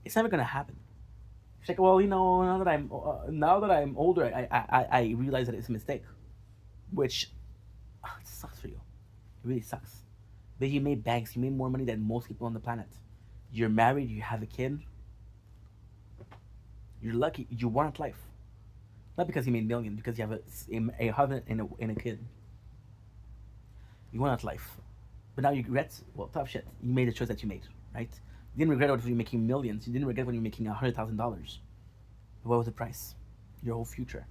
It's never gonna happen. She's like, "Well, now that I'm older, I realize that it's a mistake," which it sucks for you. It really sucks. But you made banks. You made more money than most people on the planet. You're married. You have a kid. You're lucky. You want life. Not because you made millions, because you have a husband and a kid. You want life. But now you regret, well, tough shit. You made the choice that you made, right? You didn't regret it when you're making millions. You didn't regret when you're making $100,000. What was the price? Your whole future.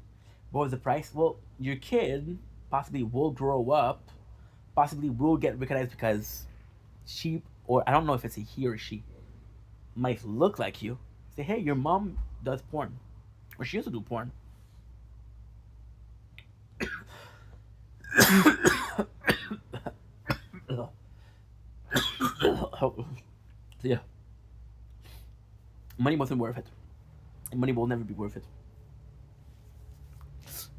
What was the price? Well, your kid possibly will grow up, possibly will get recognized because she, or I don't know if it's a he or she, might look like you. Say, hey, your mom does porn. Or she used to do porn. So yeah, money wasn't worth it, and money will never be worth it.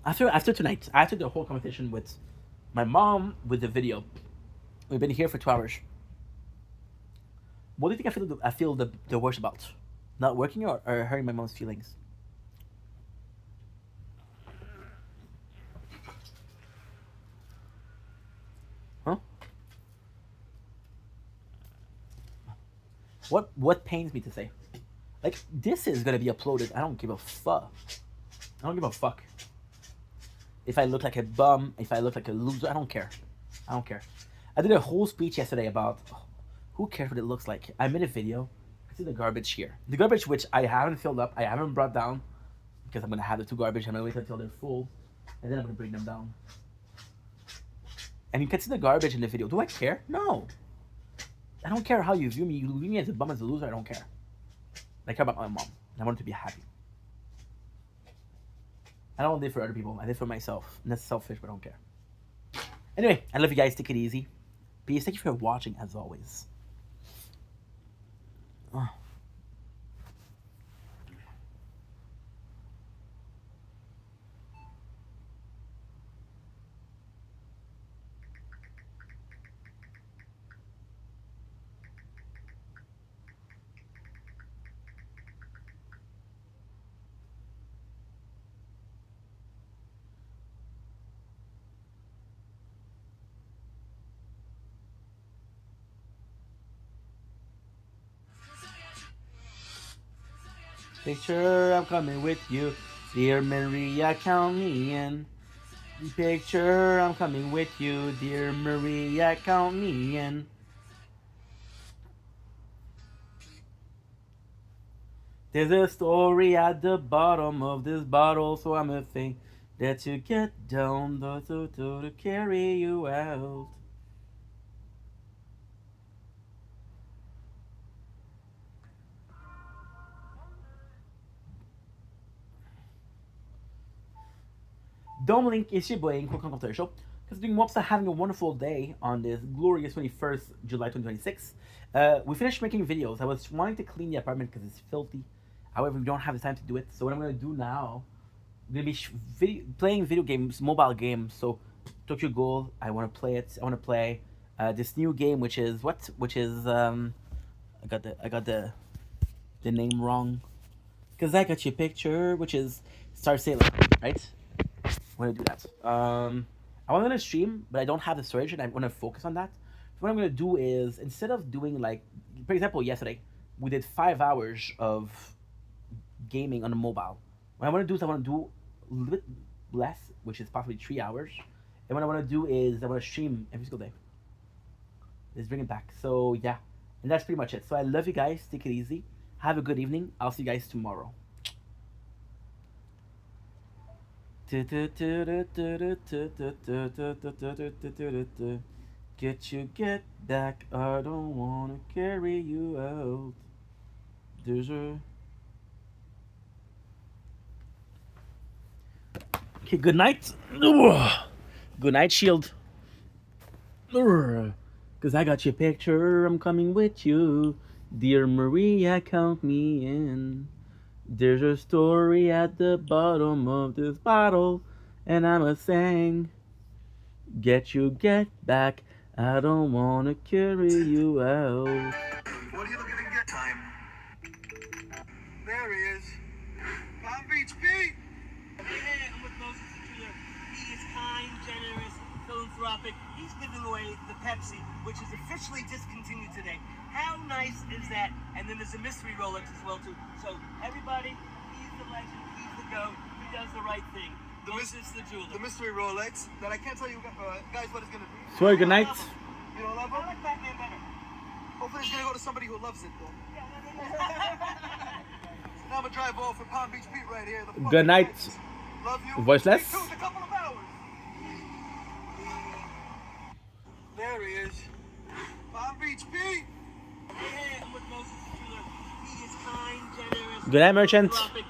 After tonight, after the whole conversation with my mom, with the video, we've been here for 2 hours. What do you think I feel the worst about? Not working or hurting my mom's feelings? Huh? What pains me to say? Like, this is gonna be uploaded. I don't give a fuck. I don't give a fuck. If I look like a bum, if I look like a loser, I don't care. I don't care. I did a whole speech yesterday about who cares what it looks like. I made a video. I see the garbage here. The garbage which I haven't filled up, I haven't brought down, because I'm gonna have the two garbage. I'm gonna wait until they're full, and then I'm gonna bring them down. And you can see the garbage in the video. Do I care? No. I don't care how you view me. You view me as a bum, as a loser. I don't care. I care about my mom. I want her to be happy. I don't live for other people. I live for myself. And that's selfish, but I don't care. Anyway, I love you guys. Take it easy. Peace. Thank you for watching, as always. Picture, I'm coming with you. Dear Maria, count me in. Picture, I'm coming with you. Dear Maria, count me in. There's a story at the bottom of this bottle, so I'm a thing that you get down to carry you out. Dom Link, ici Boeing, quoi qu'on compte show. Considering Mobs are having a wonderful day on this glorious 21st July 2026. We finished making videos. I was wanting to clean the apartment because it's filthy. However, we don't have the time to do it. So what I'm going to do now, I'm going to be playing video games, mobile games. So Tokyo Ghoul, I want to play it. I want to play this new game, which is what? Which is I got the name wrong. Because I got your picture, which is Star Sailor, right? I want to do that. I want to stream, but I don't have the storage, and I want to focus on that. So what I'm gonna do is, instead of doing like, for example, yesterday we did 5 hours of gaming on the mobile. What I want to do is I want to do a little bit less, which is possibly 3 hours. And what I want to do is I want to stream every single day. Let's bring it back. So yeah, and that's pretty much it. So I love you guys. Take it easy. Have a good evening. I'll see you guys tomorrow. Get you get back. I don't wanna carry you out. There's a. Okay, good night. Good night, Shield. Cause I got your picture. I'm coming with you. Dear Maria, count me in. There's a story at the bottom of this bottle, and I'm a saying, get you get back. I don't wanna carry you out. What are you looking to get? Time. There he is. Palm Beach Pete. Hey, I'm with Moses Intruder. He is kind, generous, philanthropic. He's giving away the Pepsi, which is officially discontinued today. How nice is that? And then there's a mystery Rolex as well too. So everybody, he's the legend, he's the GOAT, he does the right thing. Moses the jeweler. The mystery Rolex that I can't tell you guys what it's gonna be. Sorry, good night. You don't love I him? like Batman better. Hopefully it's gonna go to somebody who loves it though. Yeah, So now I'm gonna drive off for Palm Beach Pete right here. The Good night. Heights. Love you. Voiceless. Stay tuned in a couple of hours. There he is. Palm Beach Pete. Hey, I'm with Moses Intruder. He is kind, generous, Good night, merchant. philanthropic.